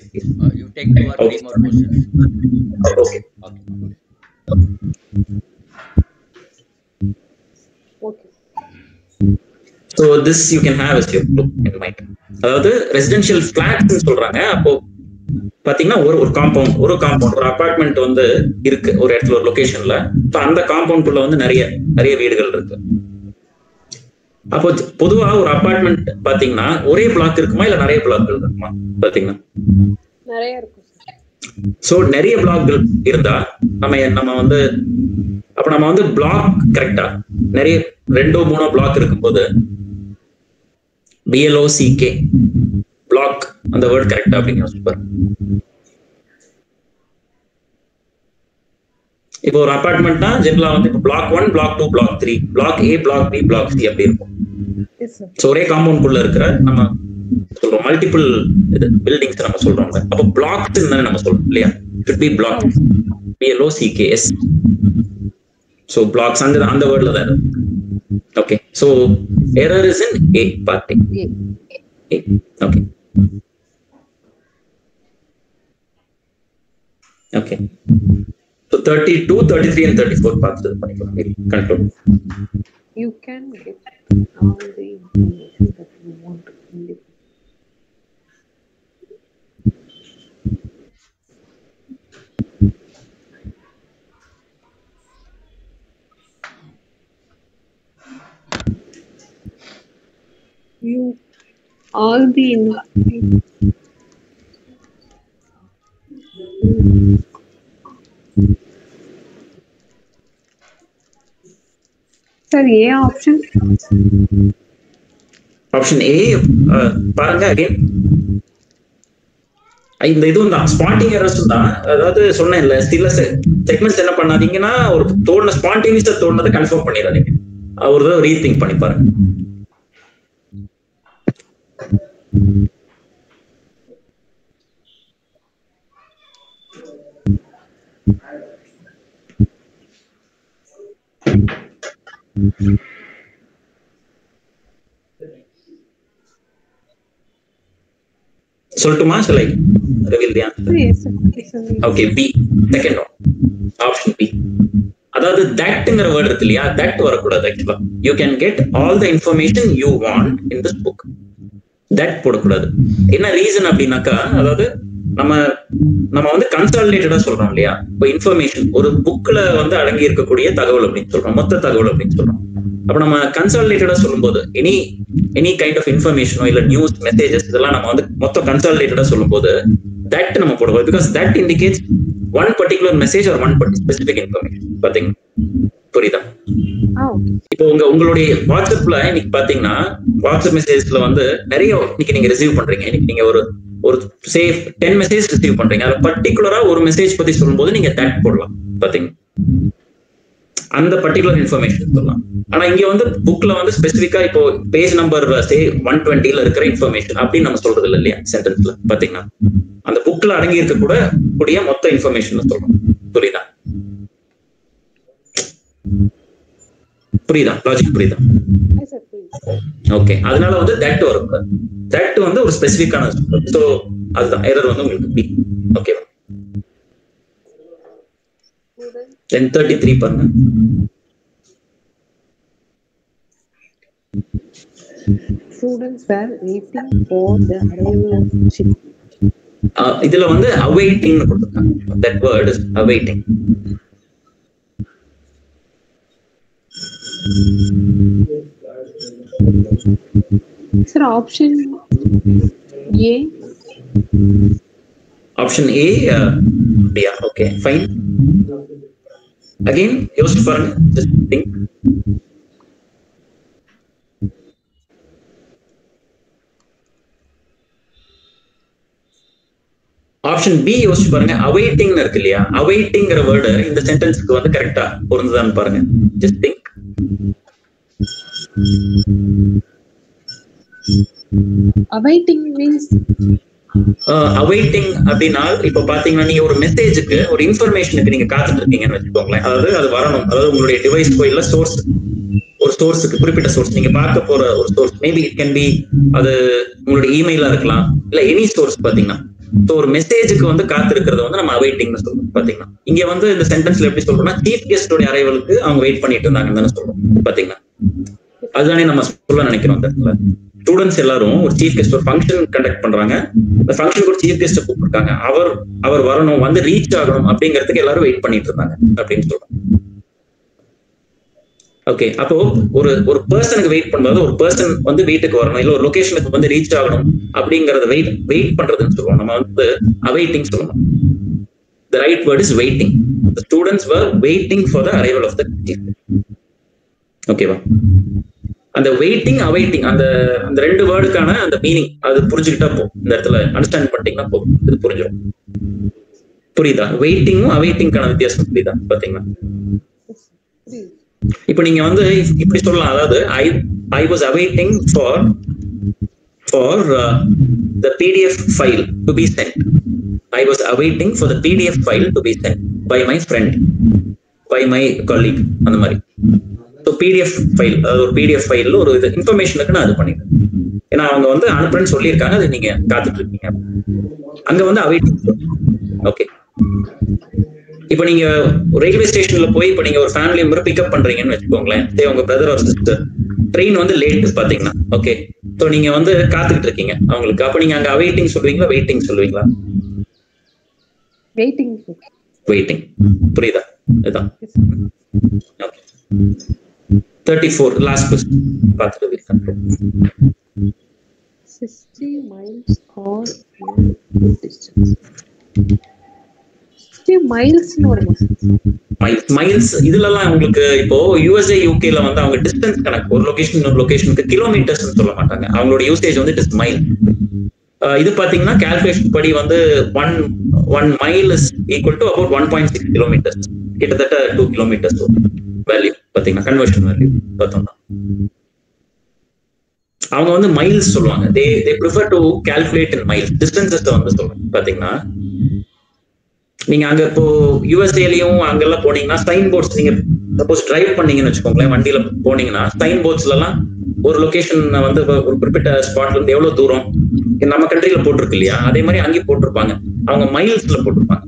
You take 2 or 3 more questions. Okay. So this you can have as your clue in mind. அதாவது ரெசிடென்ஷியல் ஃபிளாட்ஸ் சொல்றாங்க. அப்போ பாத்தீங்கன்னா ஒரு காம்பவுண்ட் ஒரு அபார்ட்மெண்ட் வந்து இருக்கு ஒரு இடத்துல ஒரு லொகேஷன்ல. அந்த காம்பவுண்ட்குள்ள வந்து நிறைய நிறைய வீடுகள் இருக்கு. அப்போ பொதுவா ஒரு அபார்ட்மெண்ட் பாத்தீங்கன்னா ஒரே பிளாக் இருக்குமா இல்ல நிறைய பிளாக்கள் இருக்குமா? பாத்தீங்கன்னா நிறைய இருக்கும். சோ நிறைய பிளாக்கள் இருந்தா நம்ம வந்து அப்ப நம்ம வந்து பிளாக் கரெக்டா நிறைய 2-3 பிளாக் இருக்கும்போது BLOCK பிளாக் அந்த வேர்ட் கரெக்டா அப்படிங்கிற சூப்பர். இப்போ ஒரு அபார்ட்மெண்ட்னா ஜெனரலா வந்து இப்போ block 1, block 2, block 3, block A, block B, block C அப்படி இருக்கும். ஒரே காம்பவுண்ட் குள்ள இருக்கிற நம்ம சொல்றோம் மல்டிபிள் பில்டிங்ஸ் நம்ம சொல்றோம். அப்போ பிளாக்ஸ் நம்ம சொல்றோம் இல்லையா? should be block BLOCKS. so blocks அந்த வேர்ட்ல தான் இருக்கு. okay so error is in A part. A. okay okay so 32, 33 and 34 parts பண்ணிக்கலாம். conclude. You can get all the information that you want in the you all the sir A option A பாருங்க again இந்த இதுவும் தான் ஸ்பாண்டிங் எரர்ஸும் தான். அதாவது சொன்னேன் இல்ல சில செக்மெண்ட்ஸ் என்ன பண்ணாதீங்கன்னா ஒரு தோணுன ஸ்பான்டேனியஸா தோணுனதை கன்ஃபார்ம் பண்ணிடாதீங்க. ஒரு தடவை ரீதிங்க் பண்ணி பாருங்க. சொல்லட்டுமா? சொல்லை reveal the answer. yes sir. okay B second one option B. அதாவது தட்ங்கிற வேர்ட் இருக்கு இல்லையா? தட் வரக்கூடாது. ஆக்சுவலா you can get all the information you want in this book. That போடக்கூடாது. என்ன ரீசன் அப்படின்னாக்கா அதாவது நம்ம வந்து கன்சாலிடேட்டடா சொல்றோம் இல்லையா? இப்போ இன்ஃபர்மேஷன் ஒரு புக்ல வந்து அடங்கி இருக்கக்கூடிய தகவல் அப்படின்னு சொல்றோம், மொத்த தகவல் அப்படின்னு சொல்றோம். அப்ப நம்ம கன்சாலிடேட்டடா சொல்லும்போது எனி கைண்ட் ஆஃப் இன்ஃபர்மேஷனோ இல்ல நியூஸ் மெசேஜஸ் இதெல்லாம் நம்ம வந்து மொத்தம் கன்சாலிடேட்டடா சொல்லும்போது தட் நம்ம போடுவோம். Because that indicates one particular message or one specific information. பாத்தீங்க புரியுதா? இப்போ உங்களுடைய வாட்ஸ்அப்ல இன்னைக்கு பாத்தீங்கன்னா வாட்ஸ்அப் மெசேஜ்ல வந்து நிறைய இன்னைக்கு நீங்க ரிசீவ் பண்றீங்க. இன்னைக்கு நீங்க ஒரு 10 மெசேஜ் ரிசீவ் பண்றீங்க. அது பர்டிகுலரா ஒரு மெசேஜ் பத்தி சொல்லும்போது நீங்க தட் போடலாம். பாத்தீங்க அந்த பர்டிகுலர் இன்ஃபர்மேஷன் சொல்லலாம். ஆனா இங்க வந்து புக்ல வந்து ஸ்பெசிபிக்கா இப்போ பேஜ் நம்பர் 120ல இருக்கிற இன்ஃபர்மேஷன் அப்படின்னு நம்ம சொல்றது இல்லை இல்லையா? சென்டென்ஸ்ல பாத்தீங்கன்னா அந்த புக்ல அடங்கி இருக்கக்கூடிய மொத்த இன்ஃபர்மேஷன் சொல்றோம். புரியுதா? லாஜிக் புரியுதா? ஓகே அதனால வந்து தட் வரும். தட் வந்து ஒரு ஸ்பெசிபிக்கான சோ அதுதான் எரர் வந்து உங்களுக்கு பி. ஓகேவா? 1033 பாருங்க. Students were waiting for the arrival of ship. இதுல வந்து awaiting னு கொடுத்திருக்காங்க. That word is awaiting. Sir, option A. Option A, yeah, okay, fine. Again, யோசிச்சு பாருங்க, just think. ஆப்ஷன் பி யோசிச்சு பாருங்க, awaiting இருக்கு இல்லையா, awaitingங்கிற வேர்டு இந்த சென்டென்ஸ்க்கு வந்து கரெக்டா பொருந்துதான்னு பாருங்க, just think. Awaiting means awaiting அப்படின்னா இப்ப பாத்தீங்கன்னா நீங்க ஒரு மெசேஜுக்கு ஒரு இன்ஃபர்மேஷனுக்கு நீங்க காத்துட்டு இருக்கீங்கன்னு வச்சுக்கோங்களேன். அதாவது அது வரணும், அதாவது உங்களுடைய டிவைஸ் இல்ல சோர்ஸ், ஒரு சோர்ஸுக்கு குறிப்பிட்ட சோர்ஸ் நீங்க பார்க்க போற ஒரு source, maybe it can B அது உங்களுடைய இமெயிலா இருக்கலாம், இல்ல எனி சோர்ஸ் பாத்தீங்கன்னா. ஸோ ஒரு மெசேஜுக்கு வந்து காத்திருக்கிறத வந்து நம்ம அவைட்டிங்னு சொல்றோம் பாத்தீங்கன்னா. இங்க வந்து இந்த சென்டென்ஸ்ல எப்படி சொல்றோம்னா சீஃப் கெஸ்டோட அரைவலுக்கு அவங்க வெயிட் பண்ணிட்டு இருந்தாங்கன்னு தானே சொல்றோம் பாத்தீங்கன்னா. அதுதானே நம்ம சொல்ல நினைக்கிறோம். அந்த இடத்துல ஸ்டூடெண்ட்ஸ் எல்லாரும் ஒரு சீஃப் கெஸ்ட் ஒரு ஃபங்க்ஷன் கண்டக்ட் பண்றாங்க, அந்த ஃபங்க்ஷனுக்கு ஒரு சீஃப் கெஸ்ட் கூப்பிட்டுருக்காங்க, அவர் வரணும், வந்து ரீச் ஆகணும் அப்படிங்கிறதுக்கு எல்லாரும் வெயிட் பண்ணிட்டு இருந்தாங்க அப்படின்னு சொல்றோம். ஓகே, அப்போ ஒரு பர்சனுக்கு வெயிட் பண்ணும்போது ஒரு பர்சன் வந்து வீட்டுக்கு வரணும், இல்ல ஒரு லொகேஷனுக்கு வந்து ரீச் ஆகணும் அப்படிங்கறத வெயிட் பண்றதுன்னு சொல்லுவோம். நம்ம வந்து awaiting சொல்லணும். The right word is waiting. The students were waiting for the arrival of the chief. ஓகேவா? அந்த வெயிட்டிங் awaiting அந்த ரெண்டு வேர்டுக்கான அந்த மீனிங் அது புரிஞ்சுக்கிட்டா போதும். இந்த இடத்துல அண்டர்ஸ்டாண்ட் பண்ணிட்டீங்கன்னா போதும், இது புரிஞ்சிடும். புரியுதா? வெயிட்டிங்கும் awaitingக்கான வித்தியாசம் புரியுதா பாத்தீங்கன்னா? இப்ப நீங்க வந்து இப்படி சொல்லலாம், அதாவது I was awaiting for the PDF file to be sent. I was awaiting for the PDF file to be sent by my friend, by my colleague, அந்த மாதிரி. ஸோ PDF ஃபைல், அதாவது ஒரு PDF ஃபைல்ல ஒரு இன்ஃபர்மேஷனுக்கு நான் அது பண்ணிட்டேன், ஏன்னா அவங்க வந்து அனுப்புறேன்னு சொல்லியிருக்காங்க, அது நீங்க காத்துட்டு இருக்கீங்க. அங்க வந்து awaiting. ஓகே, இப்போ நீங்க ரயில்வே ஸ்டேஷன்ல போய் இப்போ நீங்க ஒரு ஃபேமிலி மெம்பர் பிக்கப் பண்றீங்கன்னு வச்சுக்கோங்களேன், உங்க பிரதர் ஒரு சிஸ்டர், ட்ரெயின் வந்து லேட் பாத்தீங்கன்னா. ஓகே, ஸோ நீங்க வந்து காத்துக்கிட்டு இருக்கீங்க அவங்களுக்கு, அப்ப நீங்க அங்க awaiting சொல்லுவீங்களா வெயிட்டிங் சொல்லுவீங்களா? வெயிட்டிங். புரியுதா? இதுதான். ஓகே, 34 லாஸ்ட் क्वेश्चन பார்த்துட்டு இருக்கேன். 60 miles or distance. மைல்ஸ் இதுலலாம் உங்களுக்கு இப்போ USA UKல வந்து அவங்க டிஸ்டன்ஸ் கணக்கு, ஒரு லொகேஷன் இன்னொரு லொகேஷனுக்கு கிலோமீட்டர்ஸ் சொல்ல மாட்டாங்க, அவங்களோட யூசேஜ் வந்து இட் இஸ் மைல். இது பாத்தீங்கன்னா கால்குலேஷன் படி வந்து 1 mile is equal to about 1.6 kilometers, கிட்டத்தட்ட 2 kilometers வேல்யூ பாத்தீங்கன்னா, கன்வர்ஷன் வேல்யூ பார்த்தோம்னா அவங்க வந்து மைல்ஸ் சொல்லுவாங்க. they prefer to calculate in miles, distances வந்து சொல்லுவாங்க பாத்தீங்கன்னா. நீங்க அங்க இப்போ யூஎஸ்ஏலயும் அங்கெல்லாம் போனீங்கன்னா சைன் போர்ட்ஸ், நீங்க சப்போஸ் டிரைவ் பண்ணீங்கன்னு வச்சுக்கோங்களேன், வண்டியில போனீங்கன்னா சைன் போர்ட்ஸ்ல எல்லாம் ஒரு லொகேஷன் வந்து ஒரு குறிப்பிட்ட ஸ்பாட்ல இருந்து எவ்வளவு தூரம் நம்ம கண்ட்ரில போட்டிருக்கு இல்லையா, அதே மாதிரி அங்கேயும் போட்டிருப்பாங்க, அவங்க மைல்ஸ்ல போட்டிருப்பாங்க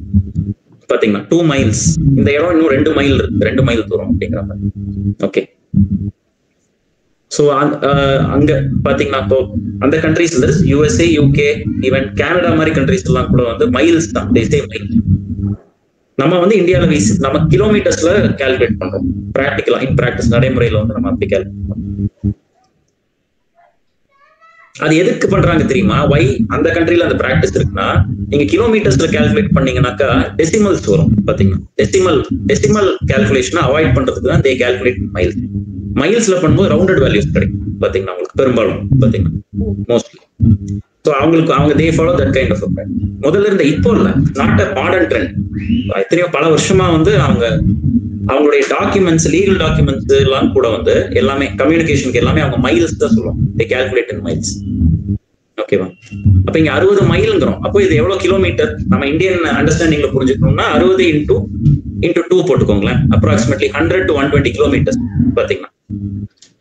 பாத்தீங்கன்னா. 2 miles, இந்த இடம் இன்னும் 2 mile இருக்கு, 2 mile தூரம் அப்படிங்கிற மாதிரி. ஓகே, ஸோ அங்க பாத்தீங்கன்னா இப்போ அந்த கண்ட்ரீஸ்ல USA UK ஈவன் கனடா மாதிரி கண்ட்ரீஸ் எல்லாம் கூட வந்து மைல்ஸ் தான், மைல். நம்ம வந்து இந்தியாவில நம்ம கிலோமீட்டர்ஸ்ல கால்குலேட் பண்றோம் பிராக்டிகலா, இன் பிராக்டிஸ் நடைமுறையில வந்து நம்ம அப்படி கால்குலேட் பண்றோம். அது எதுக்கு பண்றாங்க தெரியுமா? வை அந்த கண்ட்ரில அந்த பிராக்டிஸ் இருக்குன்னா, நீங்க கிலோமீட்டர்ஸ்ல கால்குலேட் பண்ணீங்கன்னாக்கா டெசிமல்ஸ் வரும் பாத்தீங்கன்னா. டெசிமல் கால்குலேஷனை அவாய்ட் பண்றதுக்கு தான் தே கால்குலேட் மைல்ஸ். மைல்ஸ்ல பண்ணும்போது ரவுண்டட் வேல்யூஸ் கிடைக்கும் பாத்தீங்கன்னா உங்களுக்கு, பெரும்பாலும் பாத்தீங்கன்னா மோஸ்ட்லி. ஸோ அவங்க they follow that kind of முதல்ல இருந்த, இப்போ இல்ல, நாட் அ மாடர்ன் ட்ரெண்ட். எத்தனையோ பல வருஷமா வந்து அவங்களுடைய டாக்குமெண்ட்ஸ், லீகல் டாக்குமெண்ட்ஸ் எல்லாம் கூட வந்து எல்லாமே கம்யூனிகேஷனுக்கு எல்லாமே அவங்க மைல்ஸ் தான் சொல்லுவோம். தே கால்குலேட் இன் மைல்ஸ். ஓகேவா? அப்ப இங்க 60 மைல்ங்கிறோம். அப்போ இது எவ்வளவு கிலோமீட்டர் நம்ம இந்தியன் அண்டர்ஸ்டாண்டிங்ல புரிஞ்சுக்கணும்னா 60 இன்டூ 2 போட்டுக்கோங்களேன். அப்ராக்சிமேட்லி 100 to 120 கிலோமீட்டர் பாத்தீங்கன்னா.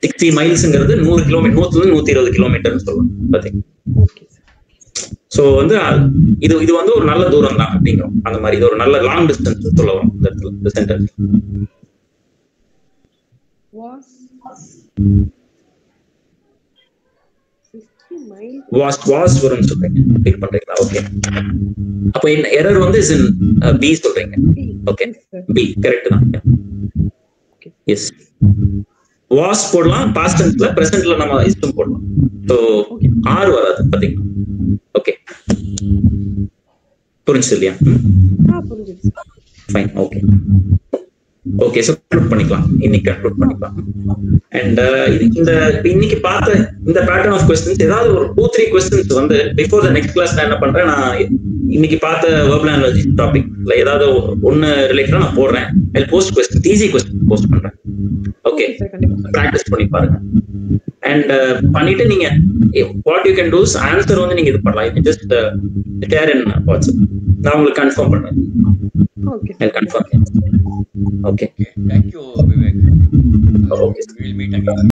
60 மைல்ஸ்ங்கிறது 100 கிலோமீட்டர், 120 கிலோமீட்டர்னு சொல்லுவோம் பாத்தீங்கன்னா. சோ வந்து இது வந்து ஒரு நல்ல தூரம் தான் அப்படிங்கிறோம். அந்த மாதிரி இது ஒரு நல்ல லாங் டிஸ்டன்ஸ் சொல்ல வரும் இந்த இடத்துல, இந்த சென்டென்ஸ். வாஸ் வரும்னு சொல்றீங்க, பிக் பண்றீங்களா? ஓகே, அப்போ எரர் வந்து இஸ் இன் பி சொல்றீங்க. ஓகே, பி கரெக்ட் தான். எஸ், வாஸ் போடலாம், பாஸ்ட் டென்ஸ்ல, பிரசன்ட்ல நம்ம இஸ்டும் போடலாம். சோ ஆர் வராது பாத்தீங்களா? ஓகே, புரிஞ்சுது இல்லையா? Fine, okay okay. So conclude பண்ணிக்கலாம், இன்னைக்கு கன்க்ளூட் பண்ணிக்கலாம். அண்ட் இன்னைக்கு பார்த்த இந்த பேட்டர்ன் ஆஃப் கொஸ்டின்ஸ் ஏதாவது ஒரு 2-3 கொஸ்டின்ஸ் வந்து பிஃபோர் த நெக்ஸ்ட் கிளாஸ் நான் என்ன பண்றேன், நான் இன்னைக்கு பார்த்த வெர்பல் அனாலஜி டாபிக்ல ஏதாவது ஒன்னு ரிலேட்டடா நான் போடுறேன். I post question, easy question post பண்றேன். ஓகே, பிராக்டிஸ் பண்ணி பாருங்க. அண்ட் பண்ணிட்டு நீங்க what you can does answer வந்து நீங்க இது பண்ணலாம், ஜஸ்ட் ஷேர் இன் வாட்ஸ்அப், நான் உங்களுக்கு கன்ஃபார்ம் பண்றேன். Okay, confirm. Okay. Thank you, Vivek. Okay. We'll meet again.